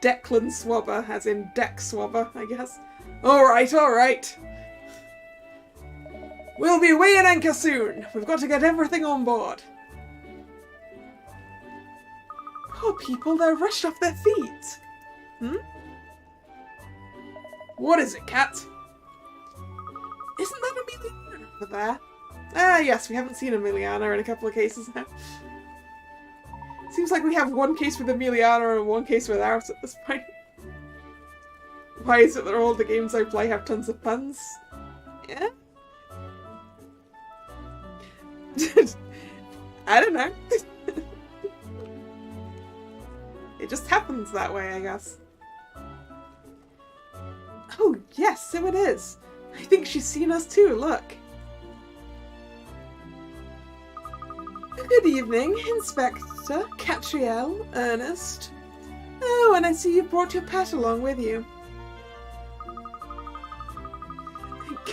Declan Swabber, as in Deck Swabber, I guess. Alright, alright. We'll be weighing anchor soon. We've got to get everything on board. Poor people, they're rushed off their feet. Hmm? What is it, Cat? Isn't that Emiliana over there? Ah, yes, we haven't seen Emiliana in a couple of cases now. Seems like we have one case with Emiliana and one case without at this point. Why is it that all the games I play have tons of puns? Yeah? I don't know. It just happens that way, I guess. Oh, yes, so it is. I think she's seen us too, look. Good evening, Inspector, Catriel, Ernest. Oh, and I see you brought your pet along with you.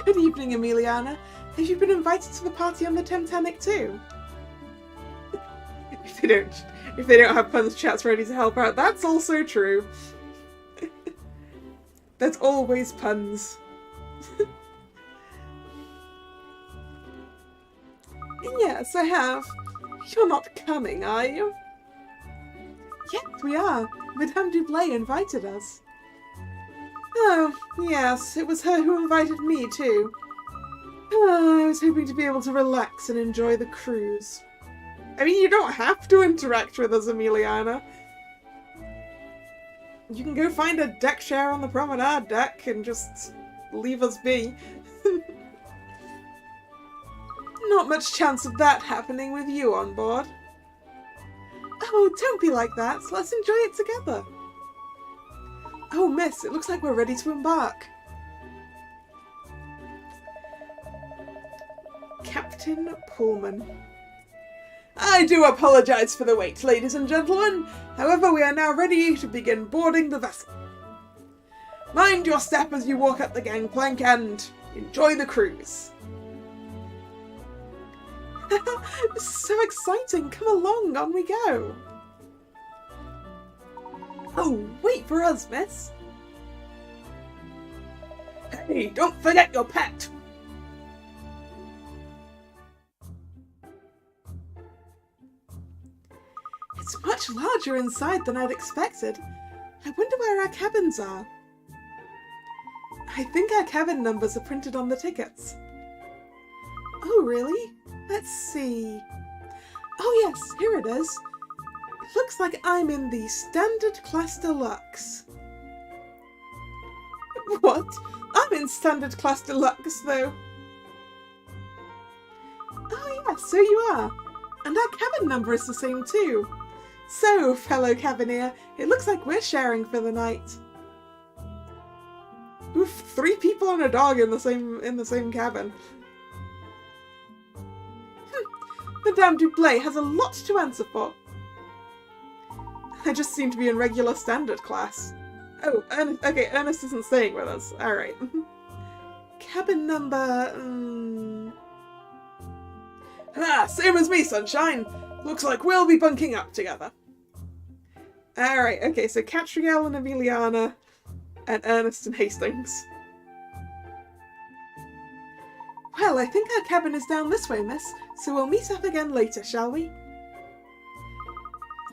Good evening, Emiliana. Have you been invited to the party on the Titanic too? If they don't have puns chats ready to help out, that's also true. There's always puns. Yes, I have. You're not coming, are you? Yes, we are. Madame Dublé invited us. Oh, yes, it was her who invited me too. I was hoping to be able to relax and enjoy the cruise. I mean, you don't have to interact with us, Emiliana. You can go find a deck chair on the promenade deck and just leave us be. Not much chance of that happening with you on board. Oh, don't be like that. Let's enjoy it together. Oh, miss, it looks like we're ready to embark. Captain Pullman. I do apologise for the wait, ladies and gentlemen. However, we are now ready to begin boarding the vessel. Mind your step as you walk up the gangplank and enjoy the cruise. This is so exciting. Come along, on we go. Oh, wait for us, miss. Hey, don't forget your pet. It's much larger inside than I'd expected. I wonder where our cabins are. I think our cabin numbers are printed on the tickets. Oh, really? Let's see. Oh yes, here it is. It looks like I'm in the Standard Class Deluxe. What? I'm in Standard Class Deluxe, though. Oh yes, so you are. And our cabin number is the same too. So, fellow cabineer, it looks like we're sharing for the night. Oof, 3 people and a dog in the same cabin. Madame Dublé has a lot to answer for. I just seem to be in regular standard class. Oh, okay, Ernest isn't staying with us. Alright. Cabin number... Ah, same as me, sunshine! Looks like we'll be bunking up together. Alright, okay, so Catriel and Emiliana, and Ernest and Hastings. Well, I think our cabin is down this way, miss, so we'll meet up again later, shall we?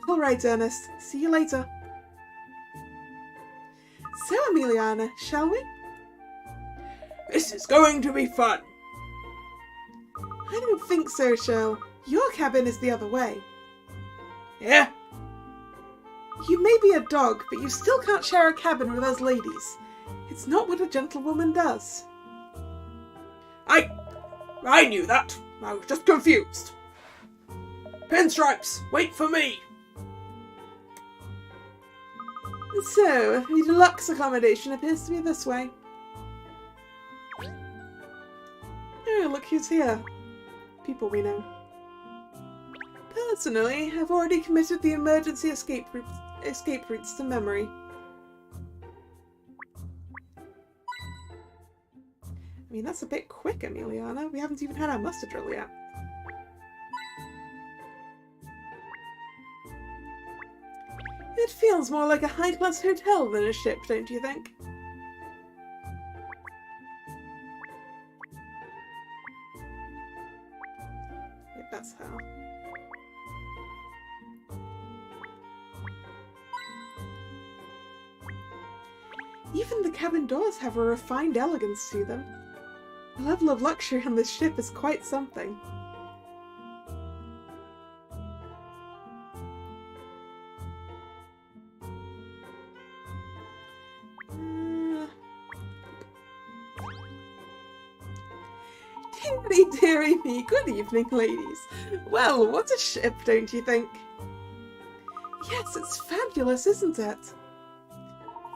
Alright, Ernest. See you later. So, Emiliana, shall we? This is going to be fun! I don't think so, Shell. Your cabin is the other way. Yeah? You may be a dog, but you still can't share a cabin with us ladies. It's not what a gentlewoman does. I knew that. I was just confused. Pinstripes, wait for me! So, the deluxe accommodation appears to be this way. Oh, look who's here. People we know. Personally, I've already committed the emergency escape routes to memory. I mean, that's a bit quick, Emiliana. We haven't even had our muster drill yet. It feels more like a high-class hotel than a ship, don't you think? Yep, that's how. Even the cabin doors have a refined elegance to them. The level of luxury on this ship is quite something. Dearie, dearie me, good evening, ladies. Well, what a ship, don't you think? Yes, it's fabulous, isn't it?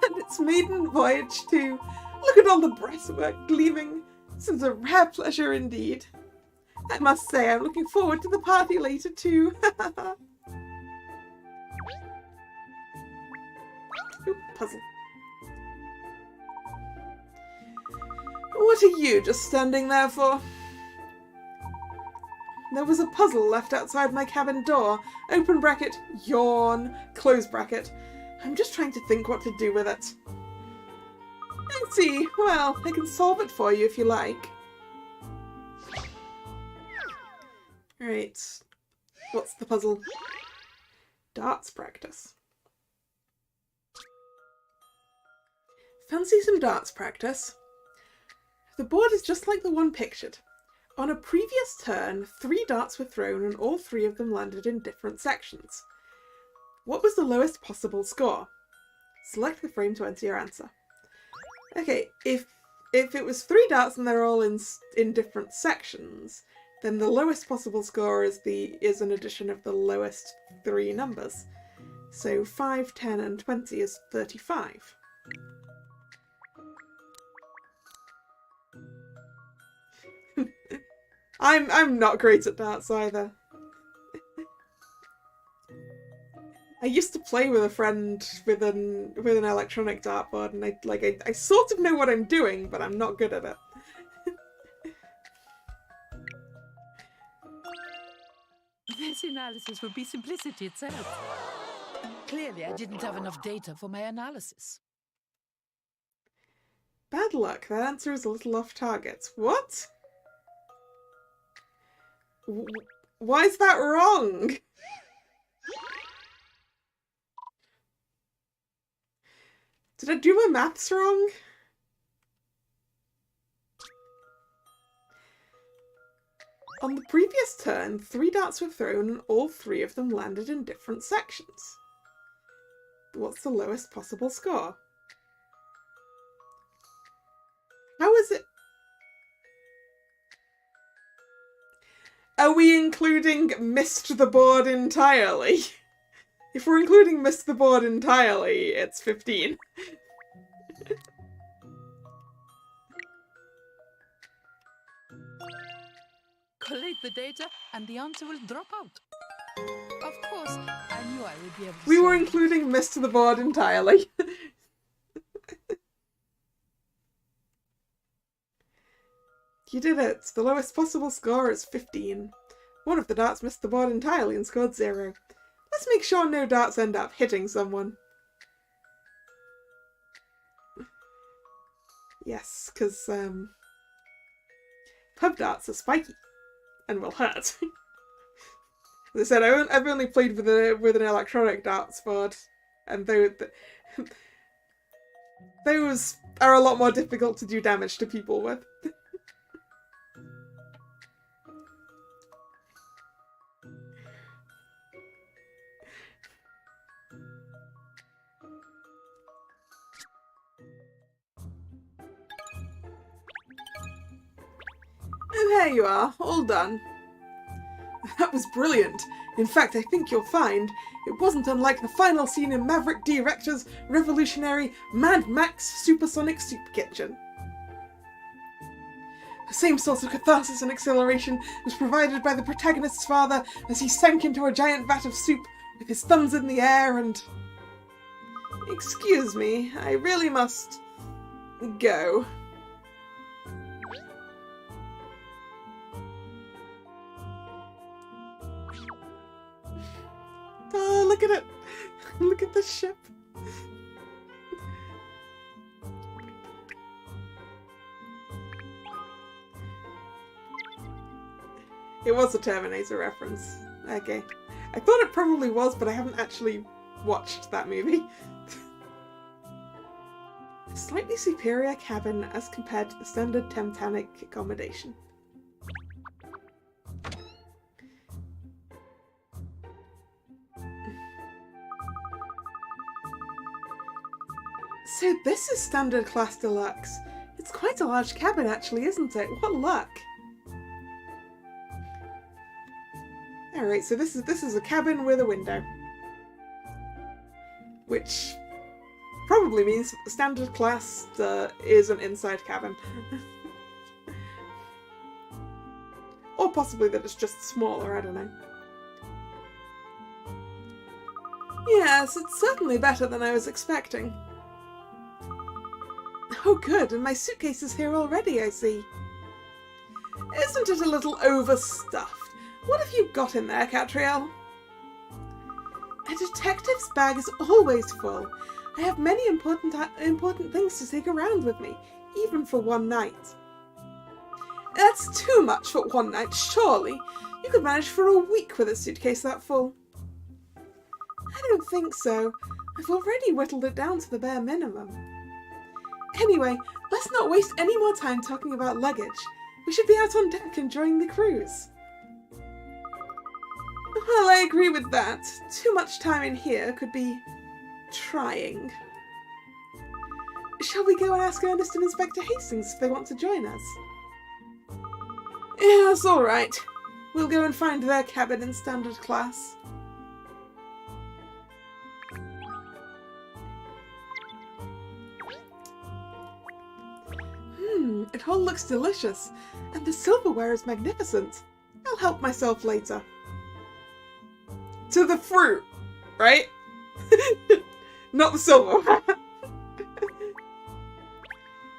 And its maiden voyage, too. Look at all the breastwork gleaming. This is a rare pleasure indeed. I must say, I'm looking forward to the party later, too. Ooh, puzzle. What are you just standing there for? There was a puzzle left outside my cabin door. Open bracket, yawn, close bracket. I'm just trying to think what to do with it. I see. Well, I can solve it for you if you like. Right. What's the puzzle? Darts practice. Fancy some darts practice? The board is just like the one pictured. On a previous turn, 3 darts were thrown and all 3 of them landed in different sections. What was the lowest possible score? Select the frame to enter your answer. Okay, if it was 3 darts and they're all in different sections, then the lowest possible score is an addition of the lowest 3 numbers. So 5, 10 and 20 is 35. I'm not great at darts either. I used to play with a friend with an electronic dartboard, and I sort of know what I'm doing, but I'm not good at it. This analysis would be simplicity itself. Clearly, I didn't have enough data for my analysis. Bad luck. That answer is a little off target. What? Why is that wrong? Did I do my maths wrong? On the previous turn, 3 darts were thrown and all 3 of them landed in different sections. What's the lowest possible score? How is it? Are we including missed the board entirely? If we're including missed the board entirely, it's 15. Collate the data and the answer will drop out. Of course, I knew I would be able to We were solve it. including missed the board entirely. You did it. The lowest possible score is 15. One of the darts missed the board entirely and scored 0. Let's make sure no darts end up hitting someone. Yes, because pub darts are spiky and will hurt. As I said, I've only played with an electronic darts board, and those are a lot more difficult to do damage to people with. And there you are, all done. That was brilliant. In fact, I think you'll find it wasn't unlike the final scene in Maverick D. Rector's revolutionary Mad Max Supersonic Soup Kitchen. The same sort of catharsis and exhilaration was provided by the protagonist's father as he sank into a giant vat of soup with his thumbs in the air and... Excuse me, I really must... go. Oh, look at it! Look at the ship! It was a Terminator reference. Okay. I thought it probably was, but I haven't actually watched that movie. A slightly superior cabin as compared to the standard Temtanic accommodation. So this is standard class deluxe. It's quite a large cabin actually, isn't it? What luck! Alright, so this is a cabin with a window. Which probably means standard class is an inside cabin. Or possibly that it's just smaller, I don't know. Yes, it's certainly better than I was expecting. Oh good, and my suitcase is here already, I see. Isn't it a little overstuffed? What have you got in there, Catriel? A detective's bag is always full. I have many important things to take around with me, even for one night. That's too much for one night, surely. You could manage for a week with a suitcase that full. I don't think so. I've already whittled it down to the bare minimum. Anyway, let's not waste any more time talking about luggage. We should be out on deck enjoying the cruise. Well, I agree with that. Too much time in here could be trying. Shall we go and ask Ernest and Inspector Hastings if they want to join us? Yes, all right. We'll go and find their cabin in standard class. It all looks delicious, and the silverware is magnificent. I'll help myself later. To the fruit, right? Not the silverware.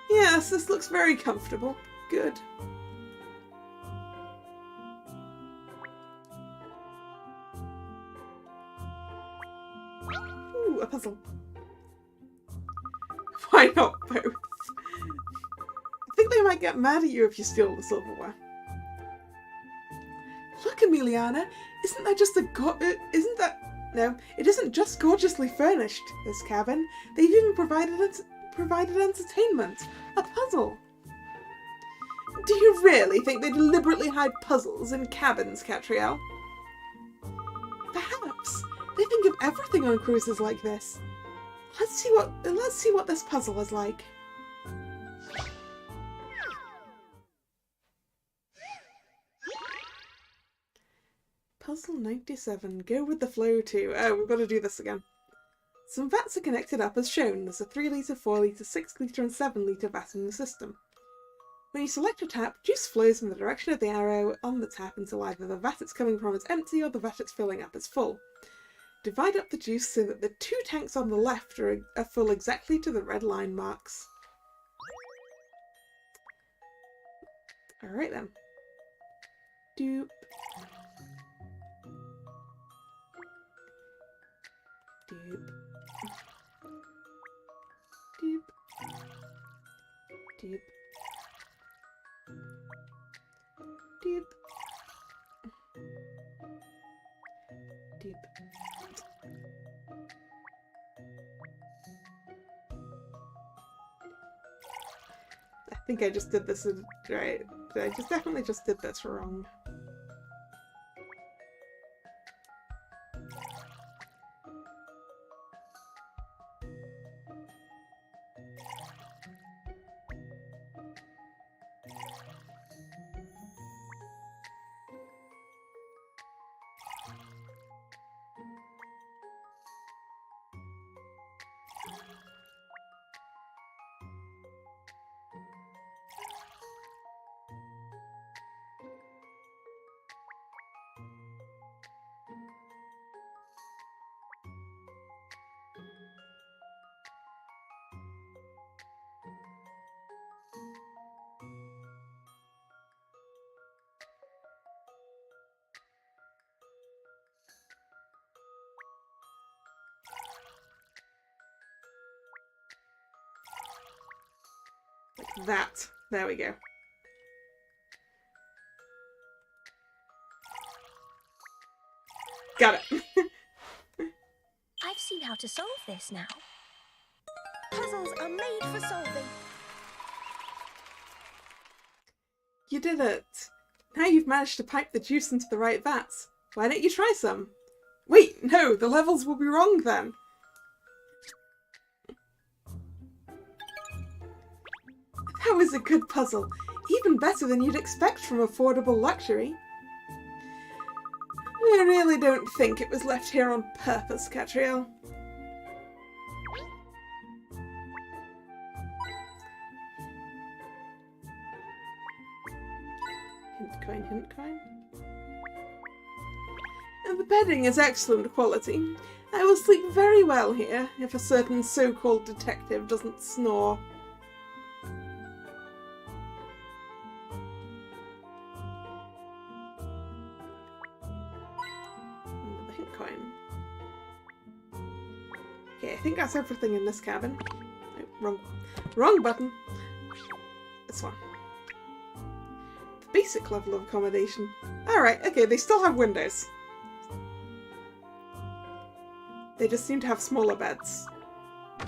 Yes, this looks very comfortable. Good. Ooh, a puzzle. Why not both? I think they might get mad at you if you steal the silverware. Look, Emiliana, isn't that just No, it isn't just gorgeously furnished, this cabin. They've even provided entertainment. A puzzle. Do you really think they deliberately hide puzzles in cabins, Catriel? Perhaps. They think of everything on cruises like this. Let's see what this puzzle is like. Puzzle 97. Go with the flow too. Oh, we've got to do this again. Some vats are connected up as shown. There's a 3 litre, 4 litre, 6 litre and 7 litre vat in the system. When you select a tap, juice flows in the direction of the arrow on the tap until either the vat it's coming from is empty or the vat it's filling up is full. Divide up the juice so that the 2 tanks on the left are full exactly to the red line marks. Alright then. Doop. Doop. Doop. Doop. Doop. Doop. I think I just did this right. I definitely just did this wrong. That. There we go. Got it. I've seen how to solve this now. Puzzles are made for solving. You did it. Now you've managed to pipe the juice into the right vats. Why don't you try some? Wait, no, the levels will be wrong then. That was a good puzzle. Even better than you'd expect from affordable luxury. I really don't think it was left here on purpose, Catriel. Hint coin, hint coin. And the bedding is excellent quality. I will sleep very well here if a certain so-called detective doesn't snore. The hint coin. Okay, I think that's everything in this cabin. Oh, wrong button. This one. The basic level of accommodation. Alright, okay, they still have windows. They just seem to have smaller beds. I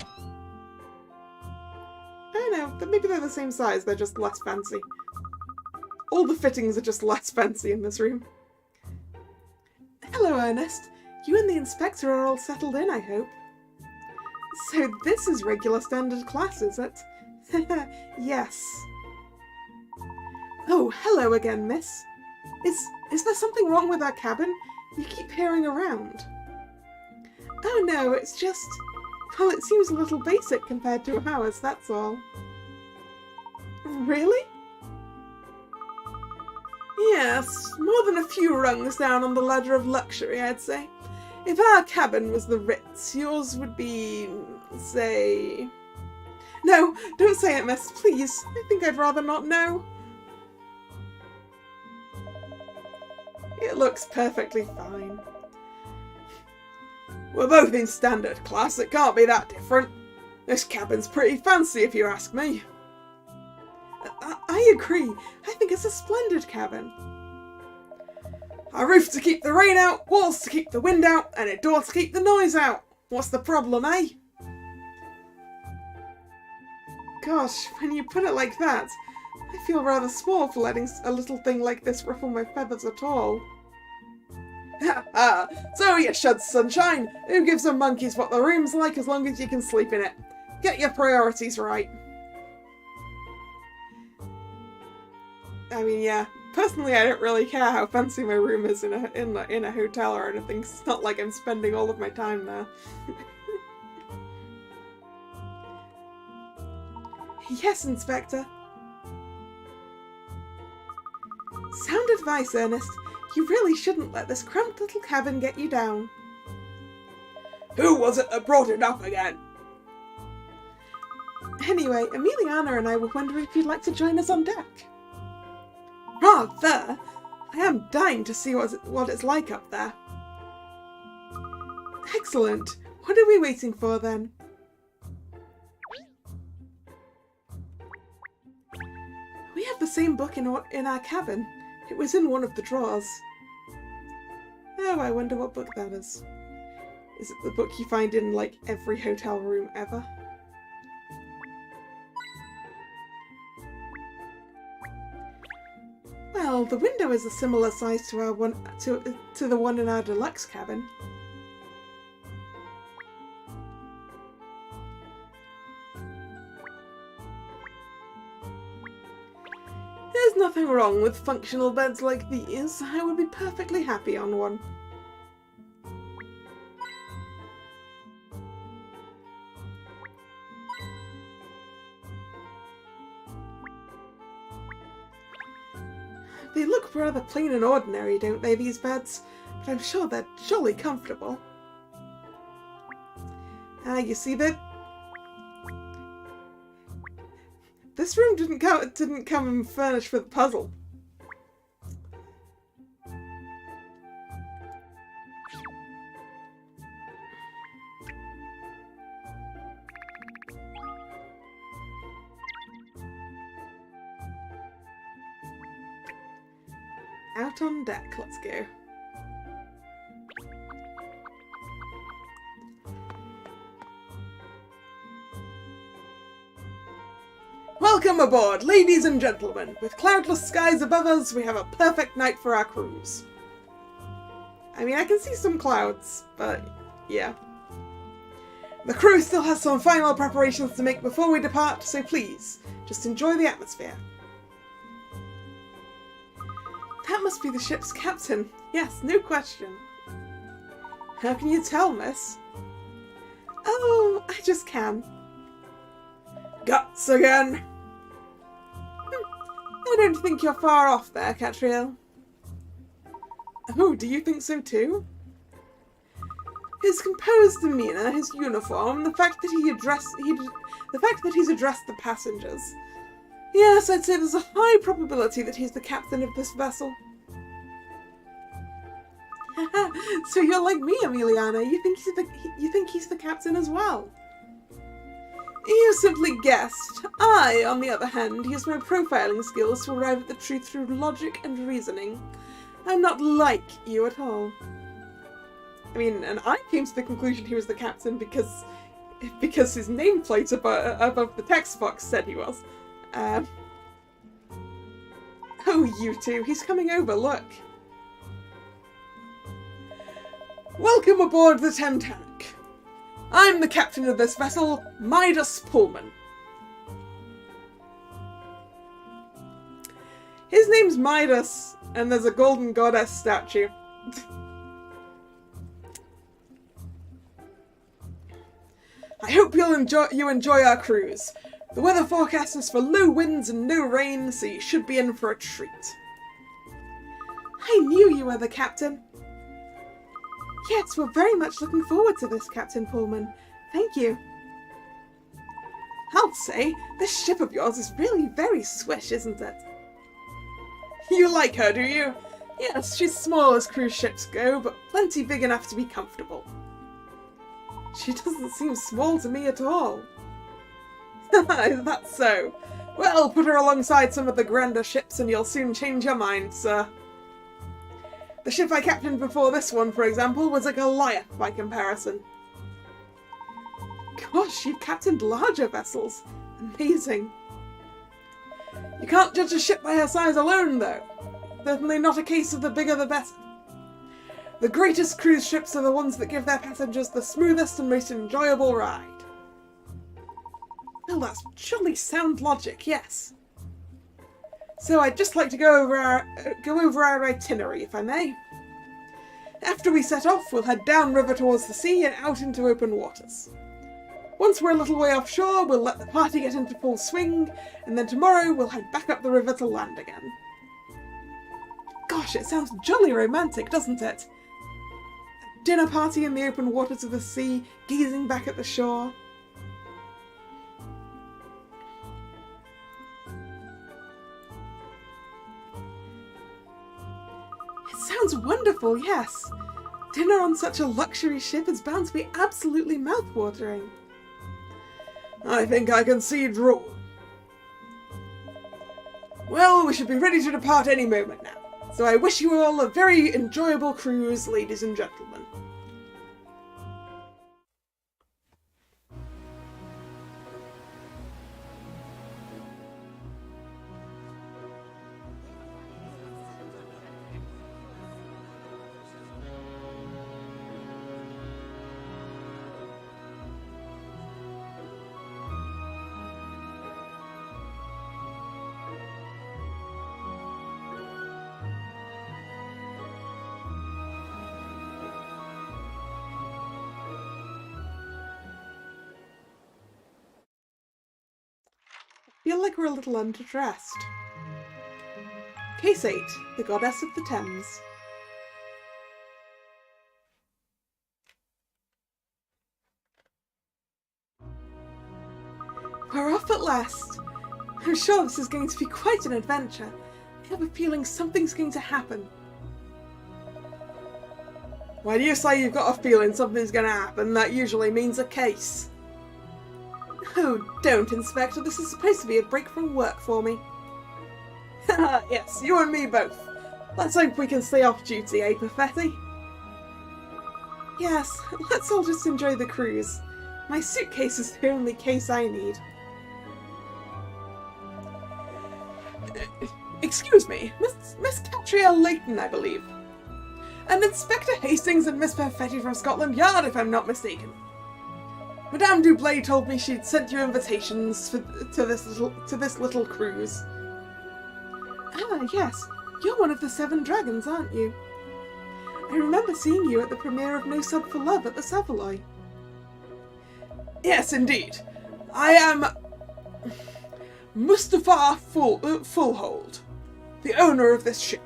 don't know, but maybe they're the same size, they're just less fancy. All the fittings are just less fancy in this room. Hello, Ernest. You and the inspector are all settled in, I hope. So this is regular standard class, is it? Yes. Oh, hello again, miss. Is there something wrong with our cabin? You keep peering around. Oh no, it's just... Well, it seems a little basic compared to ours, that's all. Really? Yes, more than a few rungs down on the ladder of luxury, I'd say. If our cabin was the Ritz, yours would be... say... No, don't say it, miss, please. I think I'd rather not know. It looks perfectly fine. We're both in standard class, it can't be that different. This cabin's pretty fancy if you ask me. I agree. I think it's a splendid cabin. A roof to keep the rain out, walls to keep the wind out, and a door to keep the noise out. What's the problem, eh? Gosh, when you put it like that, I feel rather small for letting a little thing like this ruffle my feathers at all. So you should, sunshine. Who gives a monkeys what the room's like as long as you can sleep in it? Get your priorities right. I mean, yeah. Personally, I don't really care how fancy my room is in a hotel or anything. It's not like I'm spending all of my time there. Yes, Inspector. Sound advice, Ernest. You really shouldn't let this cramped little cabin get you down. Who was it that brought it up again? Anyway, Emiliana and I were wondering if you'd like to join us on deck. Rather! I am dying to see what it's like up there. Excellent! What are we waiting for then? We have the same book in our cabin. It was in one of the drawers. Oh, I wonder what book that is. Is it the book you find in, like, every hotel room ever? Well, the window is a similar size to the one in our deluxe cabin. There's nothing wrong with functional beds like these. I would be perfectly happy on one. They look rather plain and ordinary, don't they, these beds? But I'm sure they're jolly comfortable. You see that? This room didn't come furnished for the puzzle. Out on deck, let's go. Welcome aboard, ladies and gentlemen. With cloudless skies above us, we have a perfect night for our cruise. I mean, I can see some clouds, but yeah. The crew still has some final preparations to make before we depart, so please, just enjoy the atmosphere. That must be the ship's captain. Yes, no question. How can you tell, miss? Oh, I just can. Guts again. I don't think you're far off there, Catriel. Oh, do you think so too? His composed demeanour, his uniform, the fact that he's addressed the passengers. Yes, I'd say there's a high probability that he's the captain of this vessel. So you're like me, Emiliana. You think he's the captain as well? You simply guessed. I, on the other hand, use my profiling skills to arrive at the truth through logic and reasoning. I'm not like you at all. I mean, and I came to the conclusion he was the captain because his nameplate above the text box said he was. Oh, you two, he's coming over, look. Welcome aboard the Titanic. I'm the captain of this vessel, Midas Pullman. His name's Midas, and there's a golden goddess statue. I hope you enjoy our cruise. The weather forecast is for low winds and no rain, so you should be in for a treat. I knew you were the captain. Yes, we're very much looking forward to this, Captain Pullman. Thank you. I'll say, this ship of yours is really very swish, isn't it? You like her, do you? Yes, she's small as cruise ships go, but plenty big enough to be comfortable. She doesn't seem small to me at all. Is that so? Well, put her alongside some of the grander ships and you'll soon change your mind, sir. The ship I captained before this one, for example, was a Goliath by comparison. Gosh, you've captained larger vessels. Amazing. You can't judge a ship by her size alone, though. Certainly not a case of the bigger the better. The greatest cruise ships are the ones that give their passengers the smoothest and most enjoyable ride. Well, that's jolly sound logic, yes. So I'd just like to go over our itinerary, if I may. After we set off, we'll head downriver towards the sea and out into open waters. Once we're a little way offshore, we'll let the party get into full swing, and then tomorrow we'll head back up the river to land again. Gosh, it sounds jolly romantic, doesn't it? A dinner party in the open waters of the sea, gazing back at the shore. Sounds wonderful, yes. Dinner on such a luxury ship is bound to be absolutely mouth-watering. I think I can see draw. Well, we should be ready to depart any moment now. So I wish you all a very enjoyable cruise, ladies and gentlemen. Feel like we're a little underdressed. Case 8, the Goddess of the Thames. We're off at last. I'm sure this is going to be quite an adventure. I have a feeling something's going to happen. Why do you say you've got a feeling something's going to happen? That usually means a case. Oh, don't, Inspector. This is supposed to be a break from work for me. Yes, you and me both. Let's hope we can stay off duty, eh, Perfetti? Yes, let's all just enjoy the cruise. My suitcase is the only case I need. Excuse me, Miss Catriel Layton, I believe. And Inspector Hastings and Miss Perfetti from Scotland Yard, if I'm not mistaken. Madame Dublé told me she'd sent you invitations to this little cruise. Ah, yes. You're one of the 7 dragons, aren't you? I remember seeing you at the premiere of No Sub for Love at the Savoy. Yes, indeed. I am Mustafa Fullhold, the owner of this ship.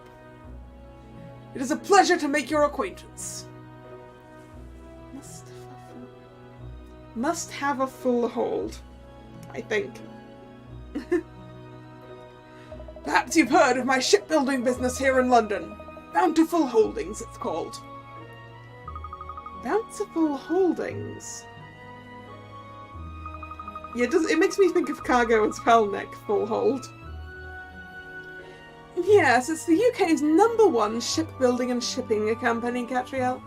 It is a pleasure to make your acquaintance. Must have a full hold, I think. Perhaps you've heard of my shipbuilding business here in London. Bountiful Holdings, it's called. Bountiful Holdings? Yeah, it makes me think of Cargo and Spellneck Full Hold. Yes, it's the UK's #1 shipbuilding and shipping company, Catriel.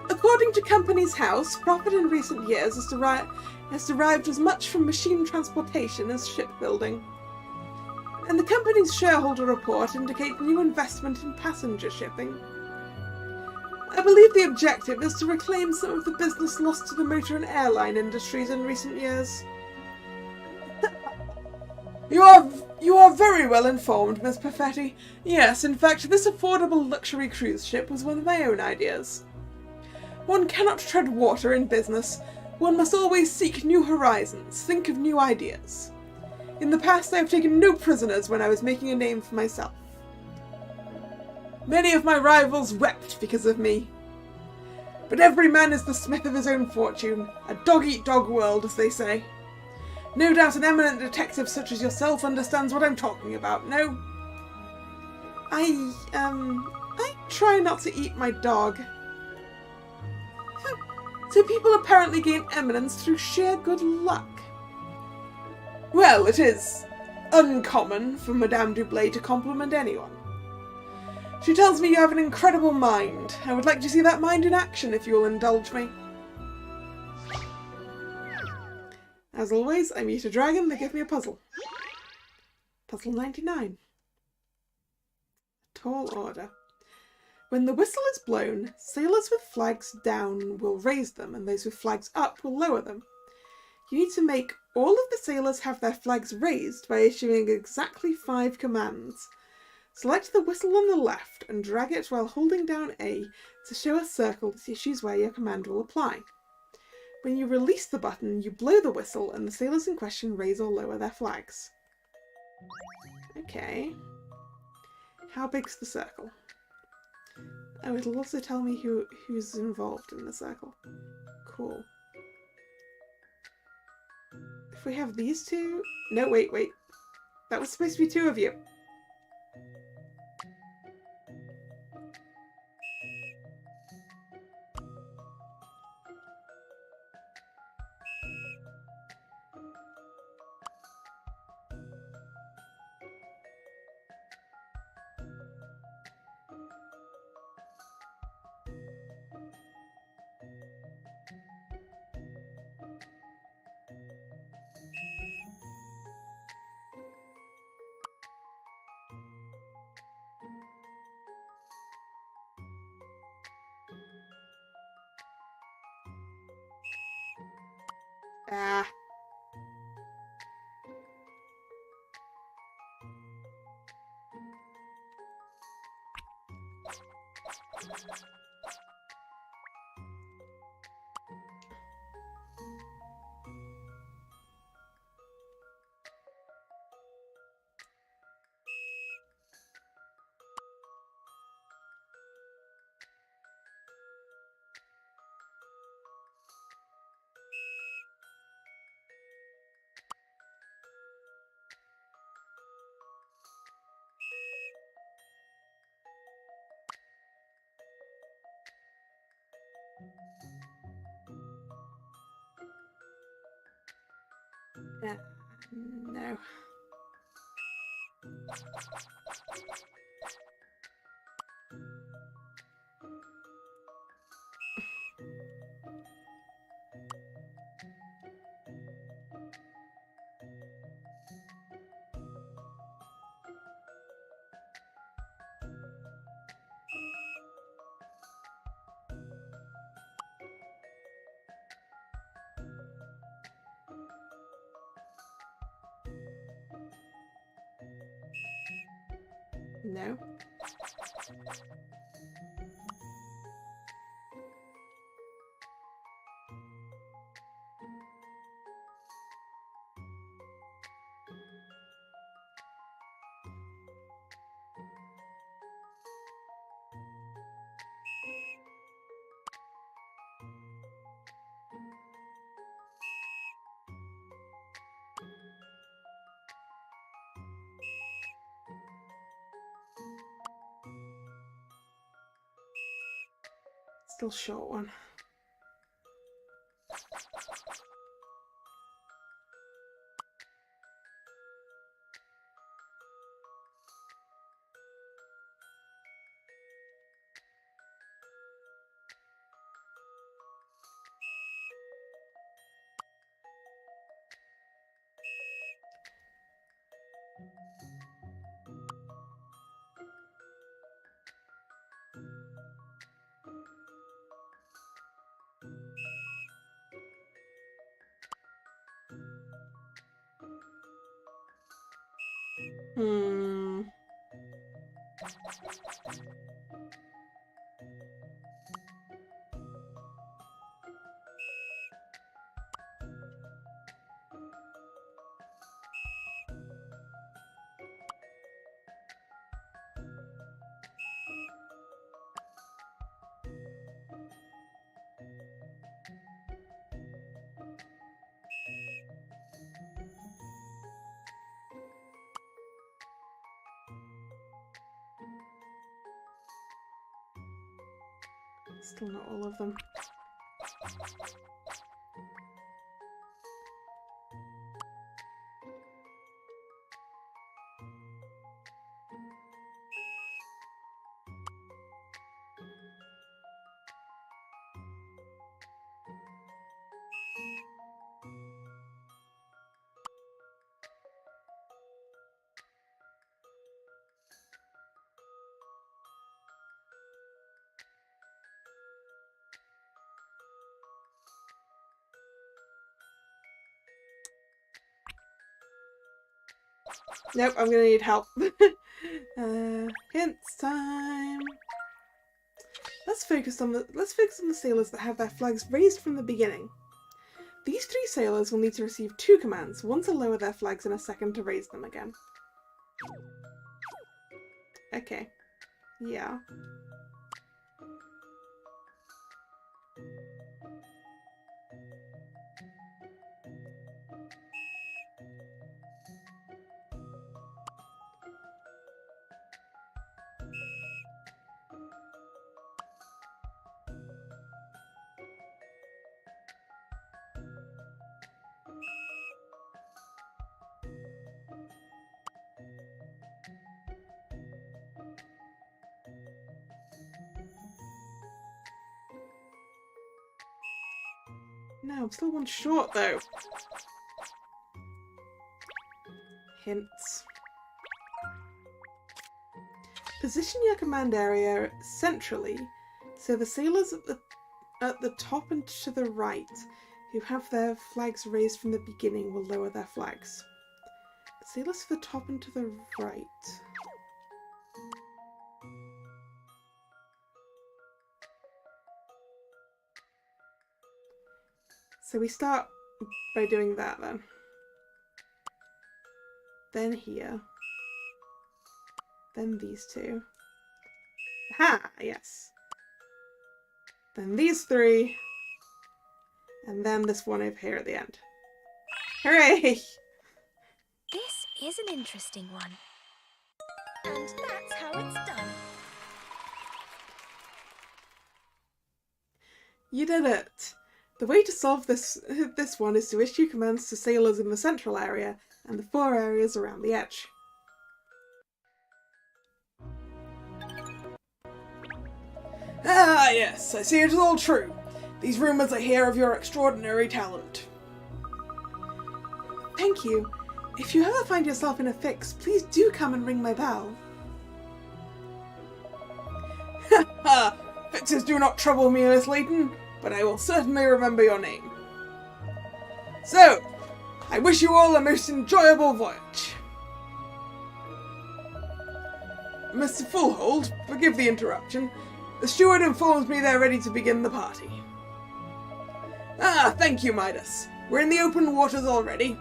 According to Companies House, profit in recent years has derived as much from machine transportation as shipbuilding. And the company's shareholder report indicates new investment in passenger shipping. I believe the objective is to reclaim some of the business lost to the motor and airline industries in recent years. You are very well informed, Miss Perfetti. Yes, in fact, this affordable luxury cruise ship was one of my own ideas. One cannot tread water in business. One must always seek new horizons, think of new ideas. In the past, I have taken no prisoners when I was making a name for myself. Many of my rivals wept because of me. But every man is the smith of his own fortune, a dog-eat-dog world, as they say. No doubt an eminent detective such as yourself understands what I'm talking about, no? I try not to eat my dog. So people apparently gain eminence through sheer good luck. Well, it is uncommon for Madame Dublé to compliment anyone. She tells me you have an incredible mind. I would like to see that mind in action, if you will indulge me. As always, I meet a dragon, they give me a puzzle. Puzzle 99. Tall order. When the whistle is blown, sailors with flags down will raise them, and those with flags up will lower them. You need to make all of the sailors have their flags raised by issuing exactly 5 commands. Select the whistle on the left and drag it while holding down A to show a circle that issues where your command will apply. When you release the button, you blow the whistle and the sailors in question raise or lower their flags. Okay. How big's the circle? Oh, it'll also tell me who's involved in the circle. Cool. If we have these two... No, wait. That was supposed to be 2 of you. Ah. No. No. Still short one. Hmm. Still not all of them. Nope, I'm gonna need help. Hints time. Let's focus on the sailors that have their flags raised from the beginning. These 3 sailors will need to receive 2 commands, one to lower their flags and a second to raise them again. Okay. Yeah. No, I'm still one short though. Hints. Position your command area centrally so the sailors at the top and to the right who have their flags raised from the beginning will lower their flags. The sailors to the top and to the right. So we start by doing that then. Then here. Then these 2. Aha! Yes. Then these 3. And then this one over here at the end. Hooray! This is an interesting one. And that's how it's done. You did it! The way to solve this one is to issue commands to sailors in the central area and the 4 areas around the edge. Ah, yes, I see it is all true. These rumours I hear of your extraordinary talent. Thank you. If you ever find yourself in a fix, please do come and ring my bell. Ha! Fixes do not trouble me, Miss Layton, but I will certainly remember your name. So, I wish you all a most enjoyable voyage. Mr. Fullhold, forgive the interruption. The steward informs me they're ready to begin the party. Ah, thank you, Midas. We're in the open waters already.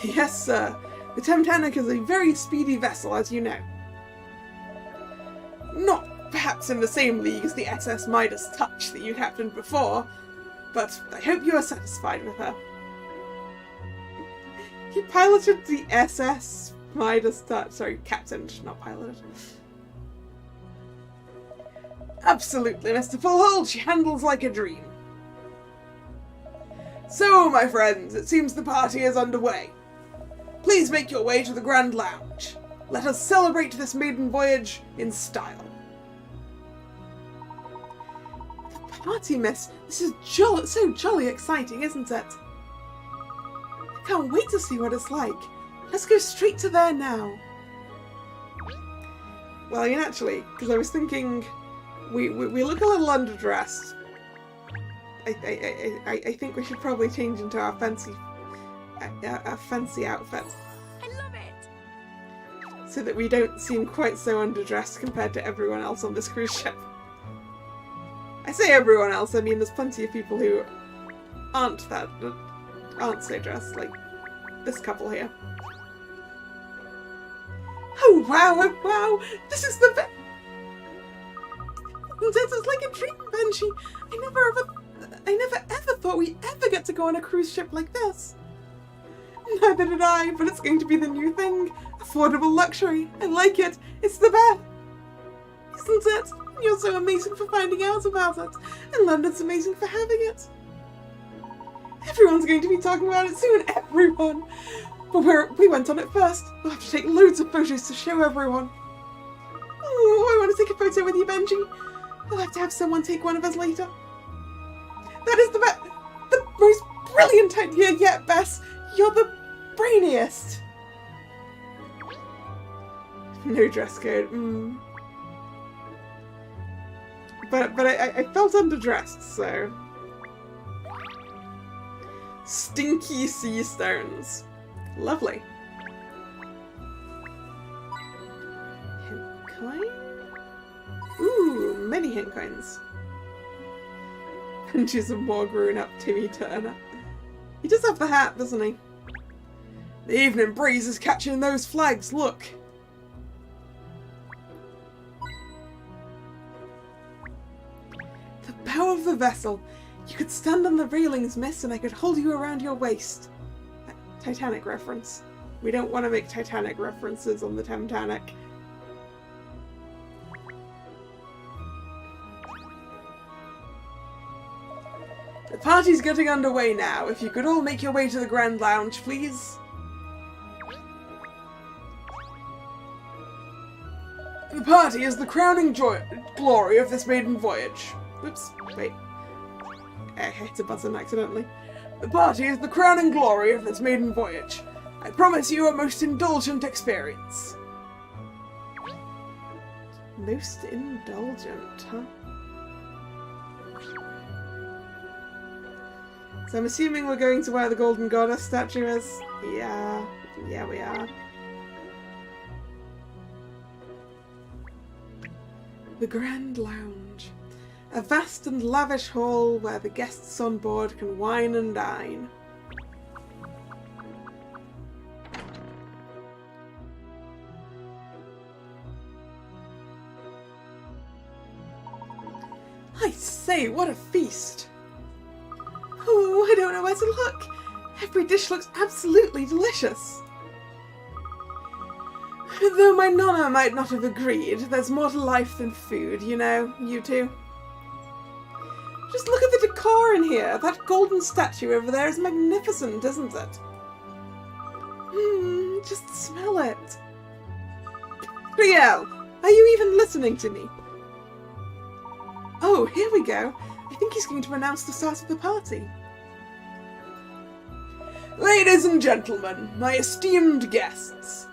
Yes, sir. The Titanic is a very speedy vessel, as you know. Not perhaps in the same league as the SS Midas Touch that you captained before, but I hope you are satisfied with her. He piloted the SS Midas Touch. Sorry, captained, not piloted. Absolutely, Mr. Fullhold. She handles like a dream. So, my friends, it seems the party is underway. Please make your way to the Grand Lounge. Let us celebrate this maiden voyage in style. The party, miss. This is so jolly exciting, isn't it? I can't wait to see what it's like. Let's go straight to there now. Well, naturally, because I was thinking we look a little underdressed. I think we should probably change into our fancy outfits. I love it! So that we don't seem quite so underdressed compared to everyone else on this cruise ship. I say everyone else, I mean there's plenty of people who aren't so dressed, like this couple here. Oh wow, this is the best! It's like a dream, Benji. I never ever thought we'd ever get to go on a cruise ship like this. Neither did I, but it's going to be the new thing. Affordable luxury. I like it. It's the best. Isn't it? You're so amazing for finding out about it. And London's amazing for having it. Everyone's going to be talking about it soon. Everyone. But we went on it first. We'll have to take loads of photos to show everyone. Oh, I want to take a photo with you, Benji. We'll have to have someone take one of us later. That is the most brilliant idea yet, Bess. You're the brainiest. No dress code. But I felt underdressed, so. Stinky sea stones. Lovely. Hint coin? Ooh, many hint coins. And she's a more grown-up Timmy Turner. He does have the hat, doesn't he? The evening breeze is catching those flags, look! The bow of the vessel. You could stand on the railings, miss, and I could hold you around your waist. Titanic reference. We don't want to make Titanic references on the Titanic. The party's getting underway now. If you could all make your way to the Grand Lounge, please. The party is the crowning glory of this maiden voyage. Oops, wait. I hit a button accidentally. The party is the crowning glory of this maiden voyage. I promise you a most indulgent experience. Most indulgent, huh? So I'm assuming we're going to where the Golden Goddess statue is? Yeah, we are. The Grand Lounge. A vast and lavish hall where the guests on board can wine and dine. I say, what a feast! Oh, I don't know where to look. Every dish looks absolutely delicious. Though my nonna might not have agreed, there's more to life than food, you know, you two. Just look at the decor in here. That golden statue over there is magnificent, isn't it? Just smell it. Riel, are you even listening to me? Oh, here we go. I think he's going to announce the start of the party. Ladies and gentlemen, my esteemed guests,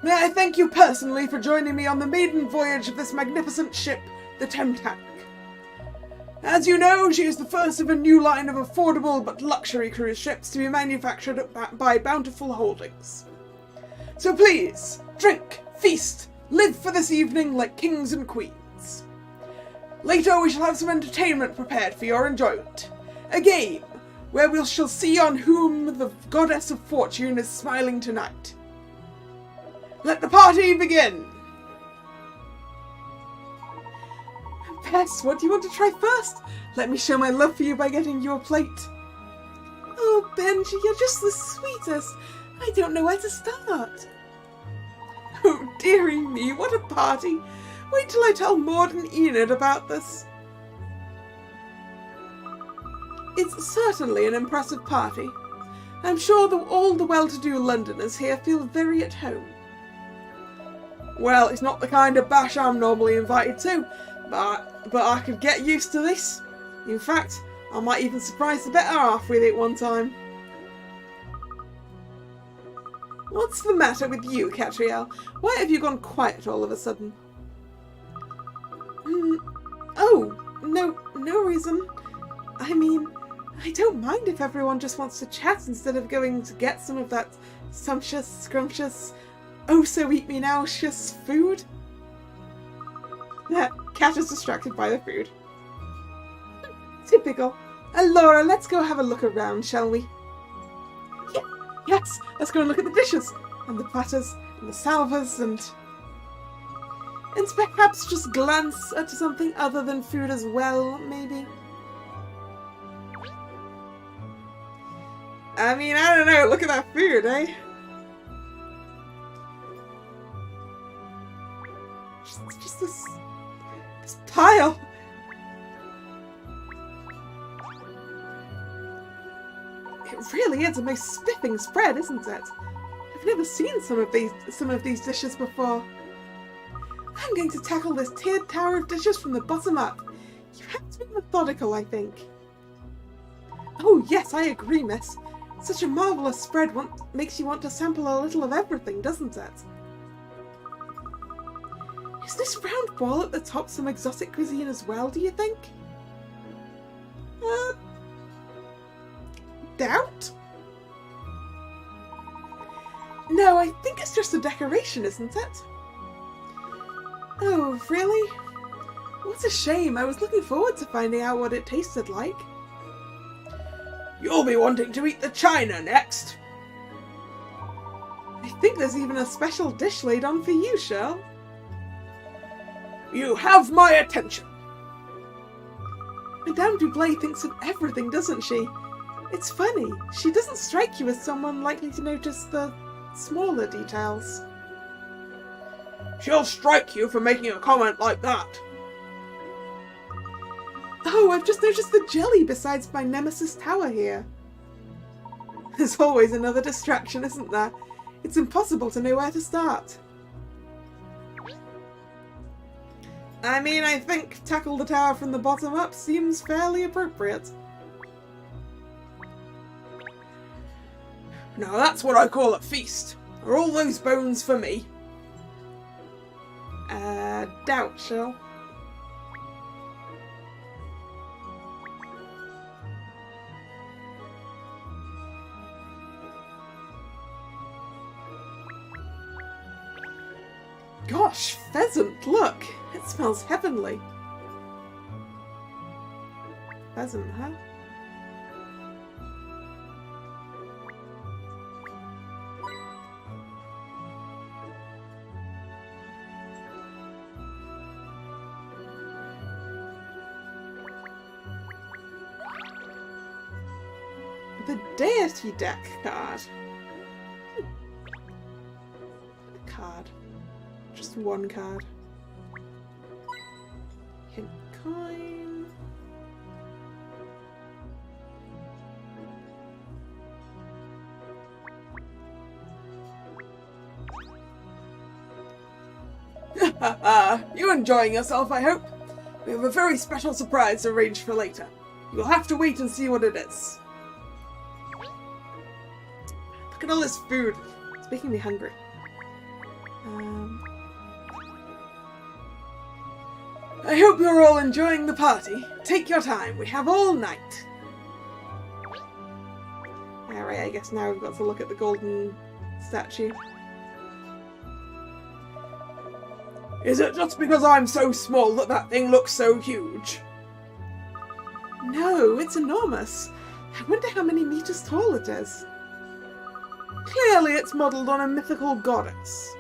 may I thank you personally for joining me on the maiden voyage of this magnificent ship, the Titanic. As you know, she is the first of a new line of affordable but luxury cruise ships to be manufactured by Bountiful Holdings. So please, drink, Feast! Live for this evening like kings and queens. Later we shall have some entertainment prepared for your enjoyment. A game, where we shall see on whom the goddess of fortune is smiling tonight. Let the party begin! Bess, what do you want to try first? Let me show my love for you by getting you a plate. Oh, Benji, you're just the sweetest. I don't know where to start. Oh, dearie me, what a party. Wait till I tell Maud and Enid about this. It's certainly an impressive party. I'm sure that all the well-to-do Londoners here feel very at home. Well, it's not the kind of bash I'm normally invited to, but I could get used to this. In fact, I might even surprise the better half with it one time. What's the matter with you, Catriel? Why have you gone quiet all of a sudden? Oh, no reason. I mean, I don't mind if everyone just wants to chat instead of going to get some of that sumptuous, scrumptious, oh-so-eat-me-now-cious food. Cat is distracted by the food. Typical. Laura, let's go have a look around, shall we? Yes, let's go and look at the dishes, and the platters, and the salvers, and perhaps just glance at something other than food as well, maybe? I mean, I don't know, look at that food, eh? Just this pile. It really is a most spiffing spread, isn't it? I've never seen some of these dishes before. I'm going to tackle this tiered tower of dishes from the bottom up. You have to be methodical, I think. Oh yes, I agree, miss. Such a marvellous spread makes you want to sample a little of everything, doesn't it? Is this round ball at the top some exotic cuisine as well, do you think? Doubt? No, I think it's just a decoration, isn't it? Oh, really? What a shame. I was looking forward to finding out what it tasted like. You'll be wanting to eat the china next. I think there's even a special dish laid on for you, Shirl. You have my attention. Madame Dublé thinks of everything, doesn't she? It's funny. She doesn't strike you as someone likely to notice the smaller details. She'll strike you for making a comment like that. Oh, I've just noticed the jelly besides my nemesis tower here. There's always another distraction, isn't there? It's impossible to know where to start. I mean, I think tackle the tower from the bottom up seems fairly appropriate. Now that's what I call a feast. Are all those bones for me? Doubt, Shirl. Gosh, pheasant, look! It smells heavenly. Pheasant, huh? The Deity Deck card. A card. Just one card. Hint coin. You enjoying yourself, I hope? We have a very special surprise arranged for later. You'll have to wait and see what it is. Look at all this food. It's making me hungry. I hope you're all enjoying the party. Take your time. We have all night. Alright, I guess now we've got to look at the golden statue. Is it just because I'm so small that that thing looks so huge? No, it's enormous. I wonder how many meters tall it is. Clearly it's modelled on a mythical goddess.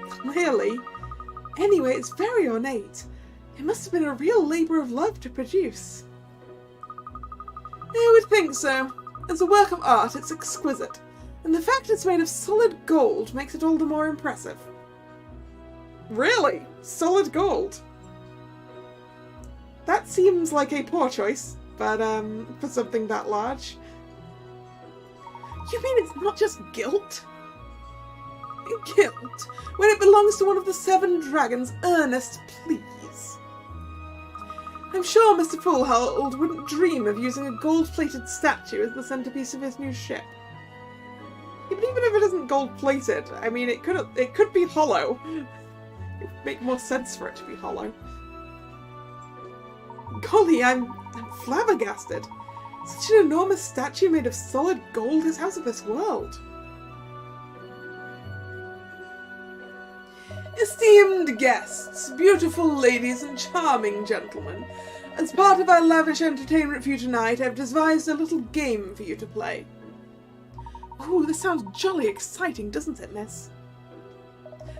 Clearly. Anyway, it's very ornate. It must have been a real labour of love to produce. I would think so. As a work of art, it's exquisite, and the fact it's made of solid gold makes it all the more impressive. Really? Solid gold? That seems like a poor choice, but for something that large. You mean it's not just gilt? Gilt? When it belongs to one of the 7 dragons, Ernest, please. I'm sure Mr. Fullhold wouldn't dream of using a gold-plated statue as the centerpiece of his new ship. But even if it isn't gold-plated, I mean, it could be hollow. It would make more sense for it to be hollow. Golly, I'm flabbergasted. Such an enormous statue made of solid gold is out of this world. Esteemed guests, beautiful ladies and charming gentlemen, as part of our lavish entertainment for you tonight, I've devised a little game for you to play. Ooh, this sounds jolly exciting, doesn't it, miss?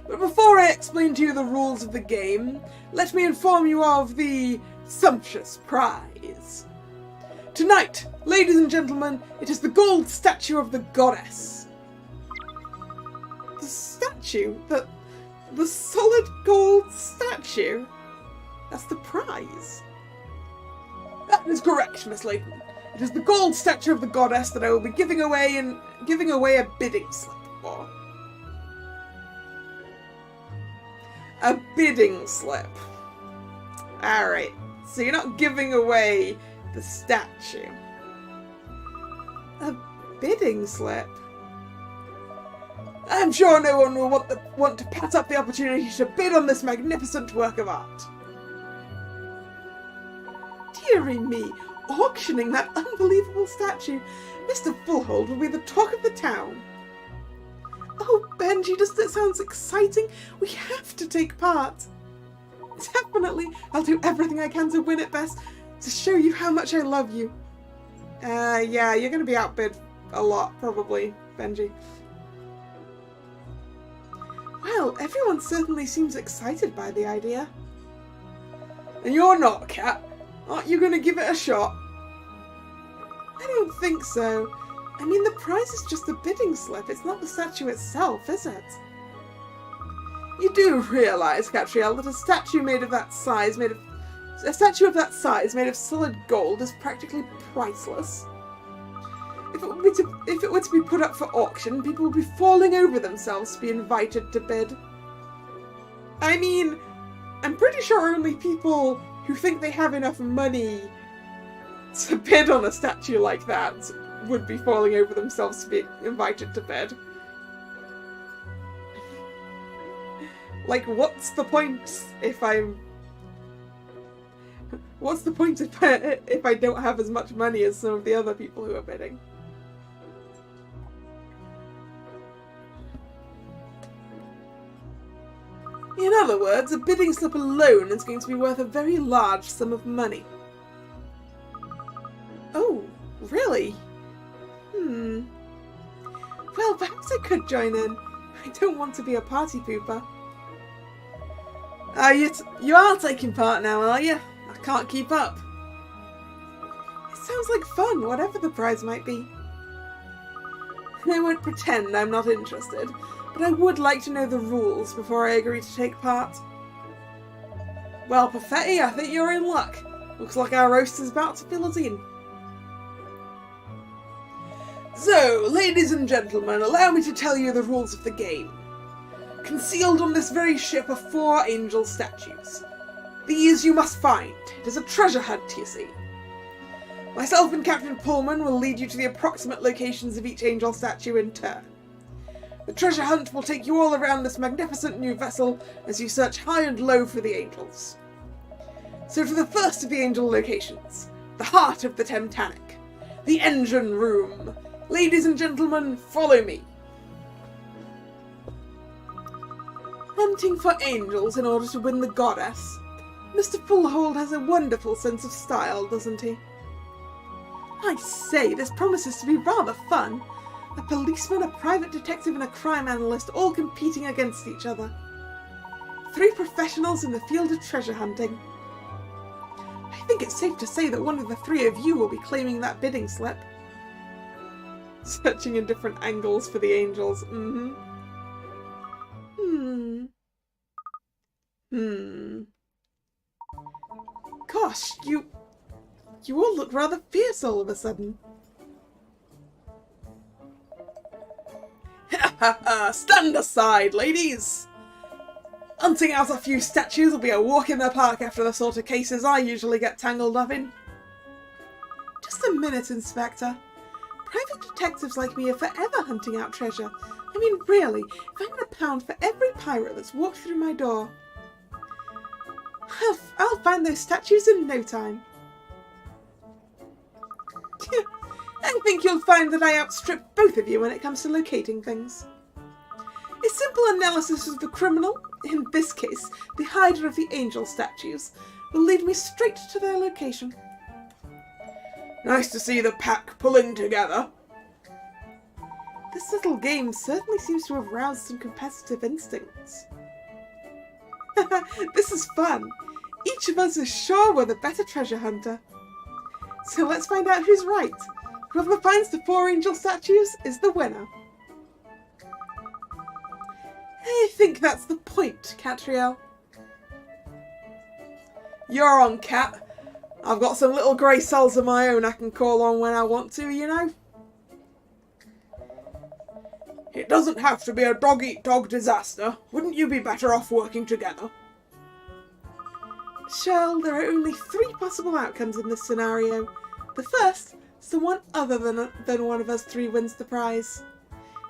But before I explain to you the rules of the game, let me inform you of the sumptuous prize. Tonight, ladies and gentlemen, it is the gold statue of the goddess. The statue? The solid gold statue? That's the prize. That is correct, Miss Layton. It is the gold statue of the goddess that I will be giving away a bidding slip for. A bidding slip. Alright, so you're not giving away the statue. A bidding slip? I'm sure no one will want to pass up the opportunity to bid on this magnificent work of art. Dearie me, auctioning that unbelievable statue. Mr. Fullhold will be the talk of the town. Oh, Benji, that sounds exciting. We have to take part. Definitely, I'll do everything I can to win it best, to show you how much I love you. Yeah, you're going to be outbid a lot, probably, Benji. Well, everyone certainly seems excited by the idea. And you're not, Cat. Aren't you going to give it a shot? I don't think so. I mean, the prize is just a bidding slip. It's not the statue itself, is it? You do realise, Catriel, that a statue of that size made of solid gold is practically priceless. If it were to be put up for auction, people would be falling over themselves to be invited to bid. I mean, I'm pretty sure only people who think they have enough money to bid on a statue like that would be falling over themselves to be invited to bid. Like, what's the point if I don't have as much money as some of the other people who are bidding? In other words, a bidding slip alone is going to be worth a very large sum of money. Oh, really? Well, perhaps I could join in. I don't want to be a party pooper. You are taking part now, are you? I can't keep up. It sounds like fun, whatever the prize might be. I won't pretend I'm not interested, but I would like to know the rules before I agree to take part. Well, Perfetti, I think you're in luck. Looks like our roast is about to fill us in. So, ladies and gentlemen, allow me to tell you the rules of the game. Concealed on this very ship are 4 angel statues. These you must find. It is a treasure hunt, you see. Myself and Captain Pullman will lead you to the approximate locations of each angel statue in turn. The treasure hunt will take you all around this magnificent new vessel as you search high and low for the angels. So to the first of the angel locations, the heart of the Titanic, the engine room. Ladies and gentlemen, follow me. hunting for angels in order to win the goddess. Mr. Fullhold has a wonderful sense of style, doesn't he? I say, this promises to be rather fun. A policeman, a private detective and a crime analyst all competing against each other. 3 professionals in the field of treasure hunting. I think it's safe to say that one of the 3 of you will be claiming that bidding slip. Searching in different angles for the angels. Gosh, you all look rather fierce all of a sudden. Stand aside, ladies! Hunting out a few statues will be a walk in the park after the sort of cases I usually get tangled up in. Just a minute, Inspector. Private detectives like me are forever hunting out treasure. I mean, really, if I'm going to pound for every pirate that's walked through my door, I'll find those statues in no time. I think you'll find that I outstrip both of you when it comes to locating things. A simple analysis of the criminal, in this case, the hider of the angel statues, will lead me straight to their location. Nice to see the pack pulling together. This little game certainly seems to have roused some competitive instincts. This is fun. Each of us is sure we're the better treasure hunter. So let's find out who's right. Whoever finds the 4 angel statues is the winner. I think that's the point, Catriel. You're on, Cat. I've got some little grey cells of my own I can call on when I want to, you know. It doesn't have to be a dog-eat-dog disaster. Wouldn't you be better off working together? Shirl, there are only 3 possible outcomes in this scenario. The first, someone other than one of us 3 wins the prize.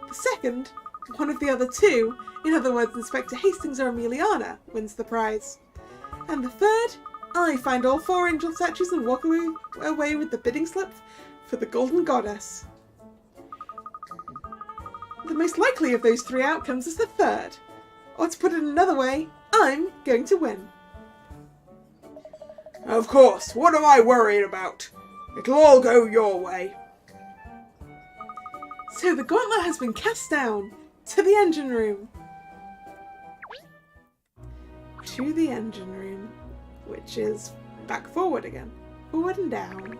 The second, one of the other 2, in other words Inspector Hastings or Emiliana, wins the prize. And the third, I find all 4 angel statues and walk away with the bidding slip for the Golden Goddess. The most likely of those 3 outcomes is the third. Or to put it another way, I'm going to win. Of course, what am I worried about? It'll all go your way. So the gauntlet has been cast down. To the engine room. To the engine room. Which is back forward again. Forward and down.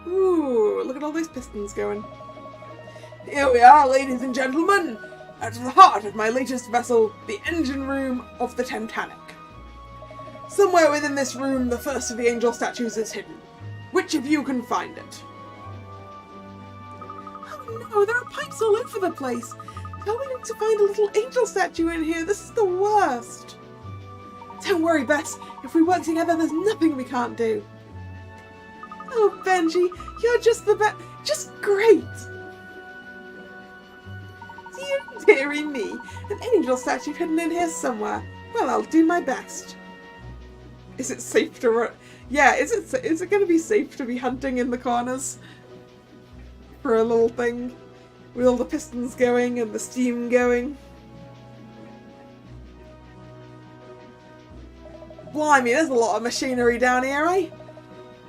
Ooh, look at all those pistons going. Here we are, ladies and gentlemen, at the heart of my latest vessel, the engine room of the Titanic. Somewhere within this room, the first of the angel statues is hidden. Which of you can find it? Oh no, there are pipes all over the place. How are we going to find a little angel statue in here? This is the worst. Don't worry, Bess. If we work together, there's nothing we can't do. Oh, Benji, you're just the best. Just great. Dearie me, an angel statue hidden in here somewhere. Well, I'll do my best. Is it safe to run? Yeah, is it going to be safe to be hunting in the corners for a little thing with all the pistons going and the steam going? Blimey, there's a lot of machinery down here, eh?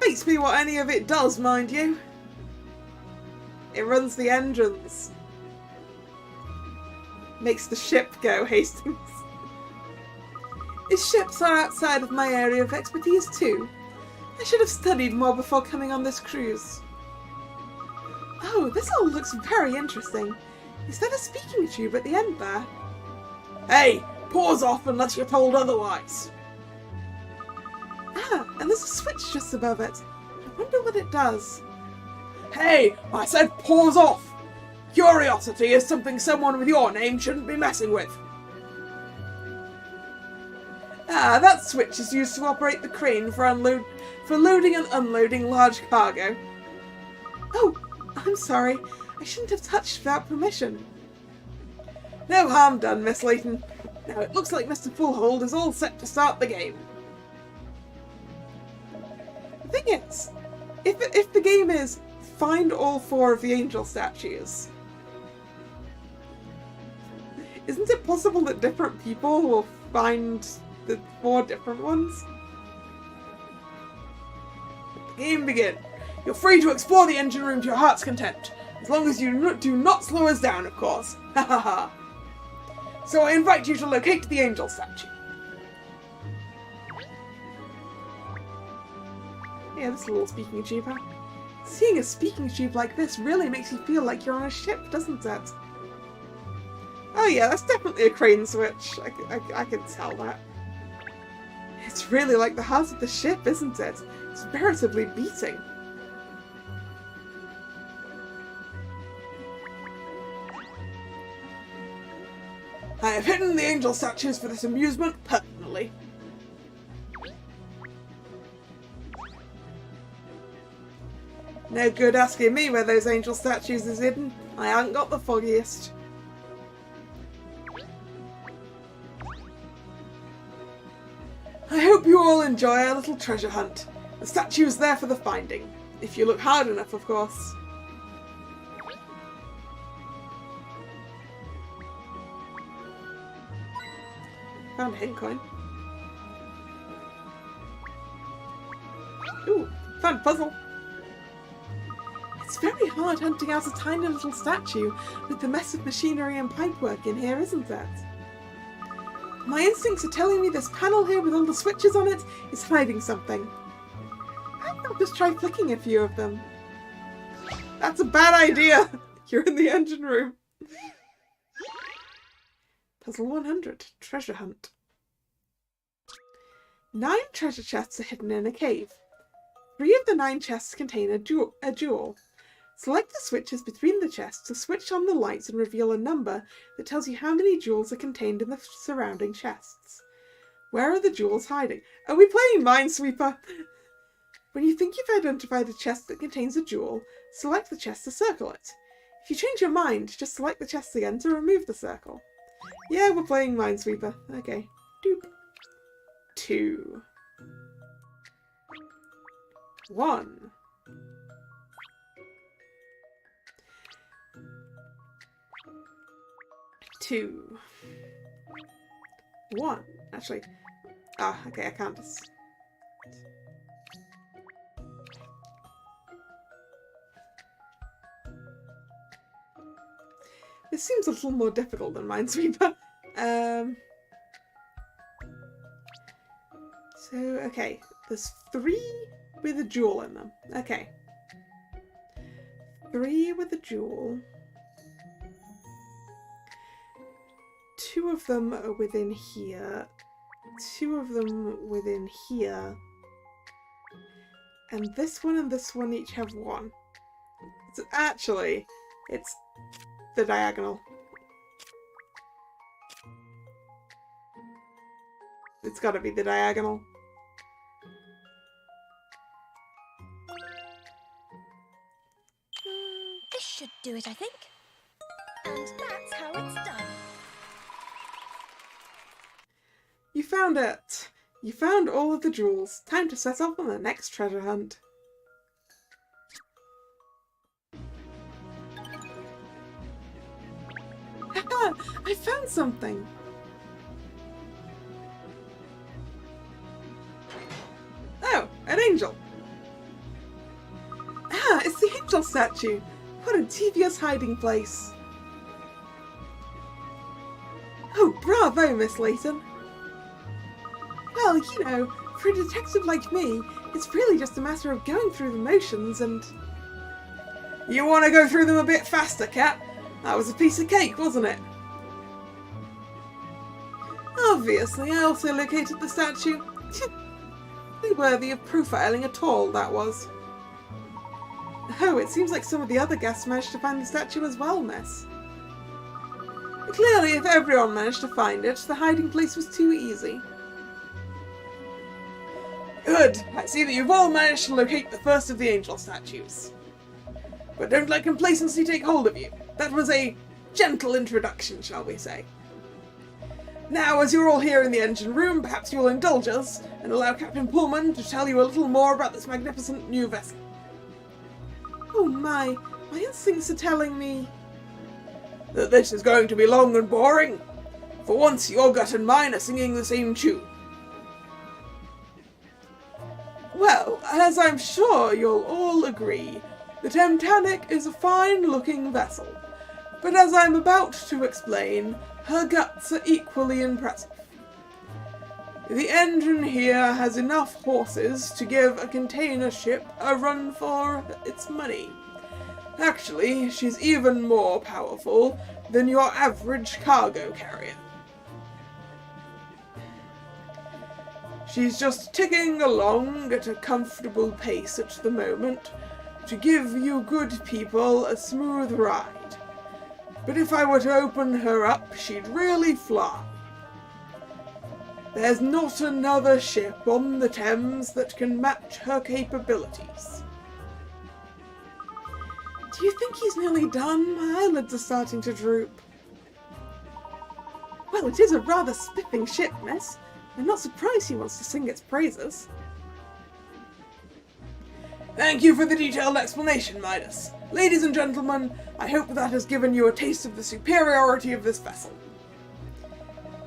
Beats me what any of it does, mind you. It runs the engines. Makes the ship go, Hastings. His ships are outside of my area of expertise too. I should have studied more before coming on this cruise. Oh, this all looks very interesting. Is that a speaking tube at the end there? Hey, pause off unless you're told otherwise. Ah, and there's a switch just above it. I wonder what it does. Hey, I said pause off! Curiosity is something someone with your name shouldn't be messing with. Ah, that switch is used to operate the crane for loading and unloading large cargo. Oh, I'm sorry. I shouldn't have touched without permission. No harm done, Miss Layton. Now it looks like Mr. Fullhold is all set to start the game. The thing is, if the game is find all 4 of the angel statues, isn't it possible that different people will find the 4 different ones? Let the game begin. You're free to explore the engine room to your heart's content, as long as you do not slow us down, of course. Ha ha ha. So I invite you to locate the angel statue. Yeah, this little speaking tube, huh? Seeing a speaking tube like this really makes you feel like you're on a ship, doesn't it? Oh yeah, that's definitely a crane switch. I can tell that. It's really like the heart of the ship, isn't it? It's veritably beating. I have hidden the angel statues for this amusement personally. No good asking me where those angel statues is hidden. I haven't got the foggiest. I hope you all enjoy our little treasure hunt. The statue is there for the finding. If you look hard enough, of course. Found a hint coin. Ooh, found a puzzle. It's very hard hunting out a tiny little statue with the mess of machinery and pipework in here, isn't it? My instincts are telling me this panel here with all the switches on it is hiding something. I'll just try flicking a few of them. That's a bad idea! You're in the engine room. Puzzle 100. Treasure hunt. 9 treasure chests are hidden in a cave. 3 of the 9 chests contain a jewel. Select the switches between the chests to switch on the lights and reveal a number that tells you how many jewels are contained in the surrounding chests. Where are the jewels hiding? Are we playing Minesweeper? When you think you've identified a chest that contains a jewel, select the chest to circle it. If you change your mind, just select the chest again to remove the circle. Yeah, we're playing Minesweeper. Okay. Doop. 2. 1. 2. 1. Actually. Ah, okay, I can't just... This seems a little more difficult than Minesweeper. So, okay. There's 3 with a jewel in them. Okay. 3 with a jewel. 2 of them are within here. 2 of them within here. And this one each have 1. So actually, it's the diagonal. It's gotta be the diagonal. This should do it, I think. And that's how it's done. You found it! You found all of the jewels. Time to set off on the next treasure hunt. Haha! I found something! Oh, an angel! Ah, it's the angel statue! What a devious hiding place! Oh, bravo, Miss Layton! Well, you know, for a detective like me, it's really just a matter of going through the motions and... You want to go through them a bit faster, Cat? That was a piece of cake, wasn't it? Obviously, I also located the statue. Not worthy of profiling at all, that was. Oh, it seems like some of the other guests managed to find the statue as well, miss. Clearly, if everyone managed to find it, the hiding place was too easy. Good! I see that you've all managed to locate the first of the angel statues. But don't let complacency take hold of you. That was a gentle introduction, shall we say. Now, as you're all here in the engine room, perhaps you'll indulge us and allow Captain Pullman to tell you a little more about this magnificent new vessel. Oh my instincts are telling me... that this is going to be long and boring. For once, your gut and mine are singing the same tune. Well, as I'm sure you'll all agree, the Titanic is a fine-looking vessel, but as I'm about to explain, her guts are equally impressive. The engine here has enough horses to give a container ship a run for its money. Actually, she's even more powerful than your average cargo carrier. She's just ticking along at a comfortable pace at the moment to give you good people a smooth ride. But if I were to open her up, she'd really fly. There's not another ship on the Thames that can match her capabilities. Do you think he's nearly done? My eyelids are starting to droop. Well, it is a rather spiffing ship, miss. I'm not surprised he wants to sing its praises. Thank you for the detailed explanation, Midas. Ladies and gentlemen, I hope that has given you a taste of the superiority of this vessel.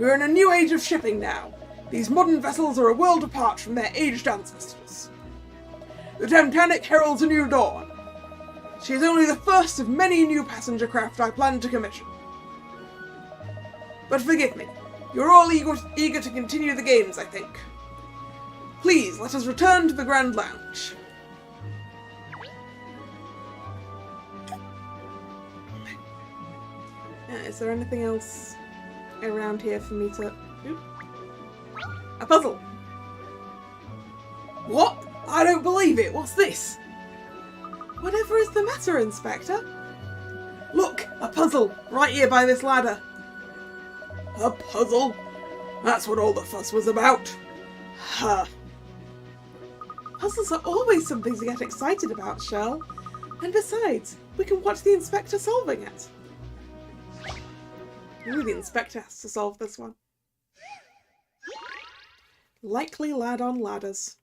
We're in a new age of shipping now. These modern vessels are a world apart from their aged ancestors. The Titanic heralds a new dawn. She is only the first of many new passenger craft I plan to commission. But forgive me, you're all eager to continue the games, I think. Please, let us return to the Grand Lounge. Is there anything else around here for me to... Oop. A puzzle. What? I don't believe it. What's this? Whatever is the matter, Inspector? Look, a puzzle, right here by this ladder. A puzzle? That's what all the fuss was about. Huh. Puzzles are always something to get excited about, Shell. And besides, we can watch the Inspector solving it. Ooh, the Inspector has to solve this one. Likely lad on ladders.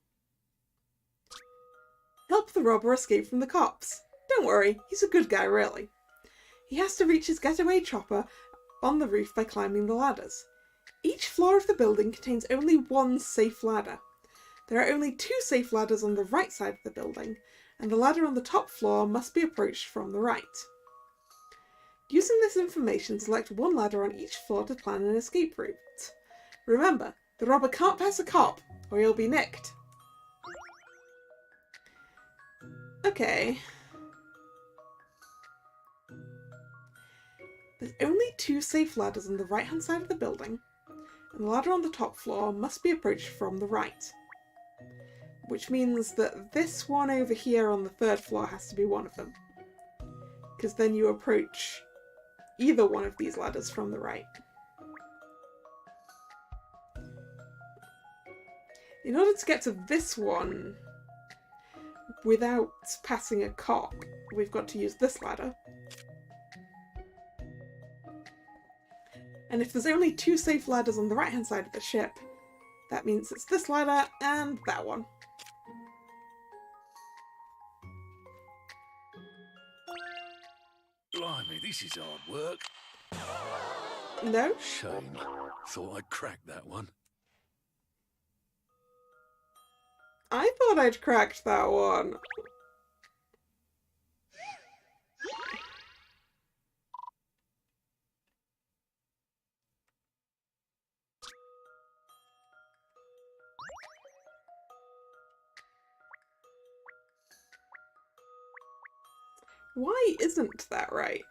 Help the robber escape from the cops. Don't worry, he's a good guy, really. He has to reach his getaway chopper on the roof by climbing the ladders. Each floor of the building contains only one safe ladder. There are only 2 safe ladders on the right side of the building, and the ladder on the top floor must be approached from the right. Using this information, select one ladder on each floor to plan an escape route. Remember, the robber can't pass a cop, or he'll be nicked. Okay. There's only 2 safe ladders on the right-hand side of the building, and the ladder on the top floor must be approached from the right. Which means that this one over here on the 3rd floor has to be one of them. Because then you approach either one of these ladders from the right. In order to get to this one without passing a cop, we've got to use this ladder. And if there's only 2 safe ladders on the right-hand side of the ship, that means it's this ladder and that one. Blimey, this is hard work. No? Shame. Thought I'd cracked that one. I thought I'd cracked that one. Why isn't that right?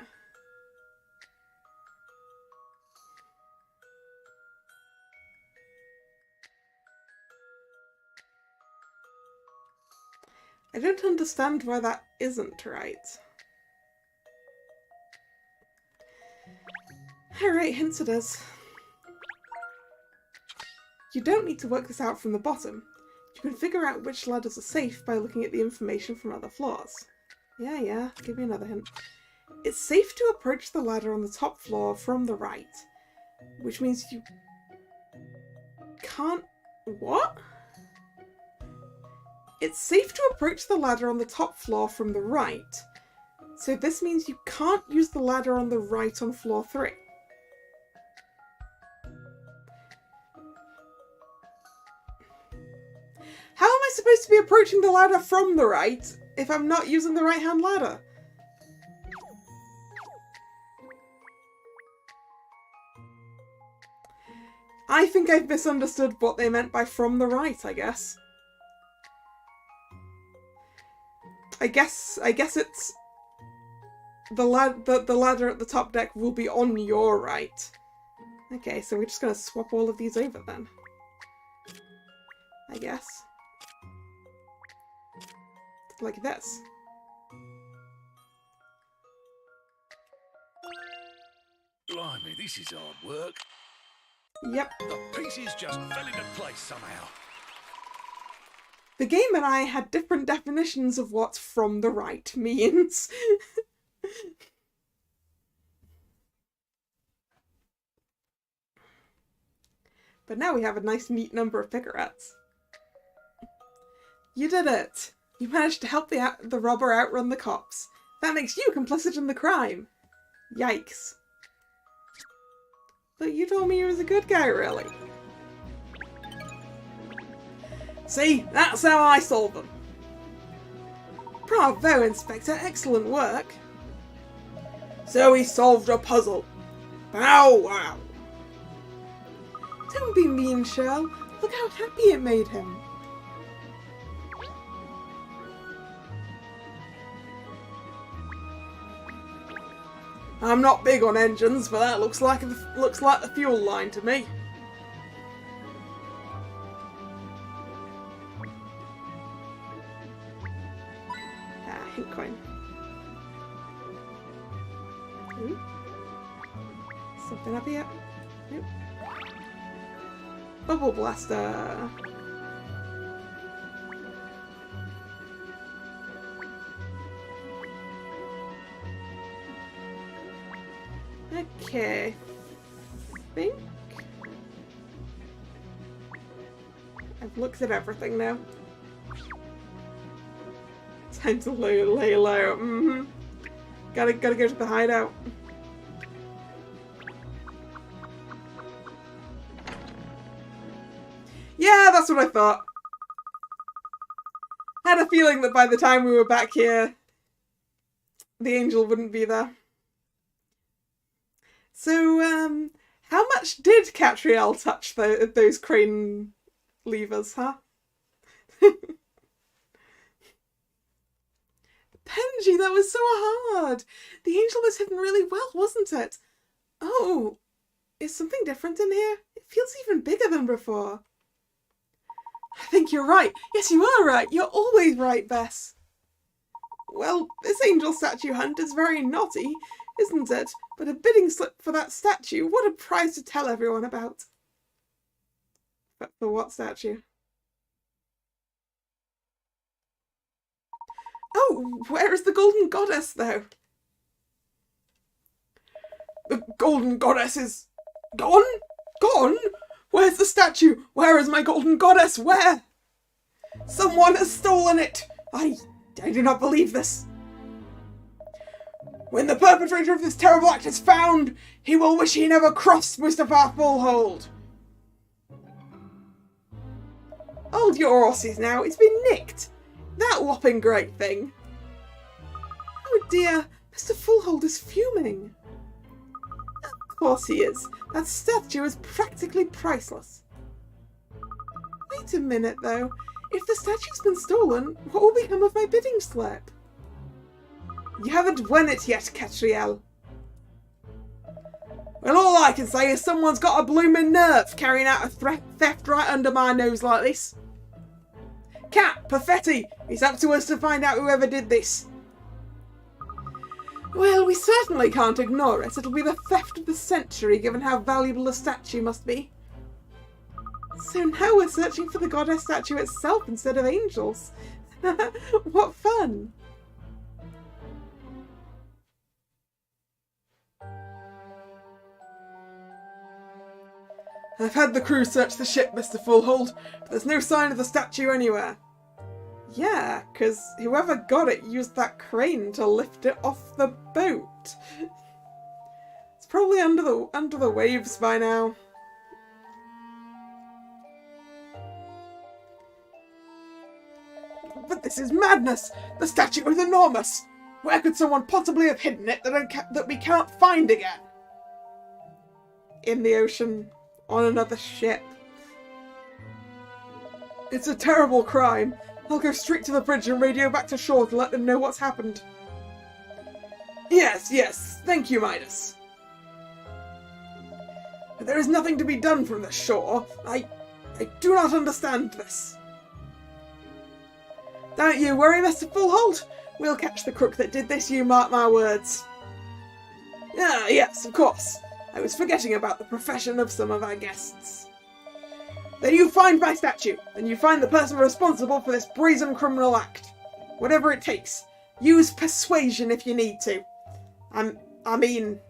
I don't understand why that isn't right. Alright, hence it is. You don't need to work this out from the bottom. You can figure out which ladders are safe by looking at the information from other floors. Yeah, give me another hint. It's safe to approach the ladder on the top floor from the right, which means you can't... What? It's safe to approach the ladder on the top floor from the right. So this means you can't use the ladder on the right on floor 3. How am I supposed to be approaching the ladder from the right if I'm not using the right-hand ladder? I think I've misunderstood what they meant by from the right, I guess. I guess it's the ladder at the top deck will be on your right. Okay, so we're just gonna swap all of these over then. I guess. Like this. Blimey, this is hard work. Yep. The pieces just fell into place somehow. The game and I had different definitions of what from the right means. But now we have a nice neat number of cigarettes. You did it! You managed to help the robber outrun the cops. That makes you complicit in the crime. Yikes. But you told me you was a good guy, really. See, that's how I solve them. Bravo, Inspector. Excellent work. So he solved a puzzle. Bow wow. Don't be mean, Shirl. Look how happy it made him. I'm not big on engines, but that looks like the fuel line to me. Hint coin. Ooh. Something up here? Nope. Bubble blaster. Okay. Think I've looked at everything now. Time to lay low. Gotta go to the hideout. Yeah, that's what I thought. I had a feeling that by the time we were back here, the angel wouldn't be there. So, how much did Catriel touch those crane levers, huh? Benji, that was so hard! The angel was hidden really well, wasn't it? Oh, is something different in here? It feels even bigger than before. I think you're right. Yes, you are right. You're always right, Bess. Well, this angel statue hunt is very naughty, isn't it? But a bidding slip for that statue, what a prize to tell everyone about. But for what statue? Oh, where is the golden goddess, though? The golden goddess is gone? Gone? Where's the statue? Where is my golden goddess? Where? Someone has stolen it! I do not believe this. When the perpetrator of this terrible act is found, he will wish he never crossed Mustafar Fullhold. Hold your horses now, it's been nicked. That whopping great thing. Oh dear, Mr. Fullhold is fuming. Of course he is. That statue is practically priceless. Wait a minute though. If the statue's been stolen, what will become of my bidding slip? You haven't won it yet, Catriel. Well, all I can say is someone's got a bloomin' nerve carrying out a theft right under my nose like this. Cat, Perfetti, it's up to us to find out whoever did this. Well, we certainly can't ignore it. It'll be the theft of the century, given how valuable the statue must be. So now we're searching for the goddess statue itself instead of angels. What fun! I've had the crew search the ship, Mr. Fullhold, but there's no sign of the statue anywhere. Yeah, 'cause whoever got it used that crane to lift it off the boat. It's probably under the waves by now. But this is madness! The statue is enormous! Where could someone possibly have hidden it that we can't find again? In the ocean, on another ship. It's a terrible crime. I'll go straight to the bridge and radio back to shore to let them know what's happened. Yes, thank you, Midas. But there is nothing to be done from the shore. I do not understand this. Don't you worry, Mr. Fullhold. We'll catch the crook that did this, you mark my words. Ah, yes, of course. I was forgetting about the profession of some of our guests. Then you find my statue, and you find the person responsible for this brazen criminal act. Whatever it takes. Use persuasion if you need to. I mean,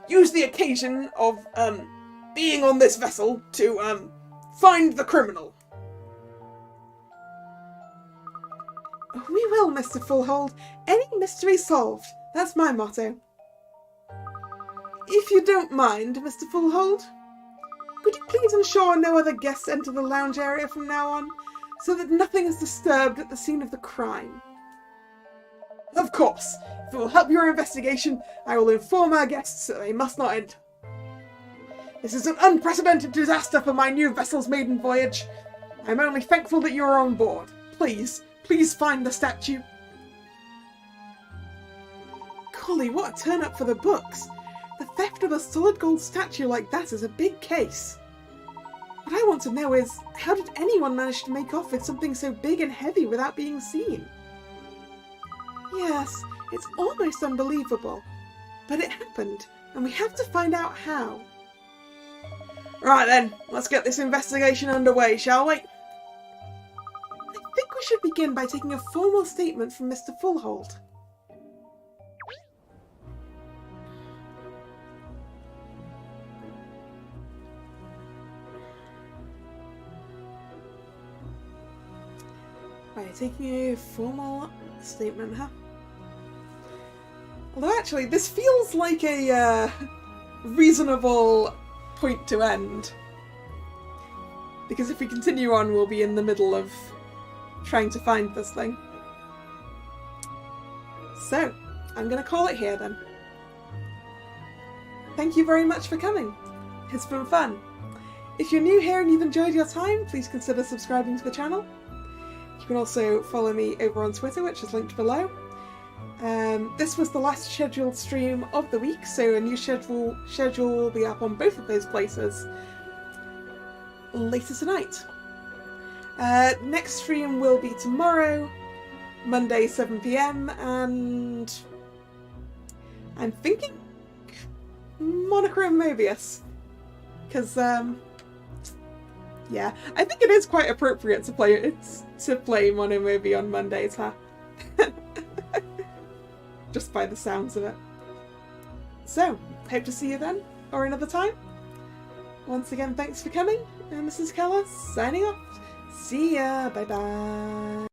use the occasion of, being on this vessel to, find the criminal. We will, Mr. Fullhold. Any mystery solved. That's my motto. If you don't mind, Mr. Fullhold, could you please ensure no other guests enter the lounge area from now on, so that nothing is disturbed at the scene of the crime? Of course. If it will help your investigation, I will inform our guests that they must not enter. This is an unprecedented disaster for my new vessel's maiden voyage. I'm only thankful that you are on board. Please find the statue. Golly, what a turn-up for the books. The theft of a solid gold statue like that is a big case. What I want to know is, how did anyone manage to make off with something so big and heavy without being seen? Yes, it's almost unbelievable. But it happened, and we have to find out how. Right then, let's get this investigation underway, shall we? I think we should begin by taking a formal statement from Mr. Fullhold. Right, taking a formal statement, huh? Although actually, this feels like a reasonable point to end. Because if we continue on, we'll be in the middle of trying to find this thing. So, I'm going to call it here then. Thank you very much for coming. It's been fun. If you're new here and you've enjoyed your time, please consider subscribing to the channel. You can also follow me over on Twitter, which is linked below. This was the last scheduled stream of the week, so a new schedule will be up on both of those places later tonight. Next stream will be tomorrow, Monday 7 PM, and I'm thinking Monochrome Mobius, because yeah, I think it is quite appropriate to play Monomovie on Mondays, huh? Just by the sounds of it. So, hope to see you then, or another time. Once again, thanks for coming, and this is Kalla, signing off. See ya, bye bye.